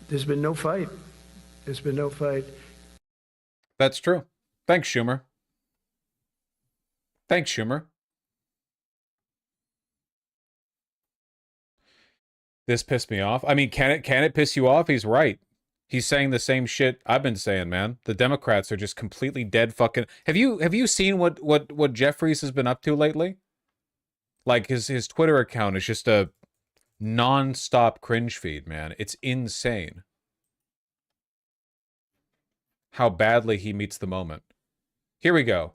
There's been no fight. There's been no fight. That's true. Thanks, Schumer. Thanks, Schumer. This pissed me off. I mean, can it piss you off? He's right. He's saying the same shit I've been saying, man. The Democrats are just completely dead fucking... Have you seen what Jeffries has been up to lately? Like, his Twitter account is just a non-stop cringe feed, man. It's insane how badly he meets the moment. Here we go.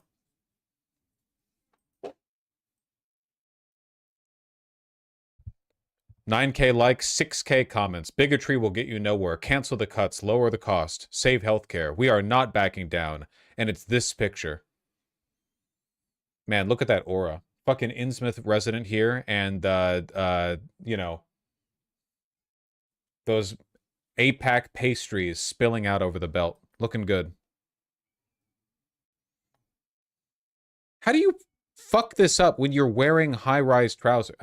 $9K likes, 6K comments. Bigotry will get you nowhere. Cancel the cuts, lower the cost, save healthcare. We are not backing down. And it's this picture. Man, look at that aura. Fucking Innsmouth resident here, and, you know, those APAC pastries spilling out over the belt. Looking good. How do you fuck this up when you're wearing high-rise trousers?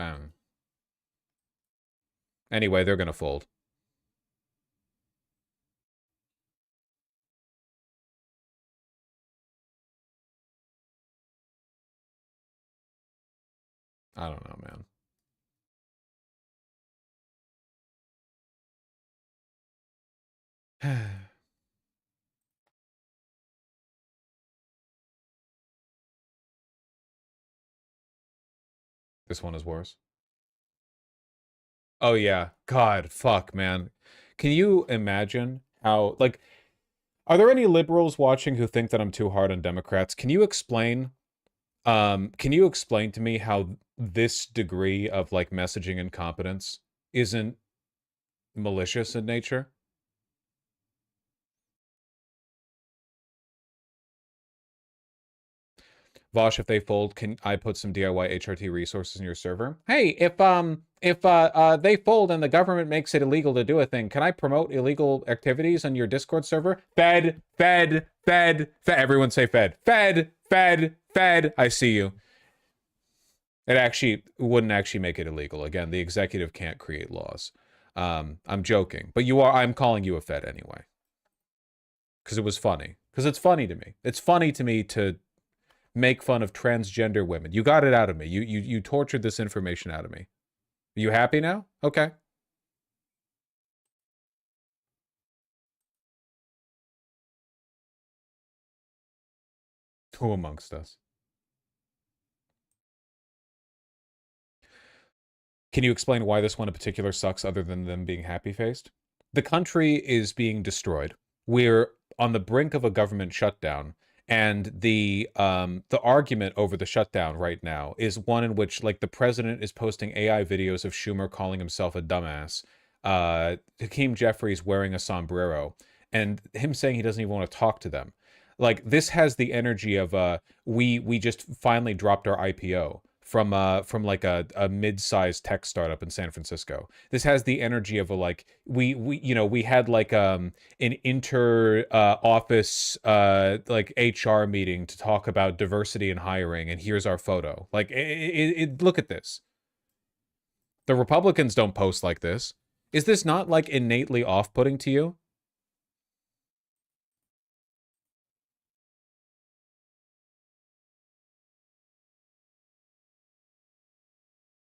Anyway, they're gonna fold. I don't know, man. This one is worse. Oh, yeah. God, fuck, man. Can you imagine how, like, are there any liberals watching who think that I'm too hard on Democrats? Can you explain to me how this degree of, like, messaging incompetence isn't malicious in nature? Vosh, if they fold, can I put some DIY HRT resources in your server? Hey, if they fold and the government makes it illegal to do a thing, can I promote illegal activities on your Discord server? Fed. Everyone say Fed. Fed. I see you. It wouldn't actually make it illegal. Again, the executive can't create laws. I'm joking, but I'm calling you a Fed anyway. Because it was funny. Because it's funny to me. It's funny to me to make fun of transgender women. You got it out of me. You tortured this information out of me. Are you happy now? Okay. Who amongst us? Can you explain why this one in particular sucks other than them being happy-faced? The country is being destroyed. We're on the brink of a government shutdown, and the argument over the shutdown right now is one in which, like, the president is posting AI videos of Schumer calling himself a dumbass, Hakeem Jeffries wearing a sombrero, and him saying he doesn't even want to talk to them. Like, this has the energy of we just finally dropped our IPO from like a mid-sized tech startup in San Francisco. This has the energy of a, like, we had like an inter office like HR meeting to talk about diversity in hiring, and here's our photo. Like, look at this. The Republicans don't post like this. Is this not, like, innately off-putting to you?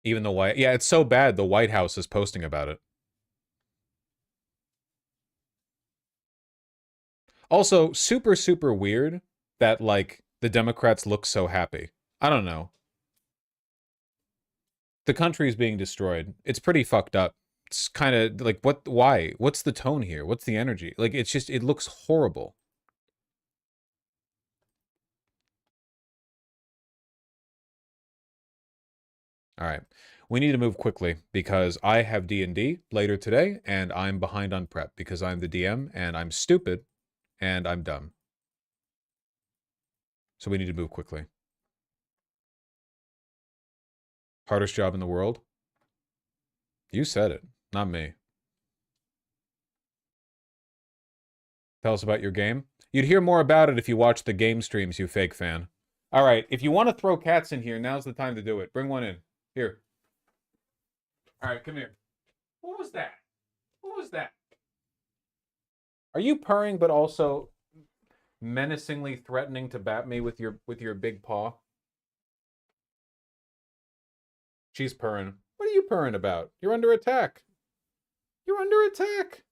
Even the White... Yeah, it's so bad the White House is posting about it. Also, super, super weird that, like, the Democrats look so happy. I don't know. The country is being destroyed. It's pretty fucked up. It's kind of like, what? Why? What's the tone here? What's the energy? Like, it's just, it looks horrible. All right. We need to move quickly because I have D&D later today, and I'm behind on prep because I'm the DM, and I'm stupid, and I'm dumb. So we need to move quickly. Hardest job in the world? You said it, not me. Tell us about your game. You'd hear more about it if you watched the game streams, you fake fan. All right, if you want to throw cats in here, now's the time to do it. Bring one in. Here. All right, come here. What was that? What was that? Are you purring but also menacingly threatening to bat me with your big paw? She's purring. What are you purring about? You're under attack. You're under attack.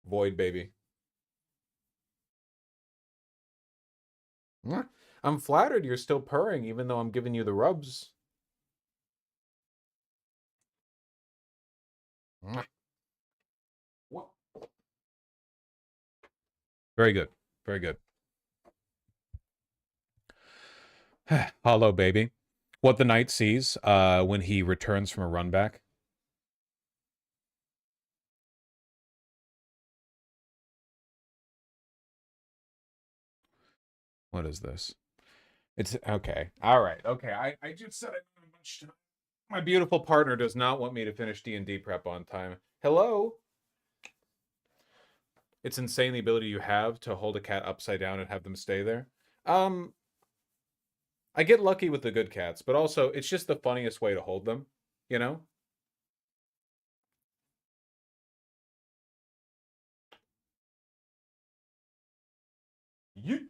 Void, baby. I'm flattered you're still purring even though I'm giving you the rubs. What? Very good. Very good. Hollow, baby. What the knight sees when he returns from a run back. What is this? It's okay. All right. Okay. I just said I don't have much time. My beautiful partner does not want me to finish D&D prep on time. Hello? It's insane the ability you have to hold a cat upside down and have them stay there. I get lucky with the good cats, but also it's just the funniest way to hold them, you know? You.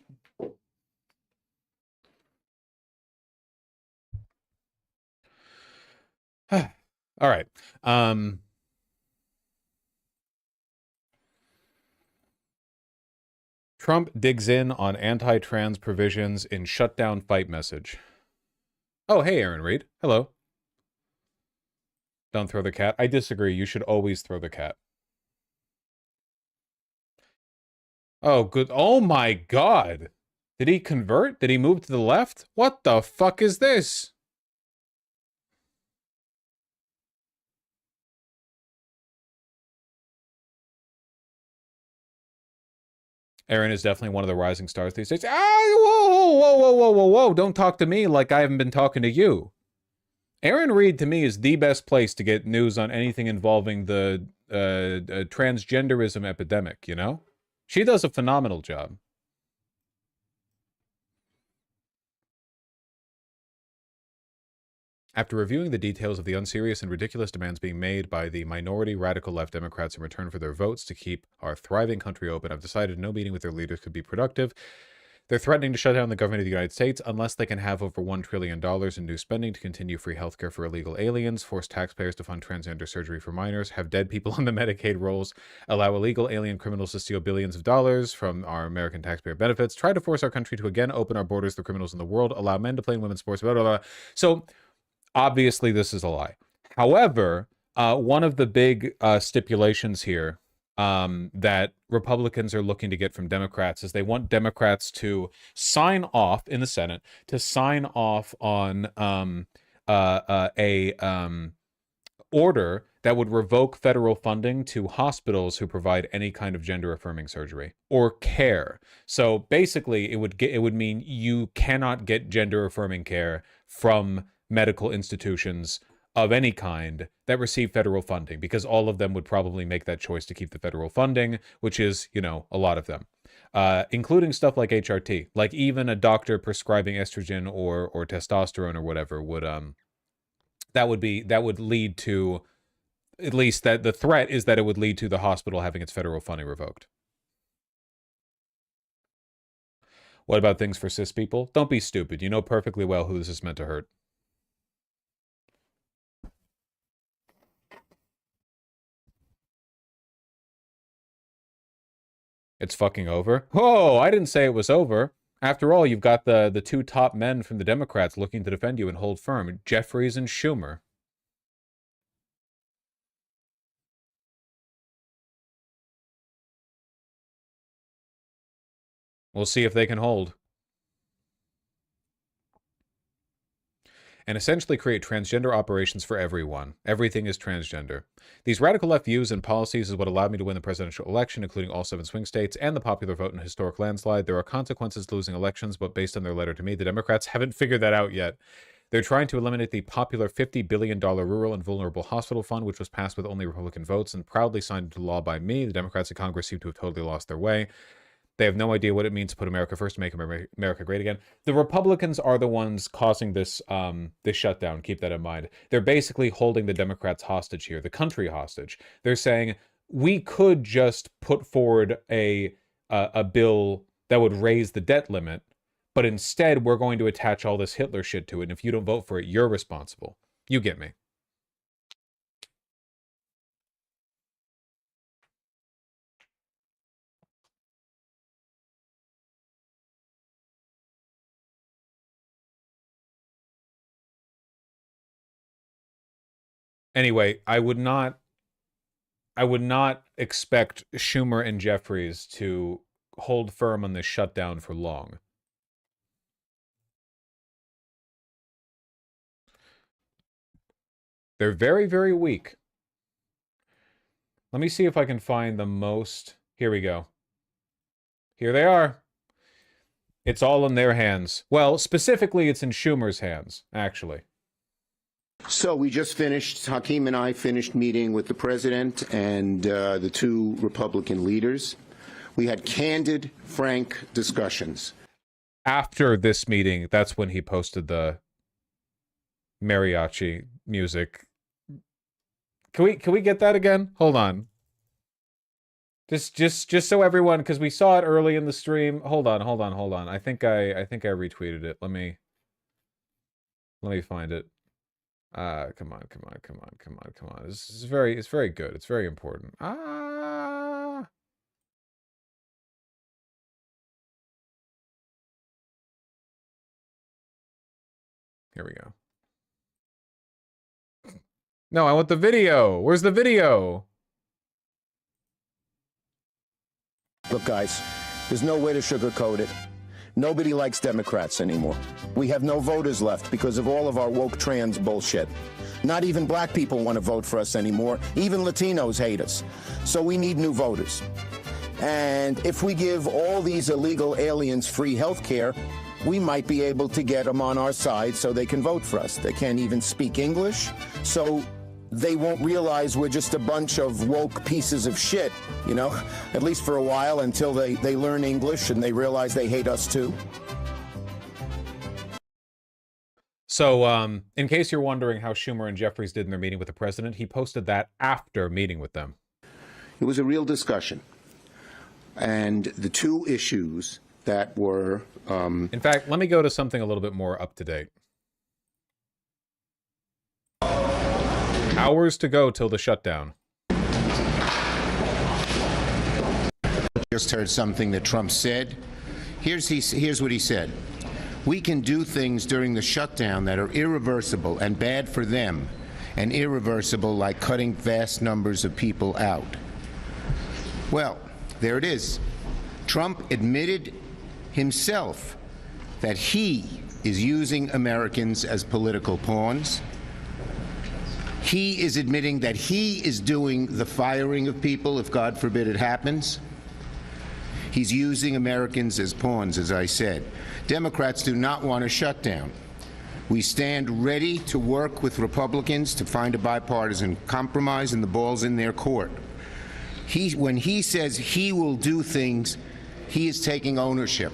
All right. Trump digs in on anti-trans provisions in shutdown fight message. Oh, hey, Aaron Reed. Hello. Don't throw the cat. I disagree. You should always throw the cat. Oh, good. Oh my God. Did he convert? Did he move to the left? What the fuck is this? Aaron is definitely one of the rising stars these days. Ah, whoa. Don't talk to me like I haven't been talking to you. Aaron Reed, to me, is the best place to get news on anything involving the transgenderism epidemic, you know? She does a phenomenal job. After reviewing the details of the unserious and ridiculous demands being made by the minority radical left Democrats in return for their votes to keep our thriving country open, I've decided no meeting with their leaders could be productive. They're threatening to shut down the government of the United States unless they can have over $1 trillion in new spending to continue free healthcare for illegal aliens, force taxpayers to fund transgender surgery for minors, have dead people on the Medicaid rolls, allow illegal alien criminals to steal billions of dollars from our American taxpayer benefits, try to force our country to again open our borders to criminals in the world, allow men to play in women's sports, blah, blah, blah. So obviously this is a lie. However, one of the big stipulations here that Republicans are looking to get from Democrats is they want Democrats to sign off in the Senate, to sign off on order that would revoke federal funding to hospitals who provide any kind of gender-affirming surgery or care. So basically, it would mean you cannot get gender-affirming care from medical institutions of any kind that receive federal funding, because all of them would probably make that choice to keep the federal funding, which is, you know, a lot of them, including stuff like HRT. Like even a doctor prescribing estrogen or testosterone or whatever would that would lead to, at least that the threat is that it would lead to the hospital having its federal funding revoked. What about things for cis people? Don't be stupid. You know perfectly well who this is meant to hurt. It's fucking over. Oh, I didn't say it was over. After all, you've got the two top men from the Democrats looking to defend you and hold firm, Jeffries and Schumer. We'll see if they can hold. And essentially create transgender operations for everyone. Everything is transgender. These radical left views and policies is what allowed me to win the presidential election, including all 7 swing states and the popular vote in a historic landslide. There are consequences to losing elections, but based on their letter to me, the Democrats haven't figured that out yet. They're trying to eliminate the popular $50 billion rural and vulnerable hospital fund, which was passed with only Republican votes and proudly signed into law by me. The Democrats in Congress seem to have totally lost their way. They have no idea what it means to put America first, to make America great again. The Republicans are the ones causing this this shutdown. Keep that in mind. They're basically holding the Democrats hostage here, the country hostage. They're saying we could just put forward a bill that would raise the debt limit, but instead we're going to attach all this Hitler shit to it. And if you don't vote for it, you're responsible. You get me. Anyway, I would not expect Schumer and Jeffries to hold firm on this shutdown for long. They're very, very weak. Let me see if I can find the most. Here we go. Here they are. It's all in their hands. Well, specifically, it's in Schumer's hands, actually. So we just finished, Hakeem and I finished meeting with the president and the 2 Republican leaders. We had candid, frank discussions. After this meeting, that's when he posted the mariachi music. Can we get that again? Hold on. Just so everyone, because we saw it early in the stream. Hold on. I think I retweeted it. Let me find it. Come on. It's very good. It's very important. Here we go. No, I want the video. Where's the video? Look, guys, there's no way to sugarcoat it. Nobody likes Democrats anymore. We have no voters left because of all of our woke trans bullshit. Not even black people want to vote for us anymore. Even Latinos hate us. So we need new voters. And if we give all these illegal aliens free health care, we might be able to get them on our side so they can vote for us. They can't even speak English, so they won't realize we're just a bunch of woke pieces of shit, you know, at least for a while until they learn English and they realize they hate us too. So, in case you're wondering how Schumer and Jeffries did in their meeting with the president, he posted that after meeting with them. It was a real discussion. And the 2 issues that were... In fact, let me go to something a little bit more up-to-date. Hours to go till the shutdown. Just heard something that Trump said. Here's what he said. We can do things during the shutdown that are irreversible and bad for them, and irreversible like cutting vast numbers of people out. Well, there it is. Trump admitted himself that he is using Americans as political pawns. He is admitting that he is doing the firing of people if, God forbid, it happens. He's using Americans as pawns, as I said. Democrats do not want a shutdown. We stand ready to work with Republicans to find a bipartisan compromise, and the ball's in their court. When he says he will do things, he is taking ownership.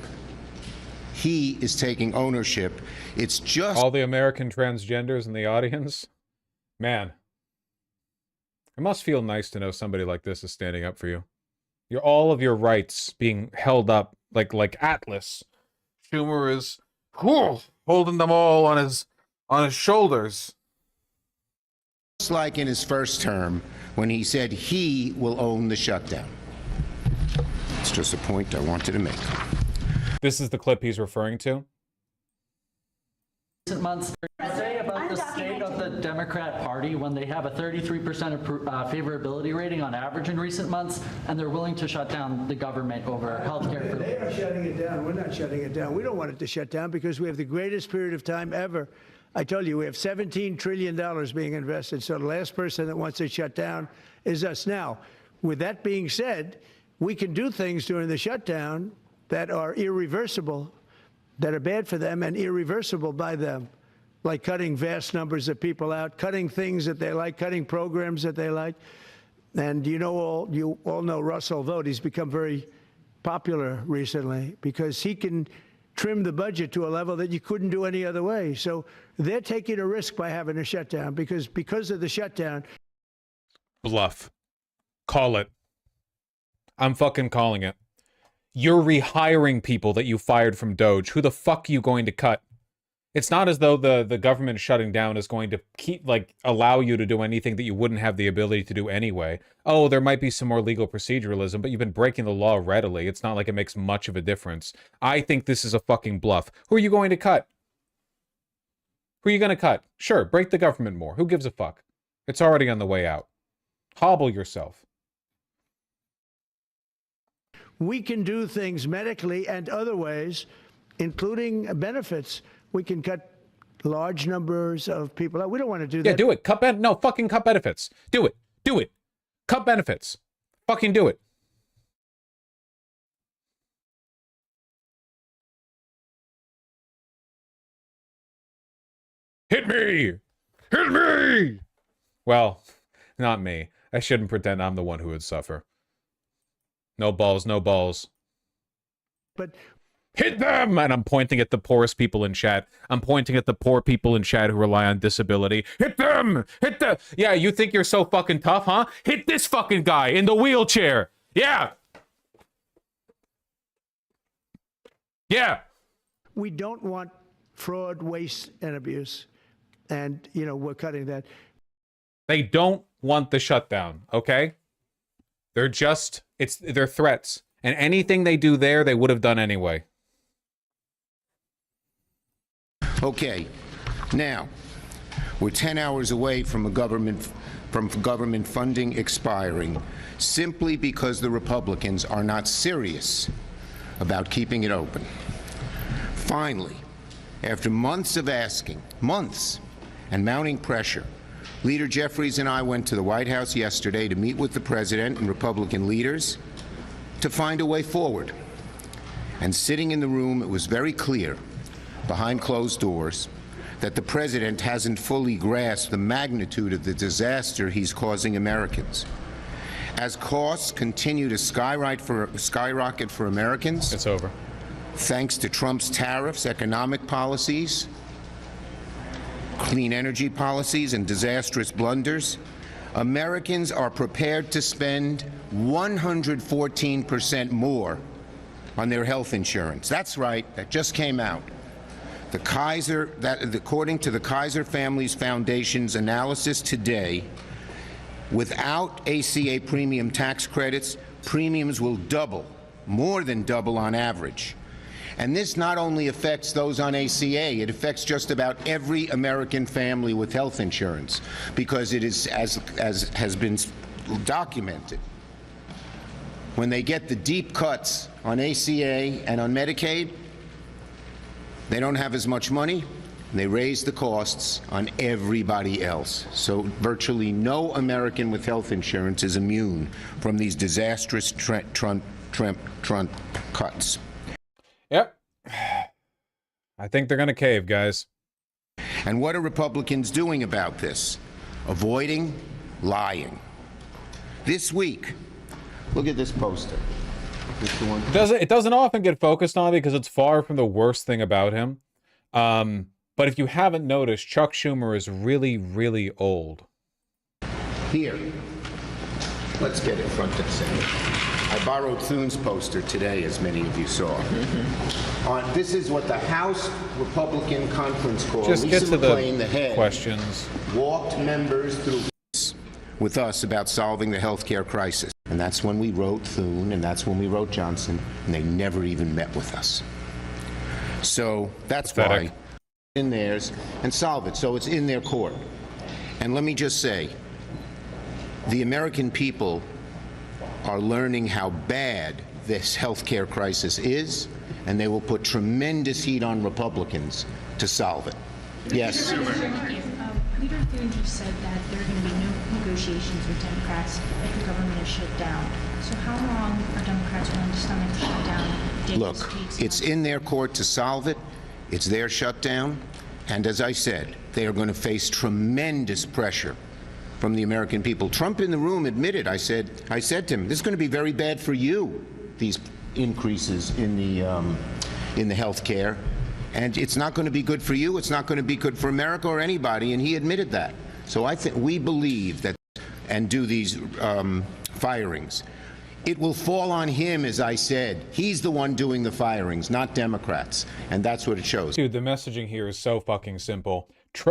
He is taking ownership. It's just... All the American transgenders in the audience? Man. It must feel nice to know somebody like this is standing up for you. All of your rights being held up like Atlas. Schumer is holding them all on his shoulders. Just like in his first term when he said he will own the shutdown. It's just a point I wanted to make. This is the clip he's referring to. Recent months say about the state of the Democrat Party when they have a 33% favorability rating on average in recent months, and they're willing to shut down the government over health care. They are shutting it down. We're not shutting it down. We don't want it to shut down because we have the greatest period of time ever. I told you, we have $17 trillion being invested, so the last person that wants it shut down is us. Now, with that being said, we can do things during the shutdown that are irreversible, that are bad for them and irreversible by them, like cutting vast numbers of people out, cutting things that they like, cutting programs that they like. And you all know Russell Vought. He's become very popular recently because he can trim the budget to a level that you couldn't do any other way. So they're taking a risk by having a shutdown because of the shutdown. Bluff. Call it. I'm fucking calling it. You're rehiring people that you fired from Doge. Who the fuck are you going to cut? It's not as though the government shutting down is going to allow you to do anything that you wouldn't have the ability to do anyway. Oh, there might be some more legal proceduralism, but you've been breaking the law readily. It's not like it makes much of a difference. I think this is a fucking bluff. Who are you going to cut? Who are you going to cut? Sure, break the government more. Who gives a fuck? It's already on the way out. Hobble yourself. We can do things medically and other ways, including benefits. We can cut large numbers of people out. We don't want to do that. Yeah, do it. Fucking cut benefits. Do it. Do it. Cut benefits. Fucking do it. Hit me! Hit me! Well, not me. I shouldn't pretend I'm the one who would suffer. No balls, no balls. But hit them! And I'm pointing at the poorest people in chat. I'm pointing at the poor people in chat who rely on disability. Hit them! Hit the... Yeah, you think you're so fucking tough, huh? Hit this fucking guy in the wheelchair! Yeah! Yeah! We don't want fraud, waste, and abuse. And, we're cutting that. They don't want the shutdown, okay? They're just... They're threats. And anything they do there, they would have done anyway. Okay, now, we're 10 hours away from government funding expiring simply because the Republicans are not serious about keeping it open. Finally, after months of asking, and mounting pressure, Leader Jeffries and I went to the White House yesterday to meet with the President and Republican leaders to find a way forward. And sitting in the room, it was very clear, behind closed doors, that the President hasn't fully grasped the magnitude of the disaster he's causing Americans. As costs continue to skyrocket for Americans, it's over. Thanks to Trump's tariffs, economic policies, clean energy policies, and disastrous blunders, Americans are prepared to spend 114% more on their health insurance. That's right, that just came out. According to the Kaiser Families Foundation's analysis today, without ACA premium tax credits, premiums will double, more than double on average. And this not only affects those on ACA, it affects just about every American family with health insurance, because it is, as has been documented, when they get the deep cuts on ACA and on Medicaid, they don't have as much money, and they raise the costs on everybody else. So virtually no American with health insurance is immune from these disastrous Trump cuts. Yep. I think they're going to cave, guys. And what are Republicans doing about this? Avoiding lying. This week, look at this poster. It doesn't often get focused on because it's far from the worst thing about him. But if you haven't noticed, Chuck Schumer is really, really old. Here, let's get it front and center. I borrowed Thune's poster today, as many of you saw. This is what the House Republican Conference Call, Just Lisa get to McClain, the head, questions. Walked members through with us about solving the health care crisis. And that's when we wrote Thune, and that's when we wrote Johnson, and they never even met with us. So that's why in theirs and solve it. So it's in their court. And let me just say, the American people are learning how bad this health care crisis is, and they will put tremendous heat on Republicans to solve it. Yes? Leader Thune just said that there are going to be no negotiations with Democrats if the government is shut down. So how long are Democrats willing to stomach the shutdown? Look, it's in their court to solve it. It's their shutdown. And as I said, they are going to face tremendous pressure from the American people. Trump in the room admitted, I said to him, this is going to be very bad for you, these increases in the health care. And it's not going to be good for you. It's not going to be good for America or anybody. And he admitted that. So I think we believe that, and do these firings. It will fall on him, as I said. He's the one doing the firings, not Democrats. And that's what it shows. Dude, the messaging here is so fucking simple.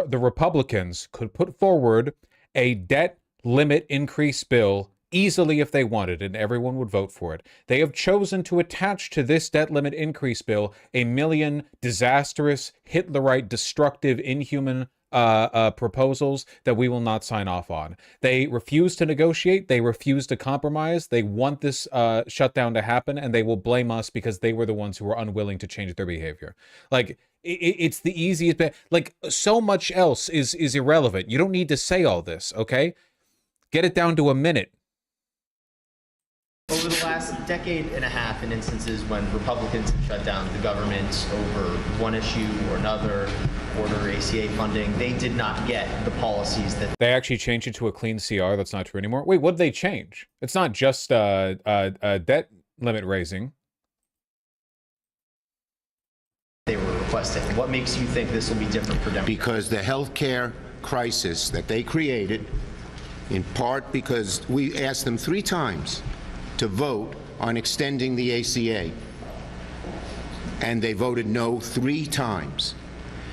The Republicans could put forward a debt limit increase bill easily if they wanted, and everyone would vote for it. They have chosen to attach to this debt limit increase bill a million disastrous, Hitlerite, destructive, inhuman proposals that we will not sign off on. They refuse to negotiate. They refuse to compromise. They want this shutdown to happen, and they will blame us because they were the ones who were unwilling to change their behavior. Like, it's the easiest. Like, so much else is irrelevant. You don't need to say all this, okay? Get it down to a minute. Over the last decade and a half, in instances when Republicans have shut down the government over one issue or another, order ACA funding, they did not get the policies that they actually changed it to a clean CR. That's not true anymore. Wait, what did they change? It's not just debt limit raising. They were requesting. What makes you think this will be different for Democrats? Because the health care crisis that they created, in part because we asked them 3 times to vote on extending the ACA. And they voted no 3 times.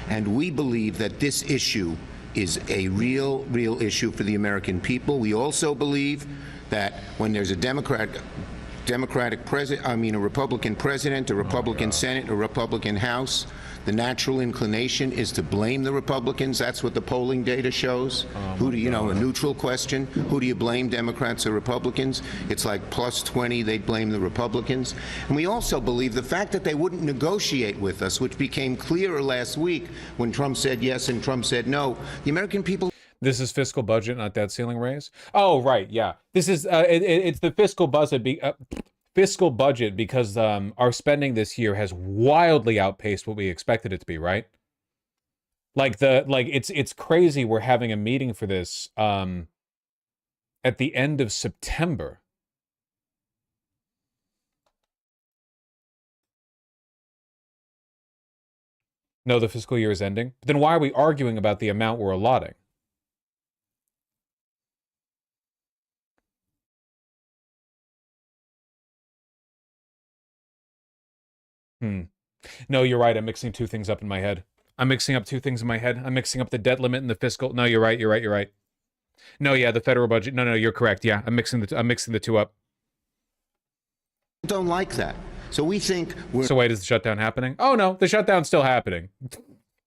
And we believe that this issue is a real issue for the American people. We also believe that when there's a a Republican president, a Republican Senate, a Republican House, the natural inclination is to blame the Republicans. That's what the polling data shows. Who do you know? A neutral question. Who do you blame, Democrats or Republicans? It's like +20, they'd blame the Republicans. And we also believe the fact that they wouldn't negotiate with us, which became clearer last week when Trump said yes and Trump said no. The American people. This is fiscal budget, not debt ceiling raise. Oh, right, yeah. This is it's the fiscal budget. Fiscal budget because our spending this year has wildly outpaced what we expected it to be, right? It's crazy we're having a meeting for this at the end of September. No, the fiscal year is ending. But then why are we arguing about the amount we're allotting? No, you're right. I'm mixing two things up in my head. I'm mixing up two things in my head. I'm mixing up the debt limit and the fiscal. No, you're right. You're right. You're right. No, yeah, the federal budget. No, you're correct. Yeah, I'm mixing the two up. Don't like that. So we think we're... So wait, is the shutdown happening? Oh no, the shutdown's still happening.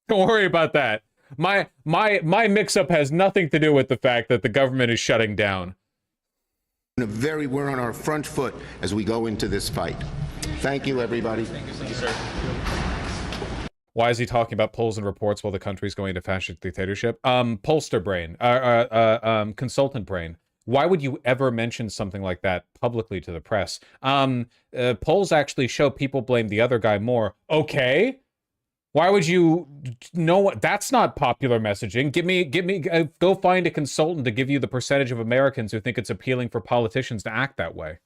Don't worry about that. My mix-up has nothing to do with the fact that the government is shutting down. We're on our front foot as we go into this fight. Thank you, everybody. Thank you, sir. Why is he talking about polls and reports while the country's going into fascist dictatorship? Pollster brain, consultant brain. Why would you ever mention something like that publicly to the press? Polls actually show people blame the other guy more. Okay. Why would you know what? That's not popular messaging. Go find a consultant to give you the percentage of Americans who think it's appealing for politicians to act that way.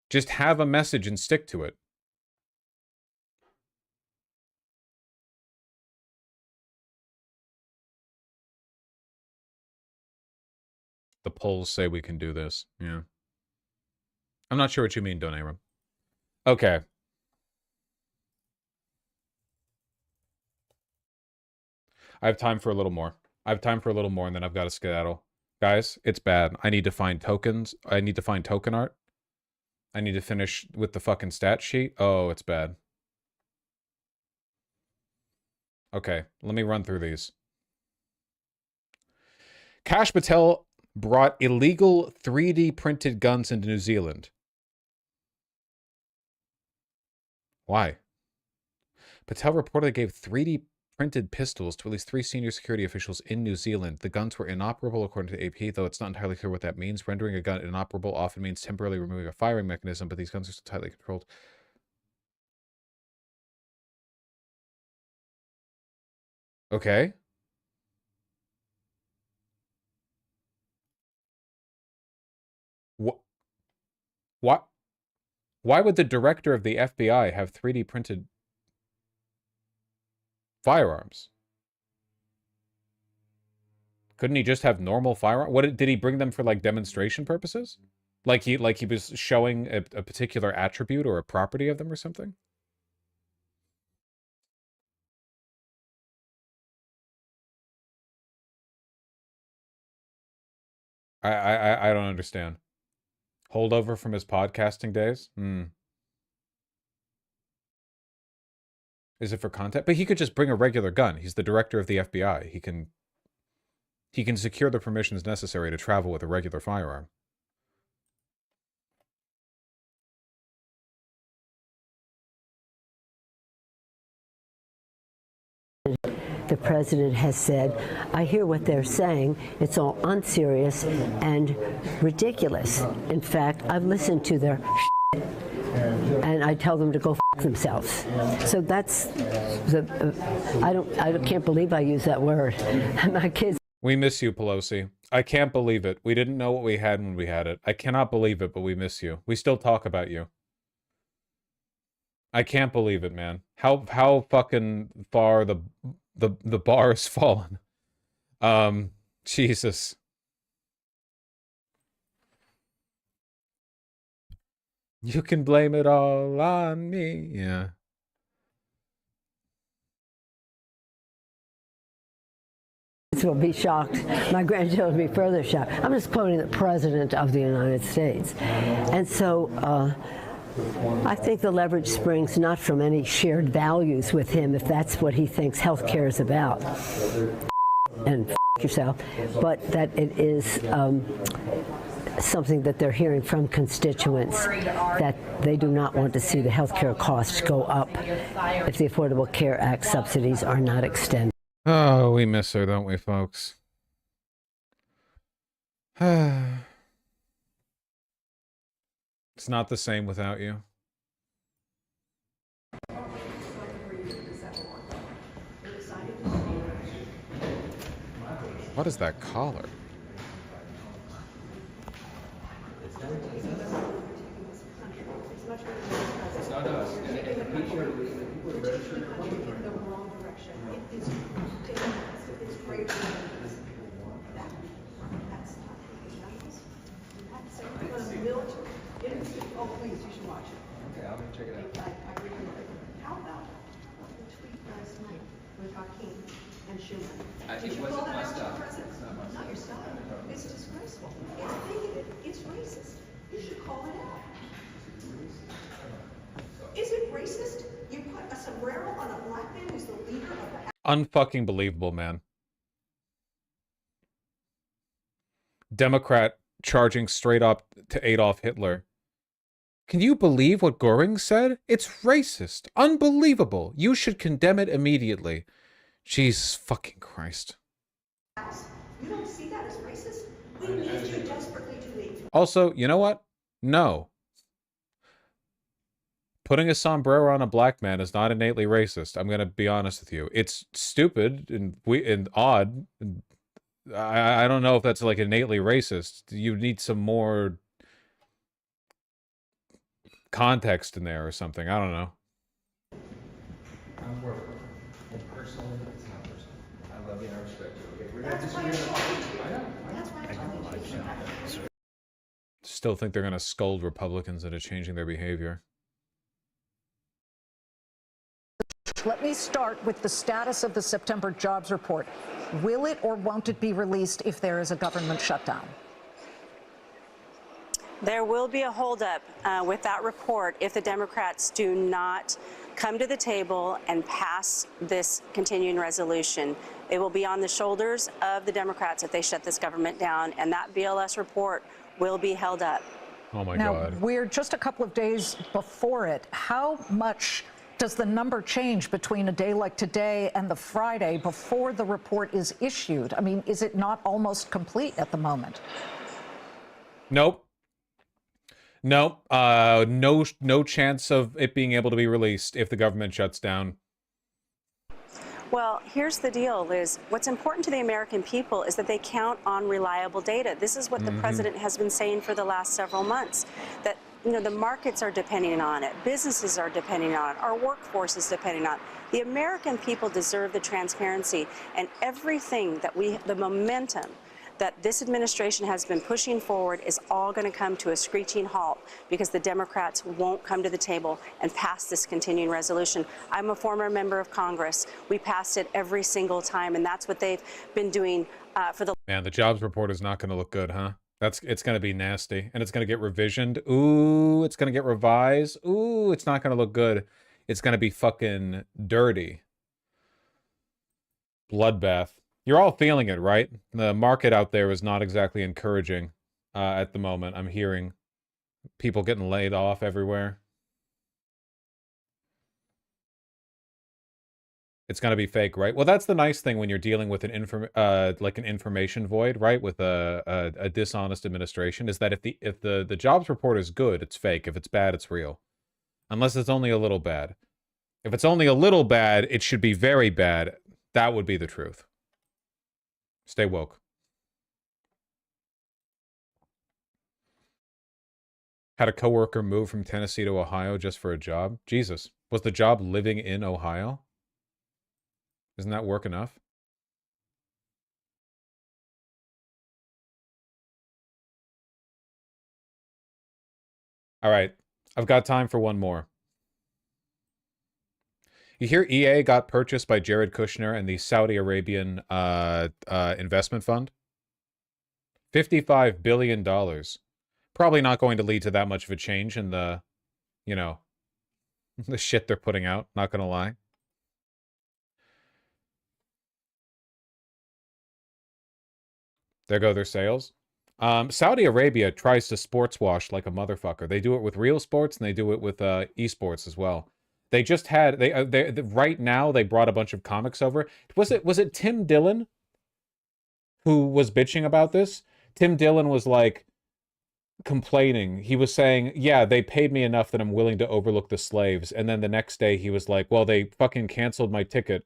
Just have a message and stick to it. The polls say we can do this. Yeah. I'm not sure what you mean, Donarum. Okay. I have time for a little more. And then I've got to skedaddle. Guys, it's bad. I need to find tokens. I need to find token art. I need to finish with the fucking stat sheet. Oh, it's bad. Okay, let me run through these. Kash Patel brought illegal 3D printed guns into New Zealand. Why? Patel reportedly gave 3D printed pistols to at least 3 senior security officials in New Zealand. The guns were inoperable according to AP, though it's not entirely clear what that means. Rendering a gun inoperable often means temporarily removing a firing mechanism, but these guns are so tightly controlled. Okay. What? Why would the director of the FBI have 3D printed firearms? Couldn't he just have normal firearms? What did he bring them for, like, demonstration purposes? Like he was showing a particular attribute or a property of them or something? I don't understand. Holdover from his podcasting days? Is it for content? But he could just bring a regular gun. He's the director of the FBI. He can secure the permissions necessary to travel with a regular firearm. The president has said, I hear what they're saying. It's all unserious and ridiculous. In fact, I've listened to their shit, and I tell them to go f themselves. So that's I can't believe I use that word. My kids. We miss you, Pelosi. I can't believe it. We didn't know what we had when we had it. I cannot believe it, but we miss you. We still talk about you. I can't believe it, man. How fucking far the bar has fallen. Jesus. You can blame it all on me. Yeah. Will be shocked. My grandchildren will be further shocked. I'm just quoting the President of the United States. And so I think the leverage springs not from any shared values with him, if that's what he thinks healthcare is about, and yourself, but that it is something that they're hearing from constituents, that they do not want to see the healthcare costs go up if the Affordable Care Act subsidies are not extended. Oh, we miss her, don't we, folks? It's not the same without you. What is that collar? It's not us. It's great. Oh, please, you should watch it. Okay, I'm gonna check it out. How about the tweet last night with Hakeem and Schumer? Did you call that out to the president? Not your style. It's disgraceful. It's bigoted. It's racist. You should call it out. Is it racist? You put a sombrero on a black man who's the leader of the... Unfucking believable, man. Democrat charging straight up to Adolf Hitler. Can you believe what Goring said? It's racist. Unbelievable. You should condemn it immediately. Jesus fucking Christ. You don't see that as racist? We need you desperately to leave. Also, you know what? No. Putting a sombrero on a black man is not innately racist. I'm going to be honest with you. It's stupid and odd. I don't know if that's like innately racist. You need some more context in there or something. I don't know. I'm working. And personally, it's not personal. I love you and I respect you. Okay, we're not disagreeing. I know. That's why I'm talking to you. Still think they're going to scold Republicans into changing their behavior. Let me start with the status of the September jobs report. Will it or won't it be released if there is a government shutdown? There will be a holdup with that report if the Democrats do not come to the table and pass this continuing resolution. It will be on the shoulders of the Democrats if they shut this government down, and that BLS report will be held up. Oh my God. God. We're just a couple of days before it. How much does the number change between a day like today and the Friday before the report is issued? I mean, is it not almost complete at the moment? Nope. Nope. No chance of it being able to be released if the government shuts down. Well, here's the deal, Liz. What's important to the American people is that they count on reliable data. This is what the president has been saying for the last several months, that the markets are depending on it, businesses are depending on it, our workforce is depending on it. The American people deserve the transparency, and everything that the momentum that this administration has been pushing forward is all going to come to a screeching halt because the Democrats won't come to the table and pass this continuing resolution. I'm a former member of Congress. We passed it every single time, and that's what they've been doing for the... Man, the jobs report is not going to look good, huh? It's going to be nasty, and it's going to get revisioned. Ooh, it's going to get revised. Ooh, it's not going to look good. It's going to be fucking dirty. Bloodbath. You're all feeling it, right? The market out there is not exactly encouraging at the moment. I'm hearing people getting laid off everywhere. It's going to be fake, right? Well, that's the nice thing when you're dealing with an information void, right? With a dishonest administration, is that if the jobs report is good, it's fake. If it's bad, it's real. Unless it's only a little bad. If it's only a little bad, it should be very bad. That would be the truth. Stay woke. Had a coworker move from Tennessee to Ohio just for a job. Jesus. Was the job living in Ohio? Isn't that work enough? All right. I've got time for one more. You hear EA got purchased by Jared Kushner and the Saudi Arabian investment fund? $55 billion. Probably not going to lead to that much of a change in the, the shit they're putting out. Not going to lie. There go their sales. Saudi Arabia tries to sports wash like a motherfucker. They do it with real sports and they do it with esports as well. They just had right now they brought a bunch of comics over. Was it Tim Dillon who was bitching about this? Tim Dillon was like complaining. He was saying, "Yeah, they paid me enough that I'm willing to overlook the slaves." And then the next day he was like, "Well, they fucking canceled my ticket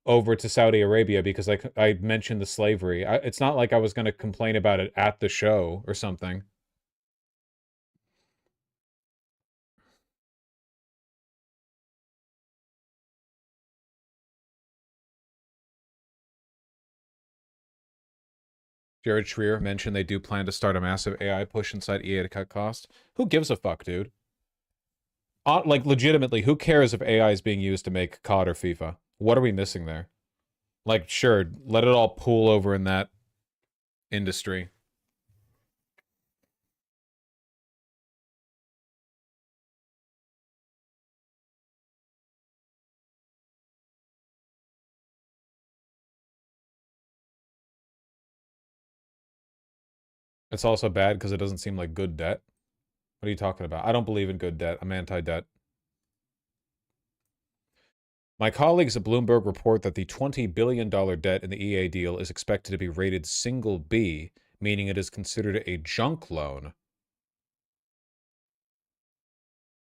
over to Saudi Arabia because I mentioned the slavery." It's not like I was going to complain about it at the show or something. Jared Schreier mentioned they do plan to start a massive AI push inside EA to cut costs. Who gives a fuck, dude? Like, legitimately, who cares if AI is being used to make COD or FIFA? What are we missing there? Like, sure, let it all pool over in that industry. It's also bad because it doesn't seem like good debt. What are you talking about? I don't believe in good debt. I'm anti-debt. My colleagues at Bloomberg report that the $20 billion debt in the EA deal is expected to be rated single B, meaning it is considered a junk loan.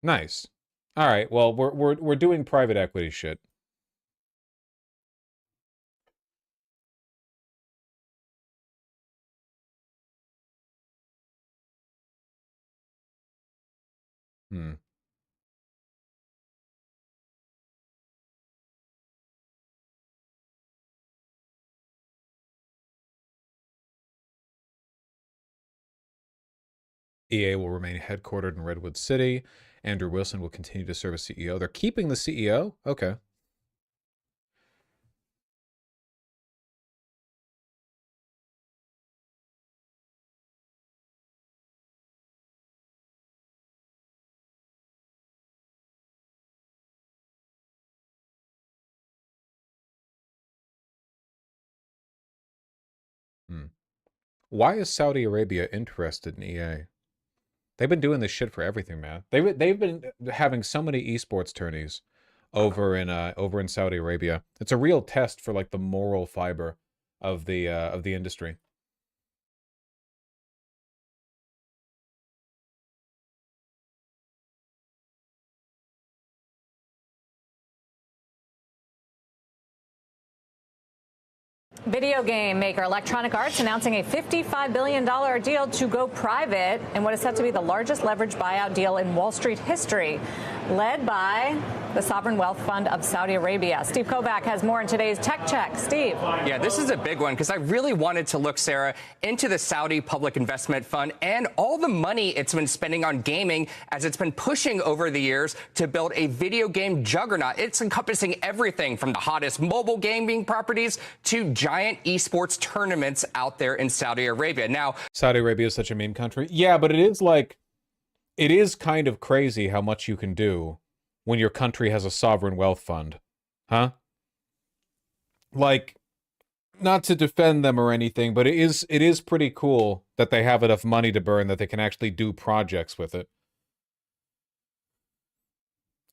Nice. All right. Well, we're doing private equity shit. EA will remain headquartered in Redwood City. Andrew Wilson will continue to serve as CEO. They're keeping the CEO? Okay. Why is Saudi Arabia interested in EA? They've been doing this shit for everything, man. They've been having so many esports tourneys over in Saudi Arabia. It's a real test for like the moral fiber of the industry. Video game maker Electronic Arts announcing a $55 billion deal to go private in what is set to be the largest leveraged buyout deal in Wall Street history, led by the Sovereign Wealth Fund of Saudi Arabia. Steve Kovac has more in today's Tech Check. Steve. Yeah, this is a big one because I really wanted to look, Sarah, into the Saudi Public Investment Fund and all the money it's been spending on gaming as it's been pushing over the years to build a video game juggernaut. It's encompassing everything from the hottest mobile gaming properties to giant esports tournaments out there in Saudi Arabia. Now, Saudi Arabia is such a meme country. Yeah, but it is kind of crazy how much you can do when your country has a sovereign wealth fund. Huh? Like, not to defend them or anything, but it is pretty cool that they have enough money to burn that they can actually do projects with it.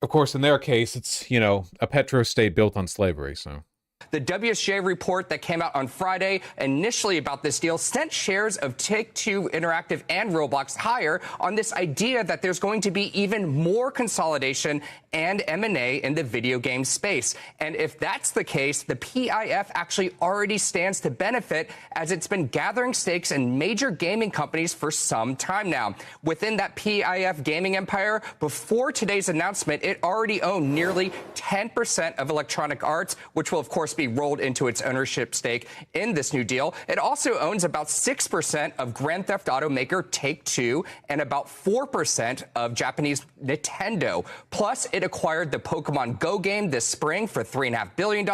Of course, in their case, it's, you know, a petrostate built on slavery, so... The WSJ report that came out on Friday initially about this deal sent shares of Take-Two Interactive and Roblox higher on this idea that there's going to be even more consolidation and M&A in the video game space. And if that's the case, the PIF actually already stands to benefit as it's been gathering stakes in major gaming companies for some time now. Within that PIF gaming empire, before today's announcement, it already owned nearly 10% of Electronic Arts, which will, of course, be rolled into its ownership stake in this new deal. It also owns about 6% of Grand Theft Auto maker Take-Two and about 4% of Japanese Nintendo. Plus, it acquired the Pokemon Go game this spring for $3.5 billion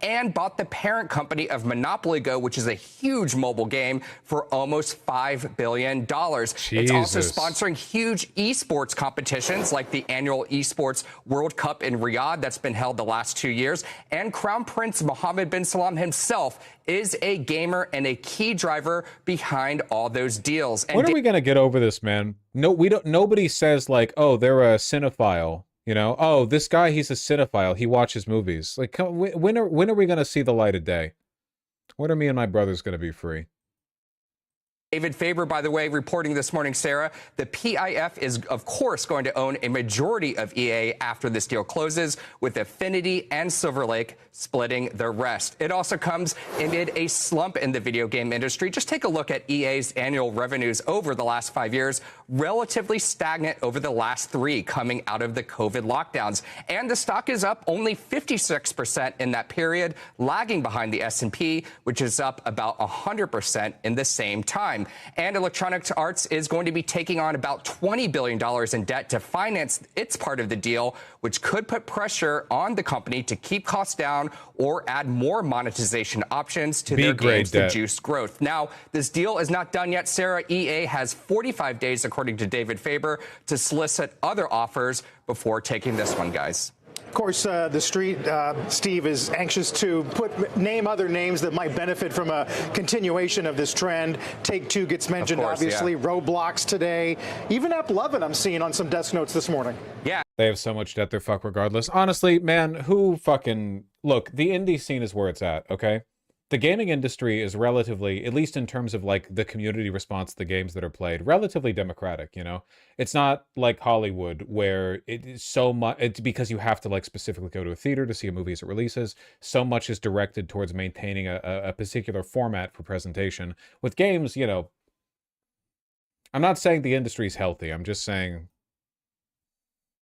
and bought the parent company of Monopoly Go, which is a huge mobile game, for almost $5 billion. It's also sponsoring huge esports competitions like the annual Esports World Cup in Riyadh that's been held the last 2 years. And Crown Prince Mohammed bin Salman himself is a gamer and a key driver behind all those deals. And when are we going to get over this, man? No, we don't. Nobody says like, oh, they're a cinephile. You know, oh, this guy, he's a cinephile. He watches movies. Like, when are we going to see the light of day? When are me and my brothers going to be free? David Faber, by the way, reporting this morning, Sarah, the PIF is, of course, going to own a majority of EA after this deal closes, with Affinity and Silver Lake splitting the rest. It also comes amid a slump in the video game industry. Just take a look at EA's annual revenues over the last 5 years. relatively stagnant over the last 3 coming out of the COVID lockdowns. And the stock is up only 56% in that period, lagging behind the S&P, which is up about 100% in the same time. And Electronic Arts is going to be taking on about $20 billion in debt to finance its part of the deal, which could put pressure on the company to keep costs down or add more monetization options to their games to juice growth. Now, this deal is not done yet, Sarah. EA has 45 days, according to David Faber, to solicit other offers before taking this one, guys. Of course, the street, Steve, is anxious to name other names that might benefit from a continuation of this trend. Take-Two gets mentioned, obviously. Yeah. Roblox today. Even AppLovin I'm seeing on some desk notes this morning. Yeah. They have so much debt, they're fuck regardless. Honestly, man, who fucking... Look, the indie scene is where it's at, okay? The gaming industry is relatively, at least in terms of like the community response to the games that are played, relatively democratic, you know? It's not like Hollywood where it is so much, it's because you have to like specifically go to a theater to see a movie as it releases. So much is directed towards maintaining a particular format for presentation. With games, you know, I'm not saying the industry is healthy. I'm just saying,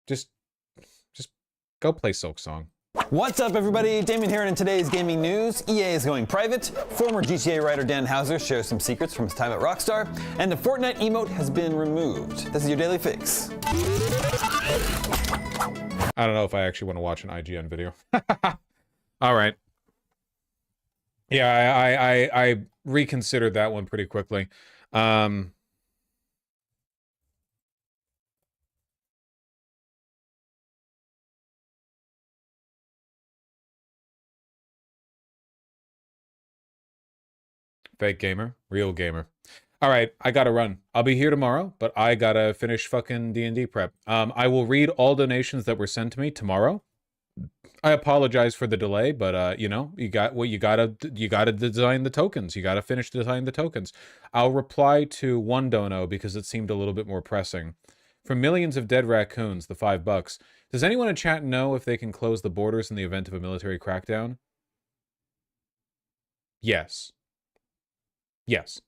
just go play Silksong. What's up, everybody? Damien here, and in today's gaming news, EA is going private, former GTA writer Dan Houser shares some secrets from his time at Rockstar, and the Fortnite emote has been removed. This is your Daily Fix. I don't know if I actually want to watch an IGN video. All right. Yeah, I reconsidered that one pretty quickly. Fake gamer, real gamer. All right, I gotta run. I'll be here tomorrow, but I gotta finish fucking D&D prep. I will read all donations that were sent to me tomorrow. I apologize for the delay, but you know, you gotta design the tokens. You gotta finish designing the tokens. I'll reply to one dono because it seemed a little bit more pressing. For millions of dead raccoons, the $5. Does anyone in chat know if they can close the borders in the event of a military crackdown? Yes. Yes.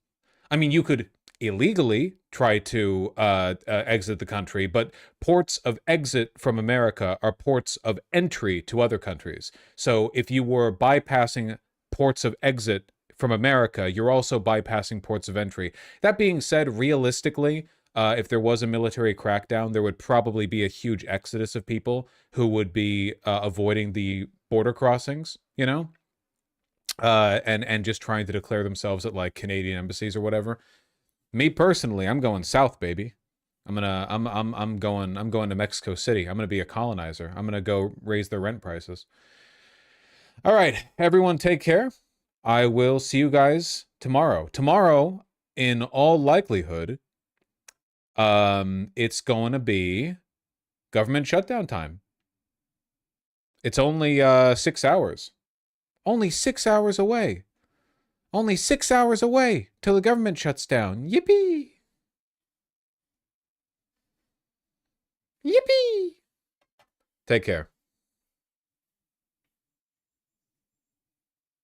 I mean, you could illegally try to exit the country, but ports of exit from America are ports of entry to other countries. So if you were bypassing ports of exit from America, you're also bypassing ports of entry. That being said, realistically, if there was a military crackdown, there would probably be a huge exodus of people who would be avoiding the border crossings, you know? And just trying to declare themselves at like Canadian embassies or whatever. Me personally, I'm going south, baby. I'm going to Mexico City. I'm gonna be a colonizer. I'm gonna go raise their rent prices. All right, everyone, take care. I will see you guys tomorrow. Tomorrow, in all likelihood, it's going to be government shutdown time. It's only 6 hours. Only 6 hours away. Only 6 hours away till the government shuts down. Yippee! Yippee! Take care.